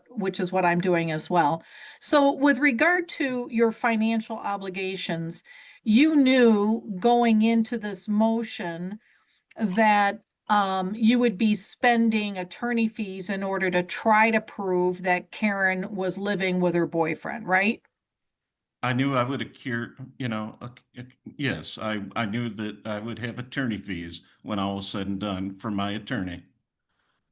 which is what I'm doing as well. So with regard to your financial obligations, you knew going into this motion that you would be spending attorney fees in order to try to prove that Karen was living with her boyfriend, right? I knew I would accrue, yes, I knew that I would have attorney fees when all was said and done for my attorney.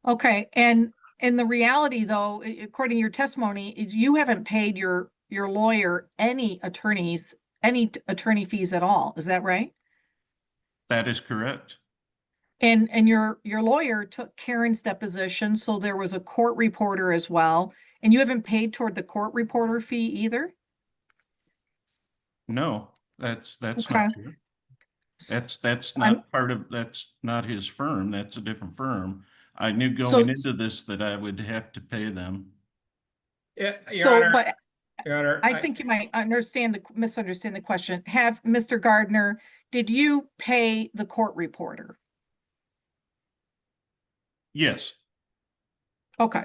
Okay, and the reality though, according to your testimony, is you haven't paid your lawyer any attorney fees at all. Is that right? That is correct. And your lawyer took Karen's deposition, so there was a court reporter as well, and you haven't paid toward the court reporter fee either? No, that's Okay. not true. That's I'm- not that's not his firm. That's a different firm. I knew So- going into this that I would have to pay them. Yeah, Your So, Honor, but Your Honor, I think you might misunderstand the question. Mr. Gardner, did you pay the court reporter? Yes, Okay,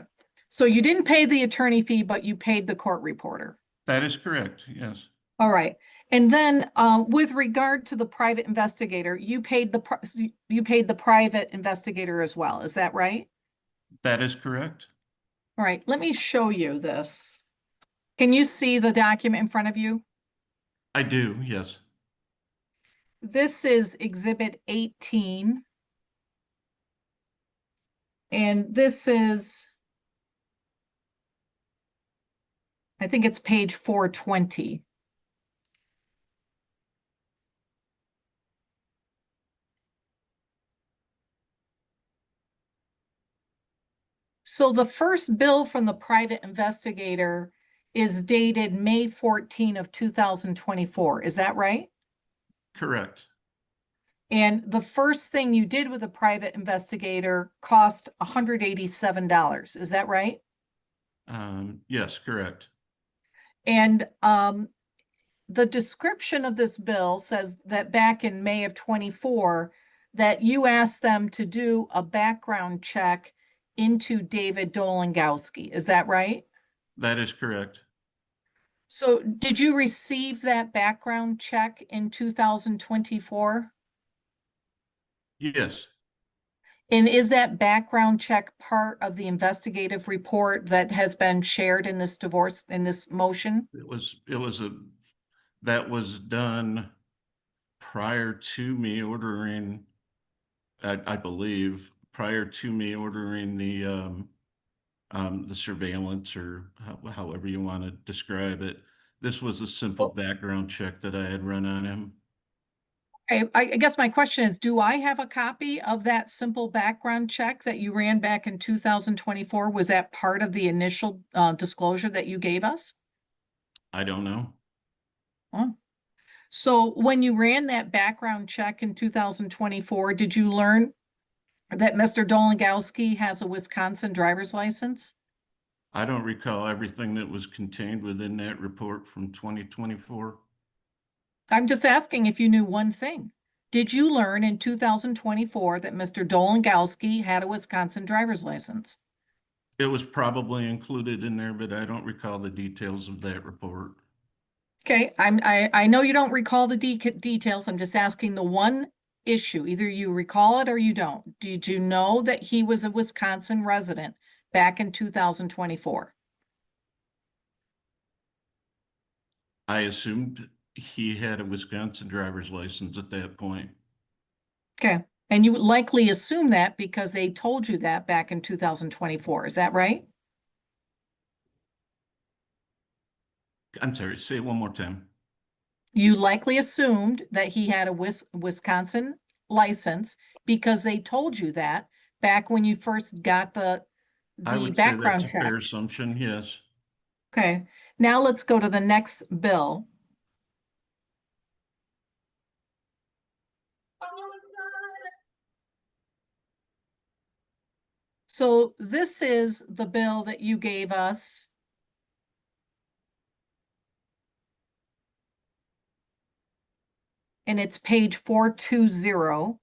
so you didn't pay the attorney fee, but you paid the court reporter. that is correct. Yes, All right, and then with regard to the private investigator, you paid the private investigator as well. Is that right? that is correct. All right, let me show you this. Can you see the document in front of you? I do. Yes. This is Exhibit 18. And this is, I think it's page 420. So the first bill from the private investigator is dated May 14 of 2024. Is that right? Correct. And the first thing you did with a private investigator cost $187. Is that right? Yes, correct. And the description of this bill says that back in May of 24, that you asked them to do a background check into David Dolengowski. Is that right? That is correct. So did you receive that background check in 2024? Yes, And is that background check part of the investigative report that has been shared in this motion? that was done prior to me ordering, I believe, prior to me ordering the surveillance or however you want to describe it. This was a simple background check that I had run on him. Okay, I guess my question is, do I have a copy of that simple background check that you ran back in 2024? Was that part of the initial disclosure that you gave us? I don't know. Oh. So when you ran that background check in 2024, did you learn that Mr. Dolengowski has a Wisconsin driver's license? I don't recall everything that was contained within that report from 2024. I'm just asking if you knew one thing. Did you learn in 2024 that Mr. Dolengowski had a Wisconsin driver's license? It was probably included in there, but I don't recall the details of that report. Okay, I know you don't recall the details. I'm just asking the one issue. Either you recall it or you don't. Did you know that he was a Wisconsin resident back in 2024? I assumed he had a Wisconsin driver's license at that point. Okay, and you would likely assume that because they told you that back in 2024. Is that right? I'm sorry, say it one more time. You likely assumed that he had a Wisconsin license because they told you that back when you first got the I would say background that's a check. fair assumption, yes. Okay, now let's go to the next bill. So this is the bill that you gave us. And it's page 420.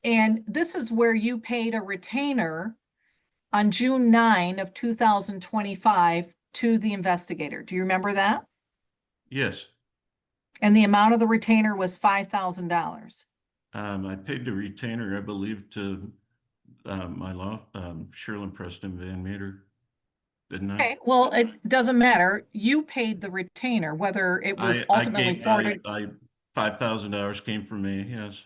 And this is where you paid a retainer on June 9 of 2025 to the investigator. Do you remember that? Yes. And the amount of the retainer was $5,000. I paid the retainer, I believe, to my law, Sherlin Preston Van Meter, didn't I? Okay, well, it doesn't matter. You paid the retainer, whether it was ultimately forwarded. $5,000 came from me, yes.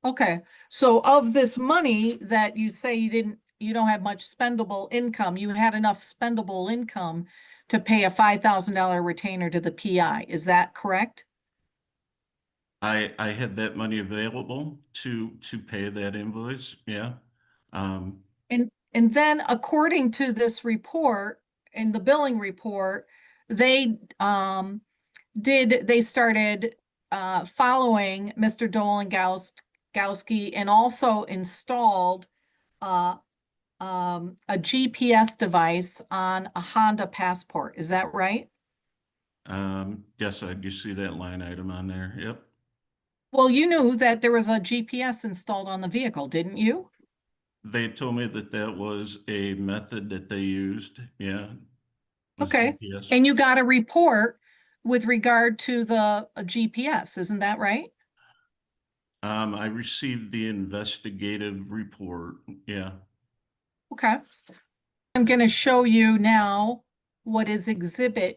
Okay, so of this money that you say you don't have much spendable income, you had enough spendable income to pay a $5,000 retainer to the PI. Is that correct? I had that money available to pay that invoice, yeah. And then according to this report, in the billing report, they started following Mr. Dolengowski and also installed a GPS device on a Honda Passport. Is that right? Yes, I do see that line item on there, yep. Well, you knew that there was a GPS installed on the vehicle, didn't you? They told me that that was a method that they used, yeah. was Okay, GPS. and you got a report with regard to the GPS, isn't that right? I received the investigative report, yeah. Okay. I'm going to show you now what is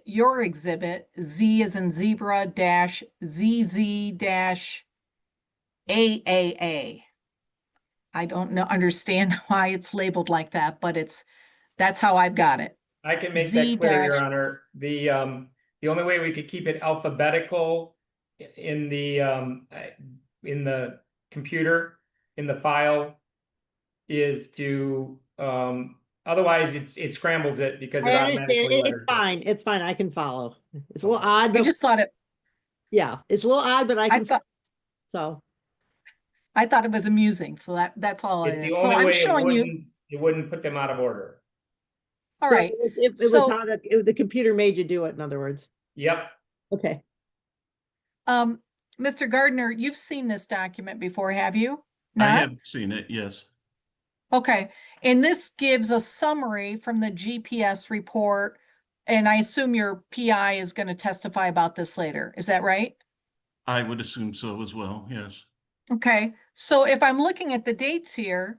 your exhibit, Z as in zebra dash ZZ dash AAA. I don't understand why it's labeled like that, but that's how I've got it. I can make Z that clear, Your dash- Honor. The only way we could keep it alphabetical in the computer, in the file, is to, otherwise it scrambles it because it I understand. automatically It's letters it. fine. It's fine. I can follow. It's a little odd, I but just thought yeah, it's a little odd, but I I can, thought so. I thought it was amusing, so that's all it It's the is. So only I'm way showing you. it wouldn't put them out of order. All So right. It was So how the computer made you do it, in other words. Yep. Okay. Mr. Gardner, you've seen this document before, have you? I Not? have seen it, yes. Okay, and this gives a summary from the GPS report, and I assume your PI is going to testify about this later. Is that right? I would assume so as well, yes. Okay, so if I'm looking at the dates here,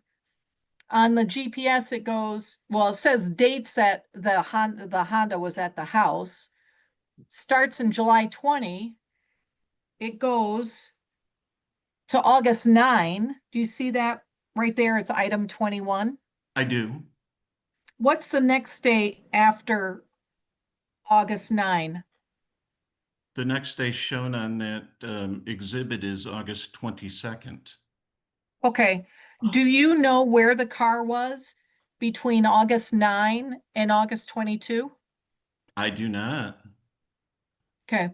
on the GPS, it goes, well, it says dates that the Honda was at the house. Starts in July 20. It goes to August 9. Do you see that right there? It's item 21. I do. What's the next date after August 9? The next day shown on that exhibit is August 22nd. Okay, do you know where the car was between August 9 and August 22? I do not. Okay,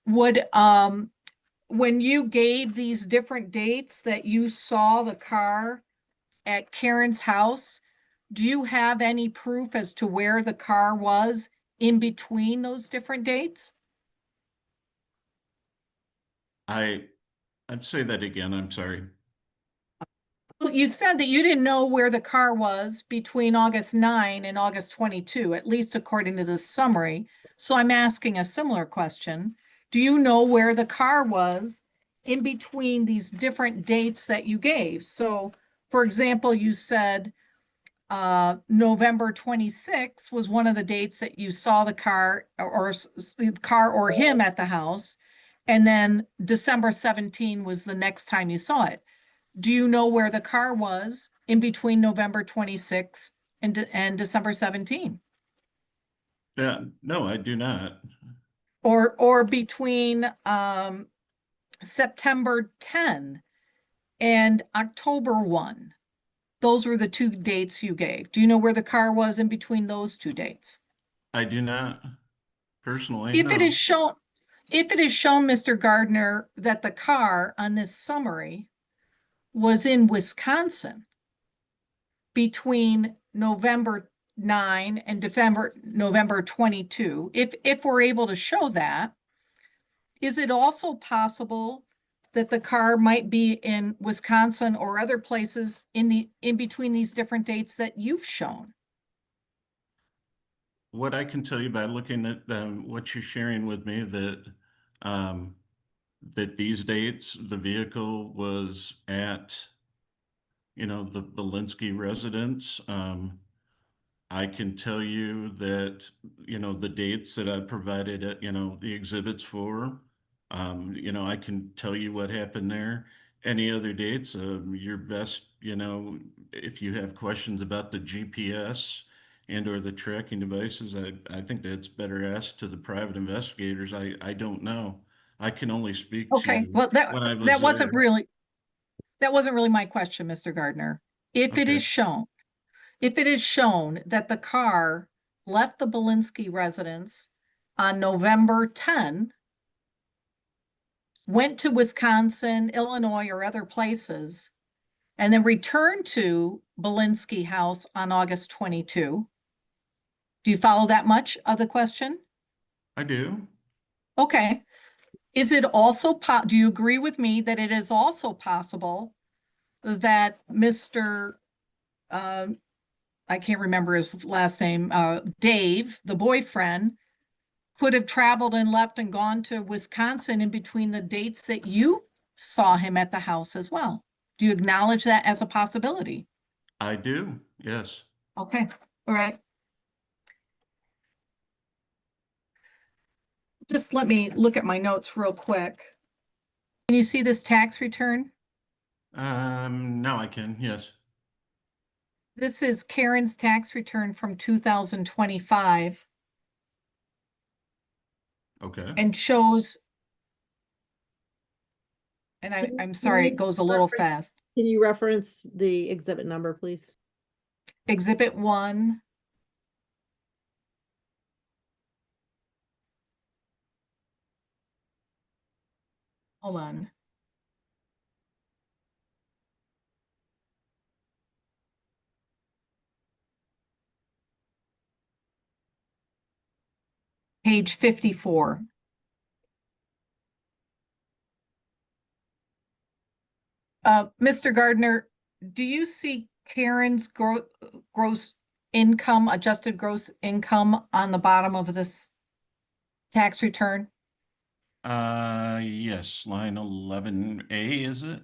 would, when you gave these different dates that you saw the car at Karen's house, do you have any proof as to where the car was in between those different dates? I'd say that again, I'm sorry. Well, you said that you didn't know where the car was between August 9 and August 22, at least according to this summary. So I'm asking a similar question. Do you know where the car was in between these different dates that you gave? So, for example, you said November 26 was one of the dates that you saw the car or him at the house. And then December 17 was the next time you saw it. Do you know where the car was in between November 26 and December 17? Yeah, no, I do not. Or between September 10 and October 1? Those were the two dates you gave. Do you know where the car was in between those two dates? I do not. Personally, If no. it is shown, Mr. Gardner, that the car on this summary was in Wisconsin between November 9 and November 22, if we're able to show that, is it also possible that the car might be in Wisconsin or other places in between these different dates that you've shown? What I can tell you by looking at what you're sharing with me, that these dates, the vehicle was at, the Balinski residence. I can tell you that, the dates that I provided, the exhibits for, I can tell you what happened there. Any other dates, your best, if you have questions about the GPS and or the tracking devices, I think that's better asked to the private investigators. I don't know. I can only speak Okay, to well, when I was that wasn't there. really, that wasn't really my question, Mr. Gardner. If it Okay. is shown, if it is shown that the car left the Balinski residence on November 10, went to Wisconsin, Illinois, or other places, and then returned to Balinski House on August 22. Do you follow that much of the question? I do. Okay. Is it also, do you agree with me that it is also possible that Mr. I can't remember his last name, Dave, the boyfriend, could have traveled and left and gone to Wisconsin in between the dates that you saw him at the house as well? Do you acknowledge that as a possibility? I do. Yes. Okay, all right. Just let me look at my notes real quick. Can you see this tax return? Now I can. Yes. This is Karen's tax return from 2025 Okay. and shows, and I'm sorry, it goes a little fast. Can you reference the exhibit number, please? Exhibit 1. Hold on. Page 54. Mr. Gardner, do you see Karen's gross income, adjusted gross income on the bottom of this tax return? Yes, line 11A, is it?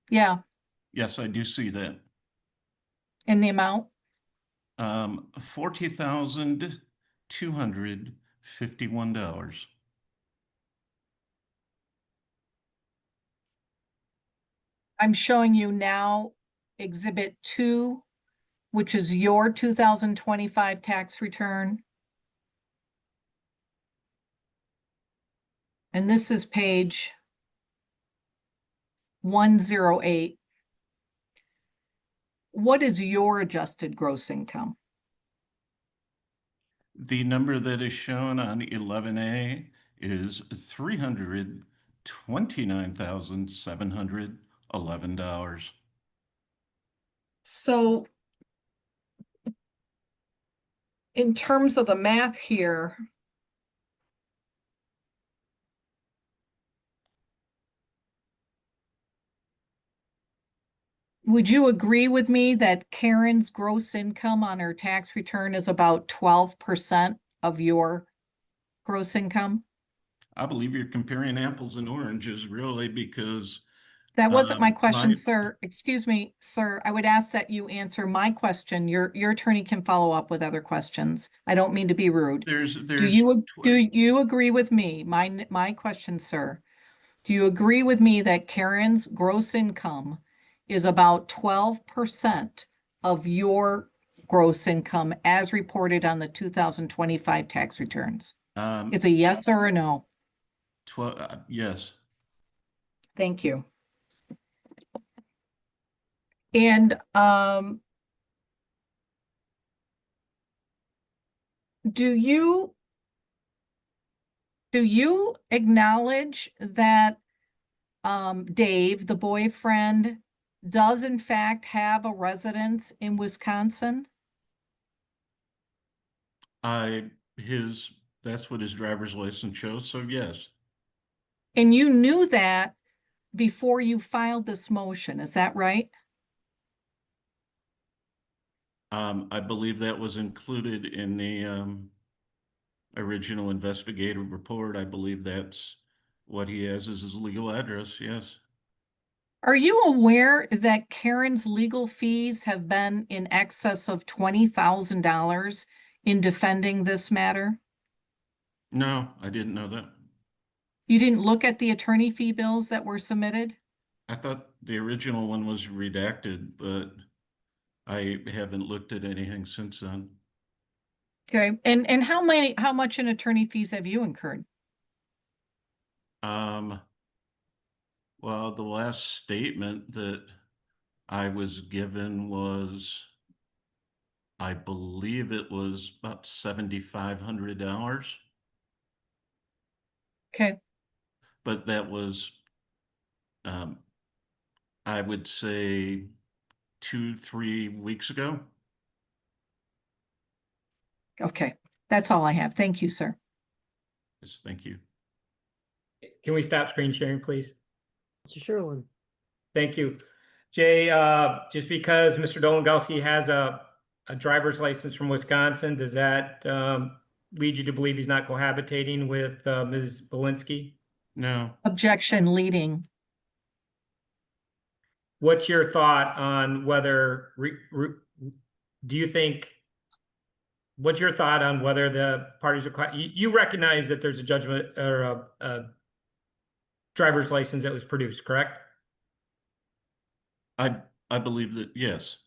Yeah, Yes, I do see that. in the amount? $40,251. I'm showing you now Exhibit 2, which is your 2025 tax return. And this is page 108. What is your adjusted gross income? The number that is shown on 11A is $329,711. So in terms of the math here, would you agree with me that Karen's gross income on her tax return is about 12% of your gross income? I believe you're comparing apples and oranges, really, because That wasn't my my- question, sir. Excuse me, sir. I would ask that you answer my question. Your attorney can follow up with other questions. I don't mean to be rude. Do you agree with me? My question, sir. Do you agree with me that Karen's gross income is about 12% of your gross income as reported on the 2025 tax returns? It's a yes or a no? Yes. Thank you. And do you acknowledge that Dave, the boyfriend, does in fact have a residence in Wisconsin? That's what his driver's license shows, so yes. And you knew that before you filed this motion, is that right? I believe that was included in the original investigator report. I believe that's what he has as his legal address, yes. Are you aware that Karen's legal fees have been in excess of $20,000 in defending this matter? No, I didn't know that. You didn't look at the attorney fee bills that were submitted? I thought the original one was redacted, but I haven't looked at anything since then. Okay, and how much in attorney fees have you incurred? Well, the last statement that I was given was, I believe it was about $7,500, Okay, but that was, I would say 2-3 weeks ago. okay, that's all I have. Thank you, sir. Yes, thank you. Can we stop screen sharing, please? Mr. Sherlin. Thank you. Jay, just because Mr. Dolengowski has a driver's license from Wisconsin, does that lead you to believe he's not cohabitating with Ms. Balinski? No, Objection leading. What's your thought on whether, do you think, what's your thought on whether the parties are, you recognize that there's a judgment or a driver's license that was produced, correct? I believe that, yes.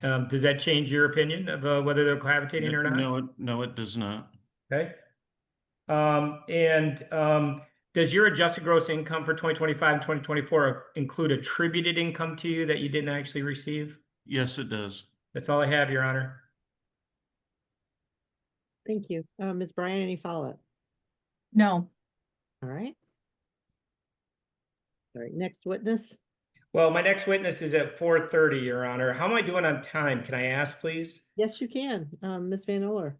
Does that change your opinion of whether they're cohabitating or not? No, it does not. Okay. Does your adjusted gross income for 2025 and 2024 include attributed income to you that you didn't actually receive? Yes, it does. That's all I have, Your Honor. Thank you. Ms. Bryan, any follow-up? No. All right. All right, next witness. Well, my next witness is at 4:30, Your Honor. How am I doing on time? Can I ask, please? Yes, you can. Ms. Van Oler.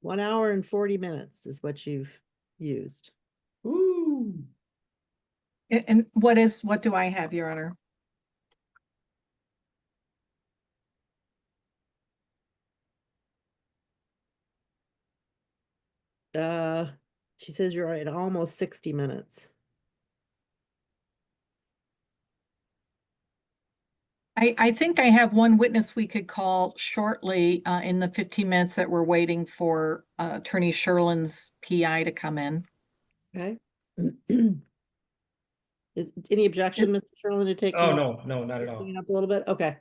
One hour and 40 minutes is what you've used. Ooh. And what do I have, Your Honor? She says you're at almost 60 minutes. I think I have one witness we could call shortly in the 15 minutes that we're waiting for Attorney Sherlin's PI to come in. Okay. Is any objection, Mr. Sherlin, to take? Oh, no, not at all. Clean up a little bit. Okay.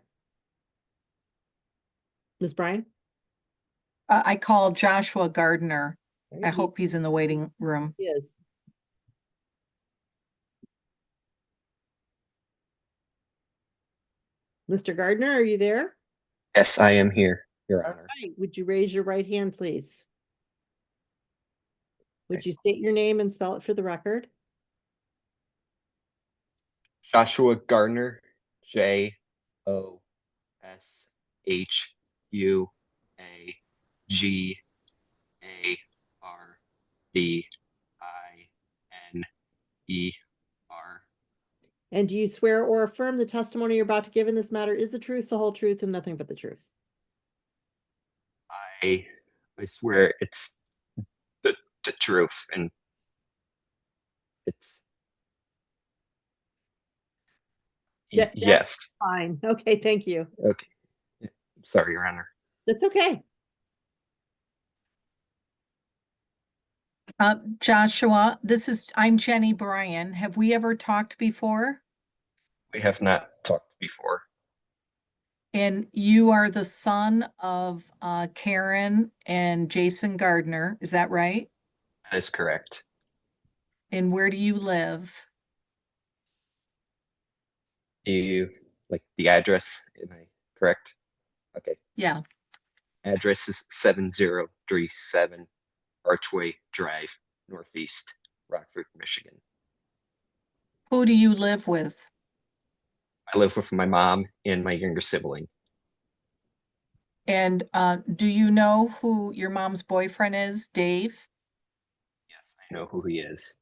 Ms. Bryan? I call Joshua Gardner. All I right, hope he's in the waiting room. he is. Mr. Gardner, are you there? Yes, I am here, Your All Honor. right, would you raise your right hand, please? Would you state your name and spell it for the record? Joshua Gardner, JOSHUAGARDNER. And do you swear or affirm the testimony you're about to give in this matter is the truth, the whole truth, and nothing but the truth? I swear it's the truth, and it's Yeah, yes. Fine. Okay, thank you. Okay. Sorry, Your Honor. That's okay. Joshua, I'm Jenny Bryan. Have we ever talked before? We have not talked before. And you are the son of Karen and Jason Gardner, is that right? That is correct. And where do you live? Do you like the address? Am I correct? Okay. Yeah. Address is 7037 Archway Drive, Northeast, Rockford, Michigan. Who do you live with? I live with my mom and my younger sibling. And do you know who your mom's boyfriend is, Dave? Yes, I know who he is.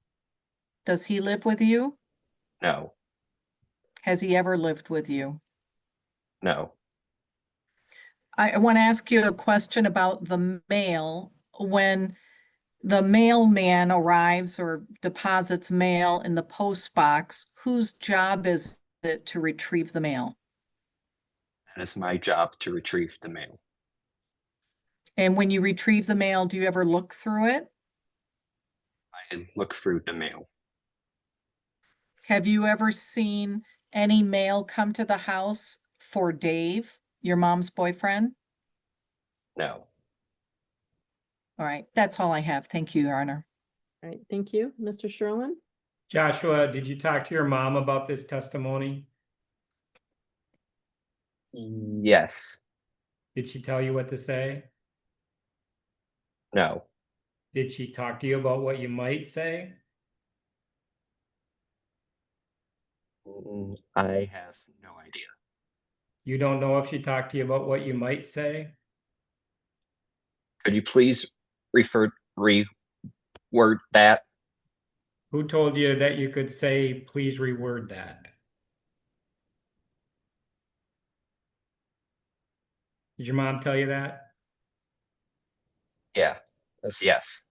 Does he live with you? No, Has he ever lived with you? no, I want to ask you a question about the mail. When the mailman arrives or deposits mail in the post box, whose job is it to retrieve the mail? that is my job to retrieve the mail. And when you retrieve the mail, do you ever look through it? I look through the mail. Have you ever seen any mail come to the house for Dave, your mom's boyfriend? No, All right, that's all I have. Thank you, Your Honor. All right, thank you. Mr. Sherlin? Joshua, did you talk to your mom about this testimony? yes, Did she tell you what to say? no, Did she talk to you about what you might say? I have no idea. You don't know if she talked to you about what you might say? Could you please reword that? Who told you that you could say, please reword that? Did your mom tell you that? Yeah, that's yes.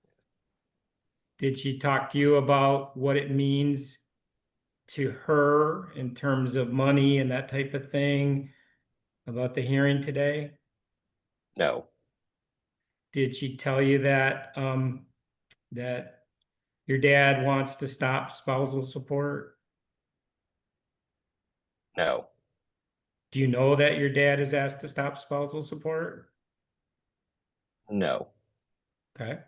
Did she talk to you about what it means to her in terms of money and that type of thing about the hearing today? No, Did she tell you that that your dad wants to stop spousal support? no, Do you know that your dad has asked to stop spousal support? no, Okay.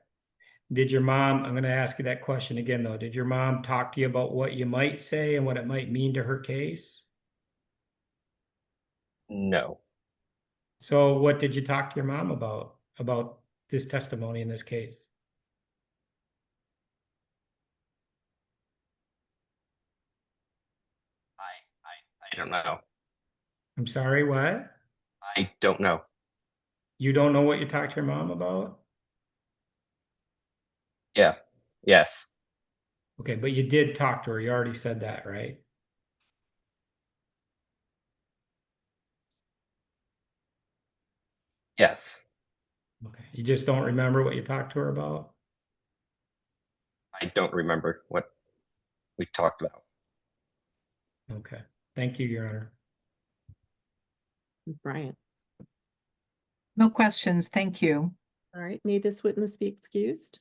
Did your mom, I'm going to ask you that question again though. Did your mom talk to you about what you might say and what it might mean to her case? no. So what did you talk to your mom about this testimony in this case? I don't know. I'm sorry, what? I don't know. You don't know what you talked to your mom about? Yeah, yes, Okay, but you did talk to her. You already said that, right? yes. Okay. You just don't remember what you talked to her about? I don't remember what we talked about. Okay. Thank you, Your Honor. Ms. Bryant? No questions. Thank you. All right, may this witness be excused?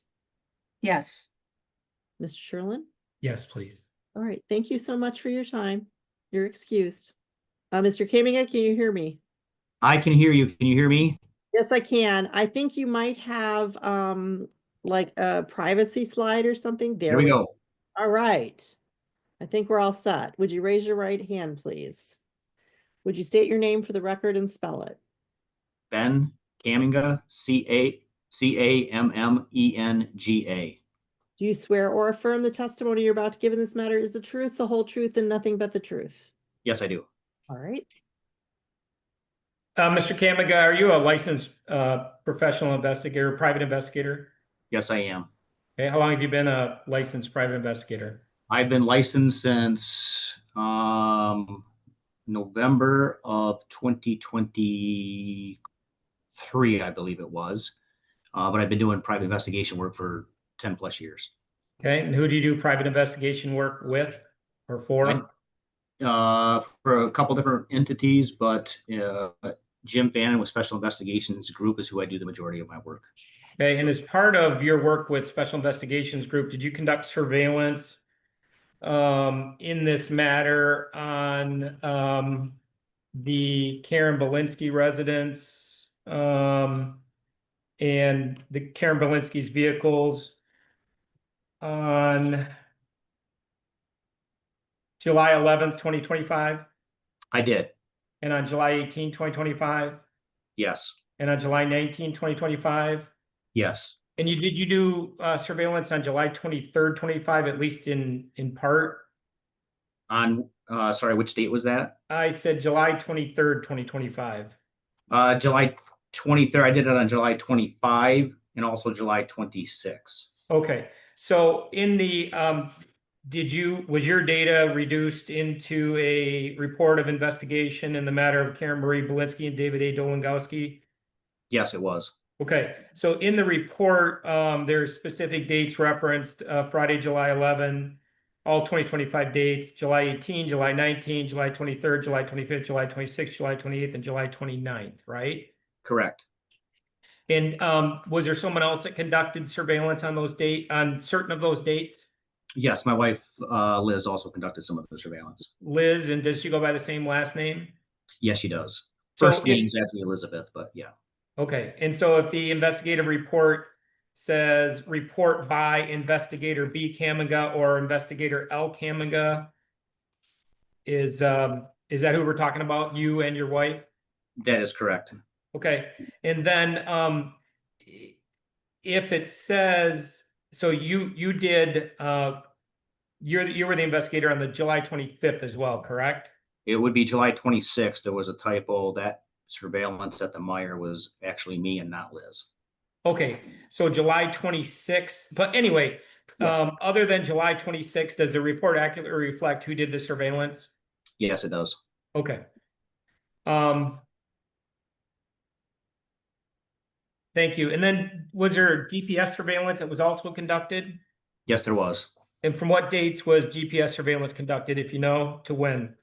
Yes. Mr. Sherlin? Yes, please. All right, thank you so much for your time. You're excused. Mr. Kamenga, can you hear me? I can hear you. Can you hear me? Yes, I can. I think you might have like a privacy slide or something. There we go. All right. I think we're all set. Would you raise your right hand, please? Would you state your name for the record and spell it? Ben Kamenga, Cammenga. Do you swear or affirm the testimony you're about to give in this matter is the truth, the whole truth, and nothing but the truth? Yes, I do. All right. Mr. Kamenga, are you a licensed professional investigator, private investigator? Yes, I am. Okay, how long have you been a licensed private investigator? I've been licensed since November of 2023, I believe it was. But I've been doing private investigation work for 10 plus years. Okay, and who do you do private investigation work with or for? For a couple different entities, but Jim Fannin with Special Investigations Group is who I do the majority of my work. Okay, and as part of your work with Special Investigations Group, did you conduct surveillance in this matter on the Karen Balinski residence and the Karen Balinski's vehicles on July 11th, 2025, I did. and on July 18th, 2025, Yes. and on July 19th, 2025? Yes. And did you do surveillance on July 23rd, 25, at least in part? On, sorry, which date was that? I said July 23rd, 2025. July 23rd, I did it on July 25 and also July 26. Okay, so in the, was your data reduced into a report of investigation in the matter of Karen Marie Balinski and David A. Dolengowski? Yes, it was. Okay, so in the report, there's specific dates referenced, Friday, July 11, all 2025 dates, July 18, July 19, July 23rd, July 25th, July 26th, July 28th, and July 29th, right? Correct. And was there someone else that conducted surveillance on on certain of those dates? Yes, my wife, Liz, also conducted some of the surveillance. Liz, and does she go by the same last name? Yes, she does. So First name's actually Elizabeth, but yeah. Okay, and so if the investigative report says report by Investigator B. Kamenga or Investigator L. Kamenga, is that who we're talking about, you and your wife? That is correct. Okay, and then if it says, so you did, you were the investigator on the July 25th as well, correct? It would be July 26th. There was a typo. That surveillance at the Meyer was actually me and not Liz. Okay, so July 26th, but anyway, Yes. Other than July 26th, does the report accurately reflect who did the surveillance? Yes, it does. Okay. Thank you. And then was there GPS surveillance that was also conducted? Yes, there was. And from what dates was GPS surveillance conducted, if you know, to when?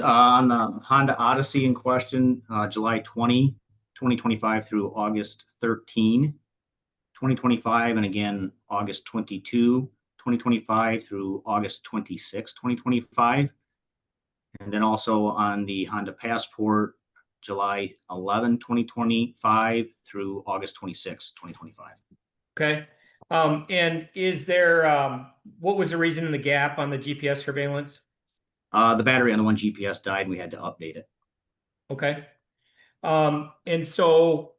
On the Honda Odyssey in question, July 20, 2025 through August 13, 2025, and again, August 22, 2025 through August 26, 2025. And then also on the Honda Passport, July 11, 2025 through August 26, 2025. Okay. And is there, what was the reason in the gap on the GPS surveillance? The battery on the one GPS died and we had to update it. Okay. And so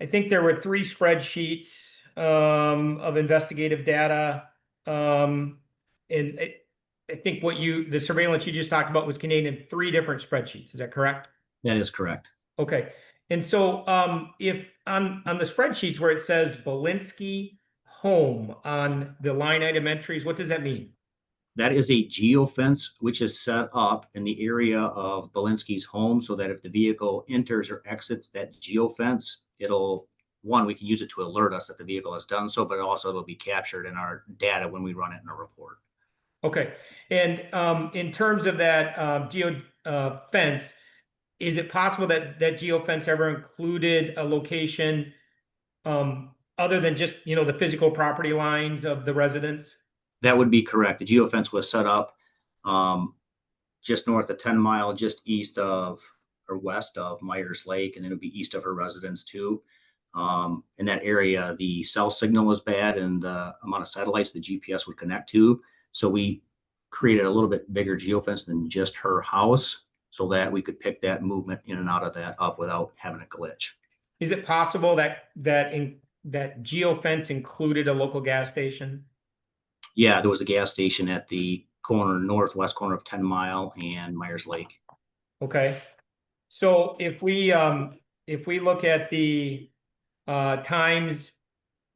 I think there were 3 spreadsheets of investigative data. And I think the surveillance you just talked about was contained in 3 different spreadsheets. Is that correct? That is correct. Okay. And so if on the spreadsheets where it says Balinski home on the line item entries, what does that mean? That is a geofence which is set up in the area of Balinski's home so that if the vehicle enters or exits that geofence, we can use it to alert us that the vehicle has done so, but also it'll be captured in our data when we run it in a report. Okay. And in terms of that geofence, is it possible that geofence ever included a location other than just, the physical property lines of the residents? That would be correct. The geofence was set up just north of 10 Mile, just east of or west of Myers Lake, and then it would be east of her residence too. In that area, the cell signal was bad and the amount of satellites the GPS would connect to. So we created a little bit bigger geofence than just her house so that we could pick that movement in and out of that up without having a glitch. Is it possible that geofence included a local gas station? Yeah, there was a gas station at the northwest corner of 10 Mile and Myers Lake. Okay. So if we look at the times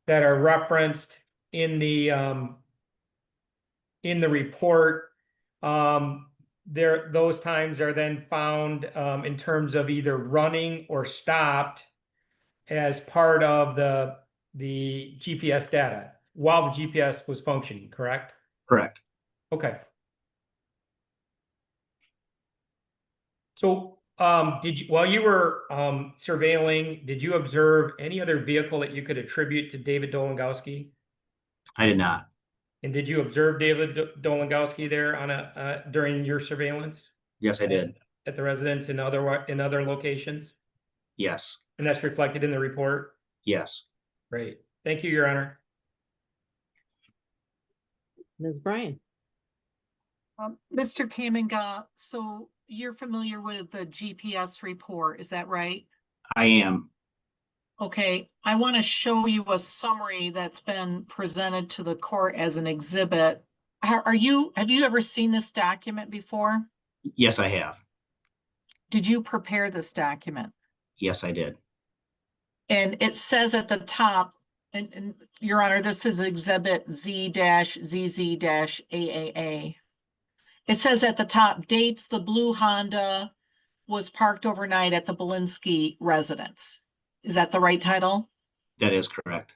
that are referenced in the report, those times are then found in terms of either running or stopped as part of the GPS data while the GPS was functioning, correct? Correct. Okay. So while you were surveilling, did you observe any other vehicle that you could attribute to David Dolengowski? I did not. And did you observe David Dolengowski there during your surveillance? Yes, I did. At the residence in other locations? Yes. And that's reflected in the report? Yes. Great. Thank you, Your Honor. Ms. Bryan. Mr. Kamenga, so you're familiar with the GPS report, is that right? I am. Okay, I want to show you a summary that's been presented to the court as an exhibit. Have you ever seen this document before? Yes, I have. did you prepare this document? Yes, I did. And it says at the top, and Your Honor, this is Exhibit Z-ZZ-AAA. It says at the top, dates, the blue Honda was parked overnight at the Balinski residence. Is that the right title? That is correct.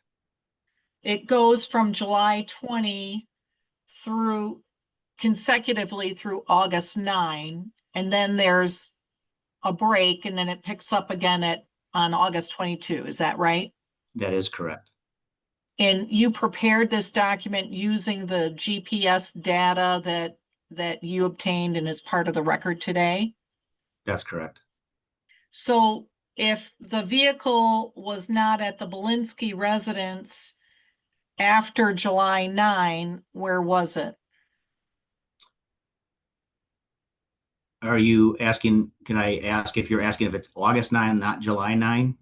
It goes from July 20 through consecutively through August 9, and then there's a break, and then it picks up again on August 22. Is that right? That is correct. And you prepared this document using the GPS data that you obtained and is part of the record today? That's correct. So if the vehicle was not at the Balinski residence after July 9, where was it? Are you asking, can I ask if you're asking if it's August 9, not July 9?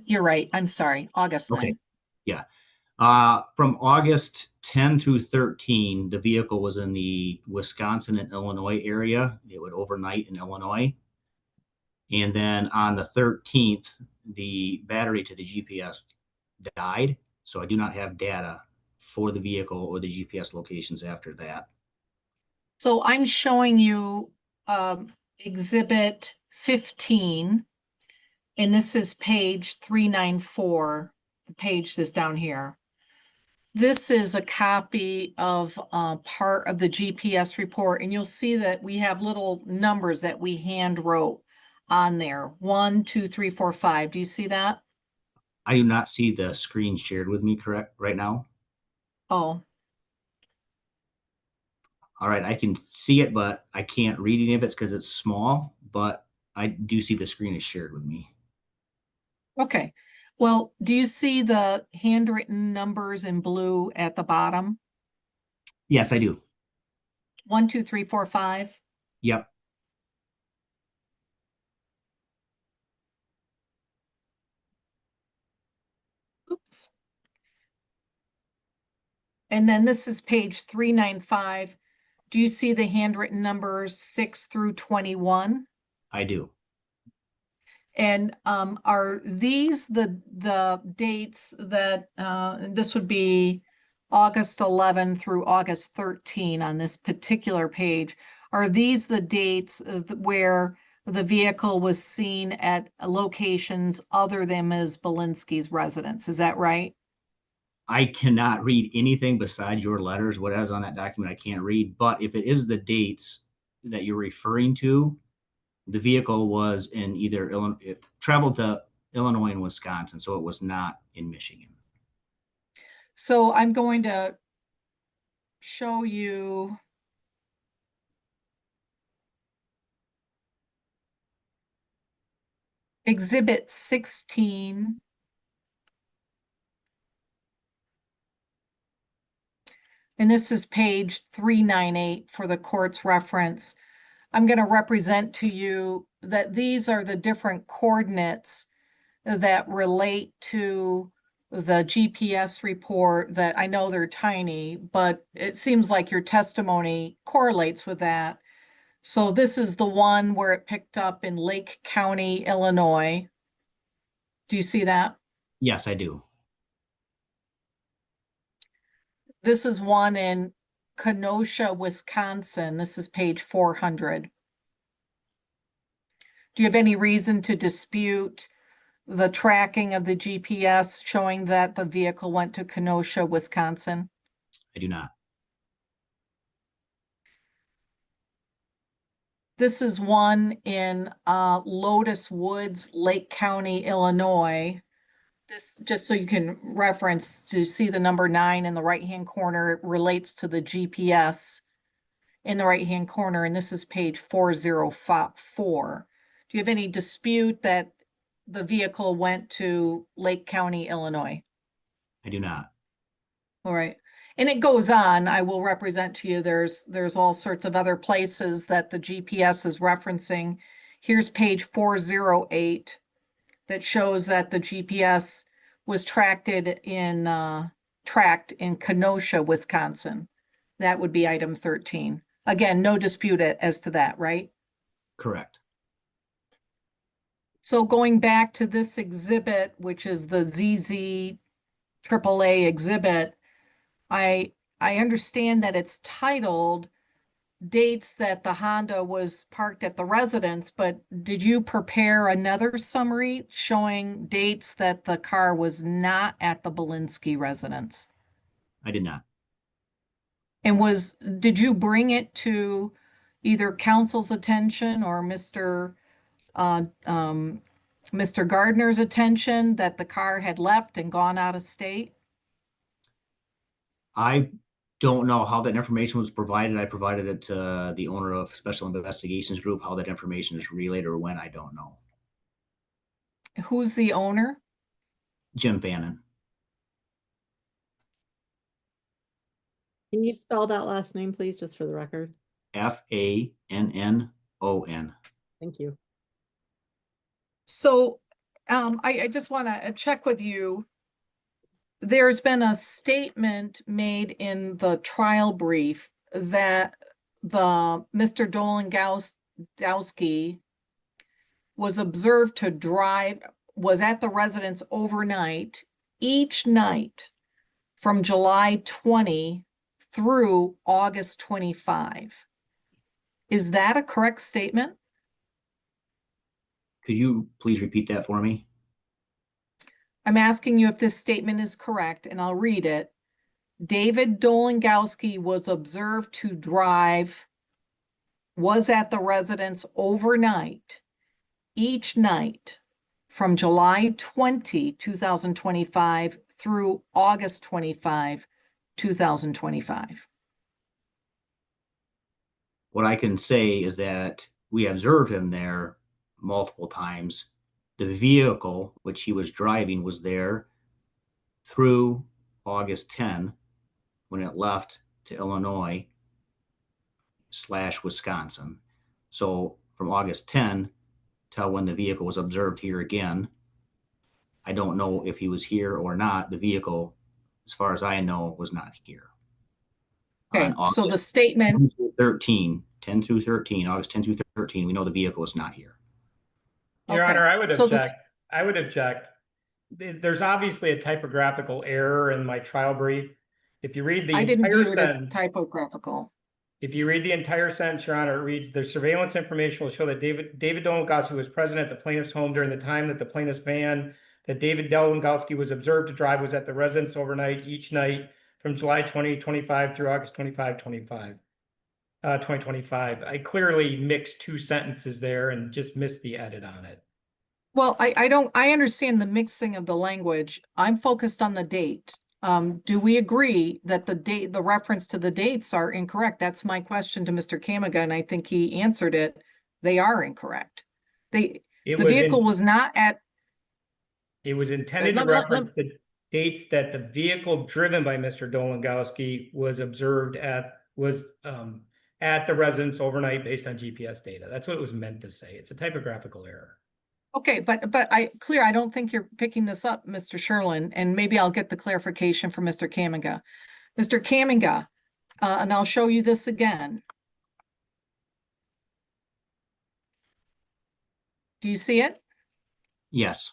You're right. I'm sorry. August 9. Okay. Yeah. From August 10 through 13, the vehicle was in the Wisconsin and Illinois area. It would overnight in Illinois. And then on the 13th, the battery to the GPS died. So I do not have data for the vehicle or the GPS locations after that. So I'm showing you Exhibit 15, and this is page 394. The page is down here. This is a copy of part of the GPS report, and you'll see that we have little numbers that we hand wrote on there. 1, 2, 3, 4, 5. Do you see that? I do not see the screen shared with me correct right now. Oh, All right, I can see it, but I can't read any of it because it's small, but I do see the screen is shared with me. okay. Well, do you see the handwritten numbers in blue at the bottom? Yes, I do. 1, 2, 3, 4, 5. Yep. Oops. And then this is page 395. Do you see the handwritten numbers 6 through 21? I do. And are these the dates that this would be August 11 through August 13 on this particular page? Are these the dates where the vehicle was seen at locations other than Ms. Balinski's residence? Is that right? I cannot read anything besides your letters. What is on that document, I can't read. But if it is the dates that you're referring to, the vehicle was in either Illinois, it traveled to Illinois and Wisconsin, so it was not in Michigan. So I'm going to show you Exhibit 16. And this is page 398 for the court's reference. I'm going to represent to you that these are the different coordinates that relate to the GPS report. That I know they're tiny, but it seems like your testimony correlates with that. So this is the one where it picked up in Lake County, Illinois. Do you see that? Yes, I do. This is one in Kenosha, Wisconsin. This is page 400. Do you have any reason to dispute the tracking of the GPS showing that the vehicle went to Kenosha, Wisconsin? I do not. This is one in Lotus Woods, Lake County, Illinois. This, just so you can reference to see the number 9 in the right-hand corner, it relates to the GPS in the right-hand corner, and this is page 404. Do you have any dispute that the vehicle went to Lake County, Illinois? I do not. All right. And it goes on. I will represent to you, there's all sorts of other places that the GPS is referencing. Here's page 408 that shows that the GPS was tracked in Kenosha, Wisconsin. That would be item 13. Again, no dispute as to that, right? Correct. So going back to this exhibit, which is the ZZ AAA exhibit, I understand that it's titled dates that the Honda was parked at the residence, but did you prepare another summary showing dates that the car was not at the Balinski residence? I did not. And did you bring it to either council's attention or Mr. Gardner's attention that the car had left and gone out of state? I don't know how that information was provided. I provided it to the owner of Special Investigations Group. How that information is relayed or when, I don't know. Who's the owner? Jim Bannon. Can you spell that last name, please, just for the record? Fannon. Thank you. So I just want to check with you. There's been a statement made in the trial brief that Mr. Dolengowski was observed to drive, was at the residence overnight, each night from July 20 through August 25. Is that a correct statement? Could you please repeat that for me? I'm asking you if this statement is correct, and I'll read it. David Dolengowski was observed to drive, was at the residence overnight, each night from July 20, 2025 through August 25, 2025. What I can say is that we observed him there multiple times. The vehicle which he was driving was there through August 10 when it left to Illinois / Wisconsin. So from August 10 till when the vehicle was observed here again, I don't know if he was here or not. The vehicle, as far as I know, was not here. Okay, so the statement 10 through 13, August 10 through 13, we know the vehicle is not here. Your Okay, Honor, I would so object. I would object. There's obviously a typographical error in my trial brief. If you read the I didn't entire view it as sentence, typographical. if you read the entire sentence, Your Honor, it reads, the surveillance information will show that David Dolengowski was present at the plaintiff's home during the time that the plaintiff's van that David Dolengowski was observed to drive was at the residence overnight each night from July 2025 through August 2025. I clearly mixed two sentences there and just missed the edit on it. Well, I understand the mixing of the language. I'm focused on the date. Do we agree that the reference to the dates are incorrect? That's my question to Mr. Kamenga, and I think he answered it. They are incorrect. The vehicle was not at. It was intended to reference the dates that the vehicle driven by Mr. Dolengowski was observed at, at the residence overnight based on GPS data. That's what it was meant to say. It's a typographical error. Okay, but I don't think you're picking this up, Mr. Sherlin, and maybe I'll get the clarification from Mr. Kamenga. Mr. Kamenga, and I'll show you this again. Do you see it? Yes.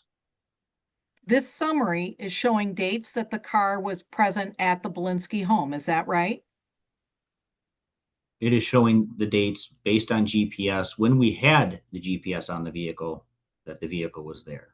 This summary is showing dates that the car was present at the Balinski home. Is that right? It is showing the dates based on GPS when we had the GPS on the vehicle, that the vehicle was there.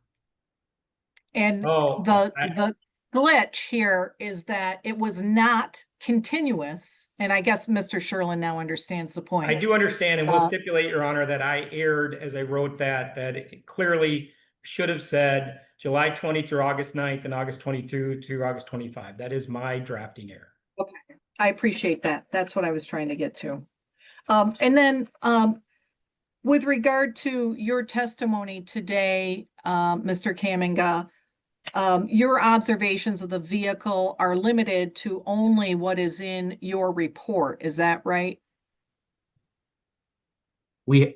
And the glitch here is that it was not continuous. And I guess Mr. Sherlin now understands the point. I do understand, and we'll stipulate, Your Honor, that I erred as I wrote that it clearly should have said July 20 through August 9th and August 22 through August 25. That is my drafting error. Okay, I appreciate that. That's what I was trying to get to. And then with regard to your testimony today, Mr. Kamenga, your observations of the vehicle are limited to only what is in your report. Is that right?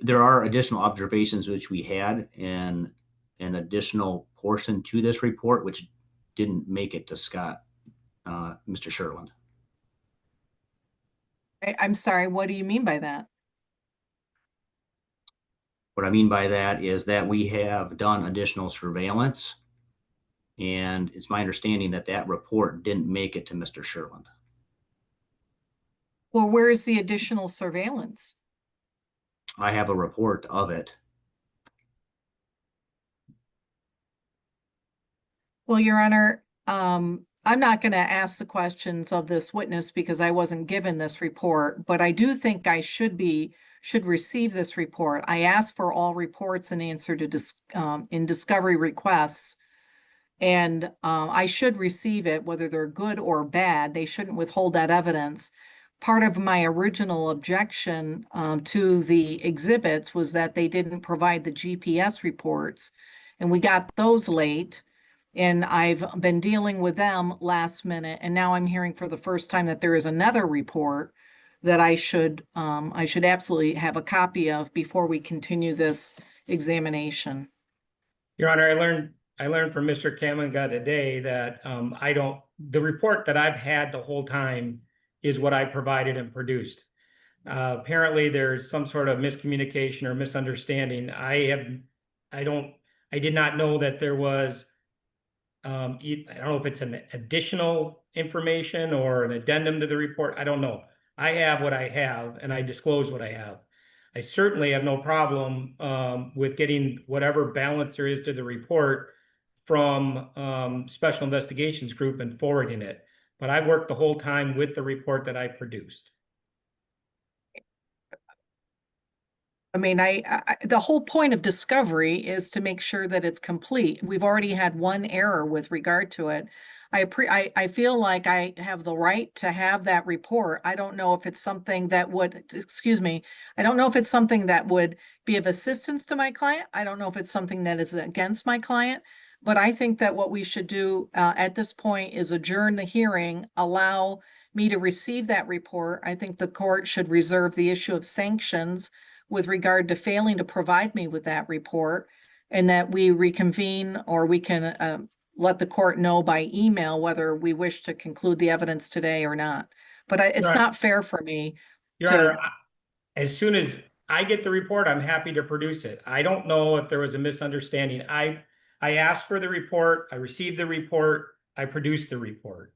There are additional observations which we had, and an additional portion to this report which didn't make it to Scott, Mr. Sherlin. I'm sorry, what do you mean by that? What I mean by that is that we have done additional surveillance. And it's my understanding that that report didn't make it to Mr. Sherlin. Well, where is the additional surveillance? I have a report of it. Well, Your Honor, I'm not going to ask the questions of this witness because I wasn't given this report, but I do think I should receive this report. I asked for all reports in answer to in discovery requests. And I should receive it, whether they're good or bad. They shouldn't withhold that evidence. Part of my original objection to the exhibits was that they didn't provide the GPS reports, and we got those late. And I've been dealing with them last minute, and now I'm hearing for the first time that there is another report that I should absolutely have a copy of before we continue this examination. Your Honor, I learned from Mr. Kamenga today that the report that I've had the whole time is what I provided and produced. Apparently there's some sort of miscommunication or misunderstanding. I did not know that there was, I don't know if it's an additional information or an addendum to the report. I don't know. I have what I have and I disclose what I have. I certainly have no problem with getting whatever balance there is to the report from Special Investigations Group and forwarding it. But I worked the whole time with the report that I produced. I mean, the whole point of discovery is to make sure that it's complete. We've already had one error with regard to it. I feel like I have the right to have that report. I don't know if it's something that would, excuse me, I don't know if it's something that would be of assistance to my client. I don't know if it's something that is against my client. But I think that what we should do at this point is adjourn the hearing, allow me to receive that report. I think the court should reserve the issue of sanctions with regard to failing to provide me with that report, and that we reconvene, or we can let the court know by email whether we wish to conclude the evidence today or not. But it's Right. not fair for me. Your Honor, as soon as I get the report, I'm happy to produce it. I don't know if there was a misunderstanding. I asked for the report, I received the report, I produced the report.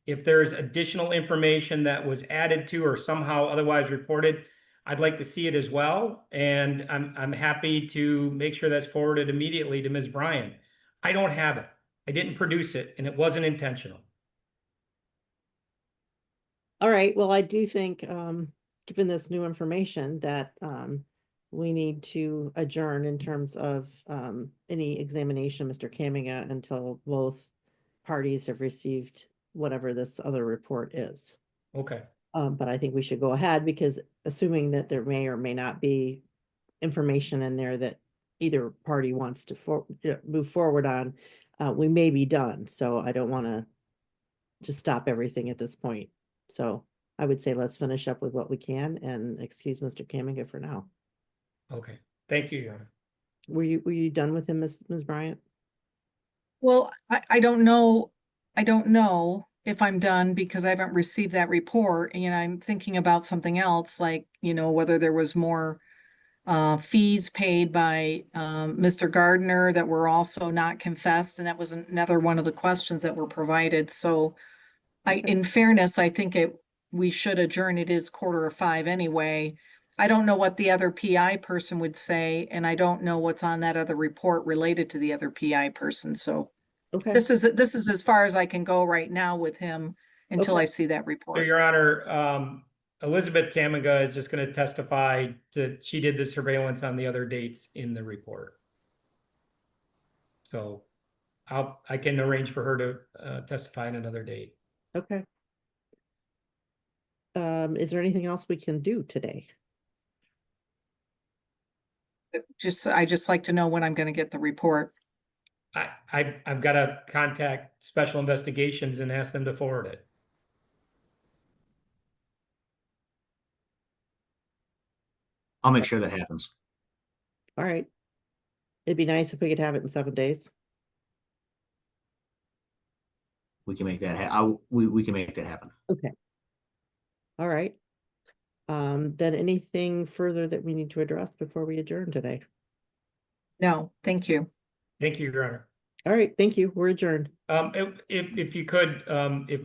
If there's additional information that was added to or somehow otherwise reported, I'd like to see it as well. And I'm happy to make sure that's forwarded immediately to Ms. Bryan. I don't have it. I didn't produce it and it wasn't intentional. All right, well, I do think, given this new information, that we need to adjourn in terms of any examination, Mr. Kamenga, until both parties have received whatever this other report is. Okay. But I think we should go ahead, because assuming that there may or may not be information in there that either party wants to move forward on, we may be done. So I don't want to just stop everything at this point. So I would say let's finish up with what we can and excuse Mr. Kamenga for now. Okay. Thank you, Your Honor. Were you done with him, Ms. Bryant? Well, I don't know. I don't know if I'm done because I haven't received that report, and I'm thinking about something else, like, whether there was more fees paid by Mr. Gardner that were also not confessed, and that was another one of the questions that were provided. So in fairness, I think we should adjourn. It is 4:45 anyway. I don't know what the other PI person would say, and I don't know what's on that other report related to the other PI person. So Okay. this is as far as I can go right now with him until Okay. I see that So, report. Your Honor, Elizabeth Kamenga is just going to testify that she did the surveillance on the other dates in the report. So I can arrange for her to testify on another date. Okay. Is there anything else we can do today? I just like to know when I'm going to get the report. I've got to contact Special Investigations and ask them to forward it. I'll make sure that happens. All right. It'd be nice if we could have it in 7 days. We can make that we can make that happen. Okay. All right. Then anything further that we need to address before we adjourn today? No, thank you. Thank you, Your Honor. All right, thank you. We're adjourned. If you could, if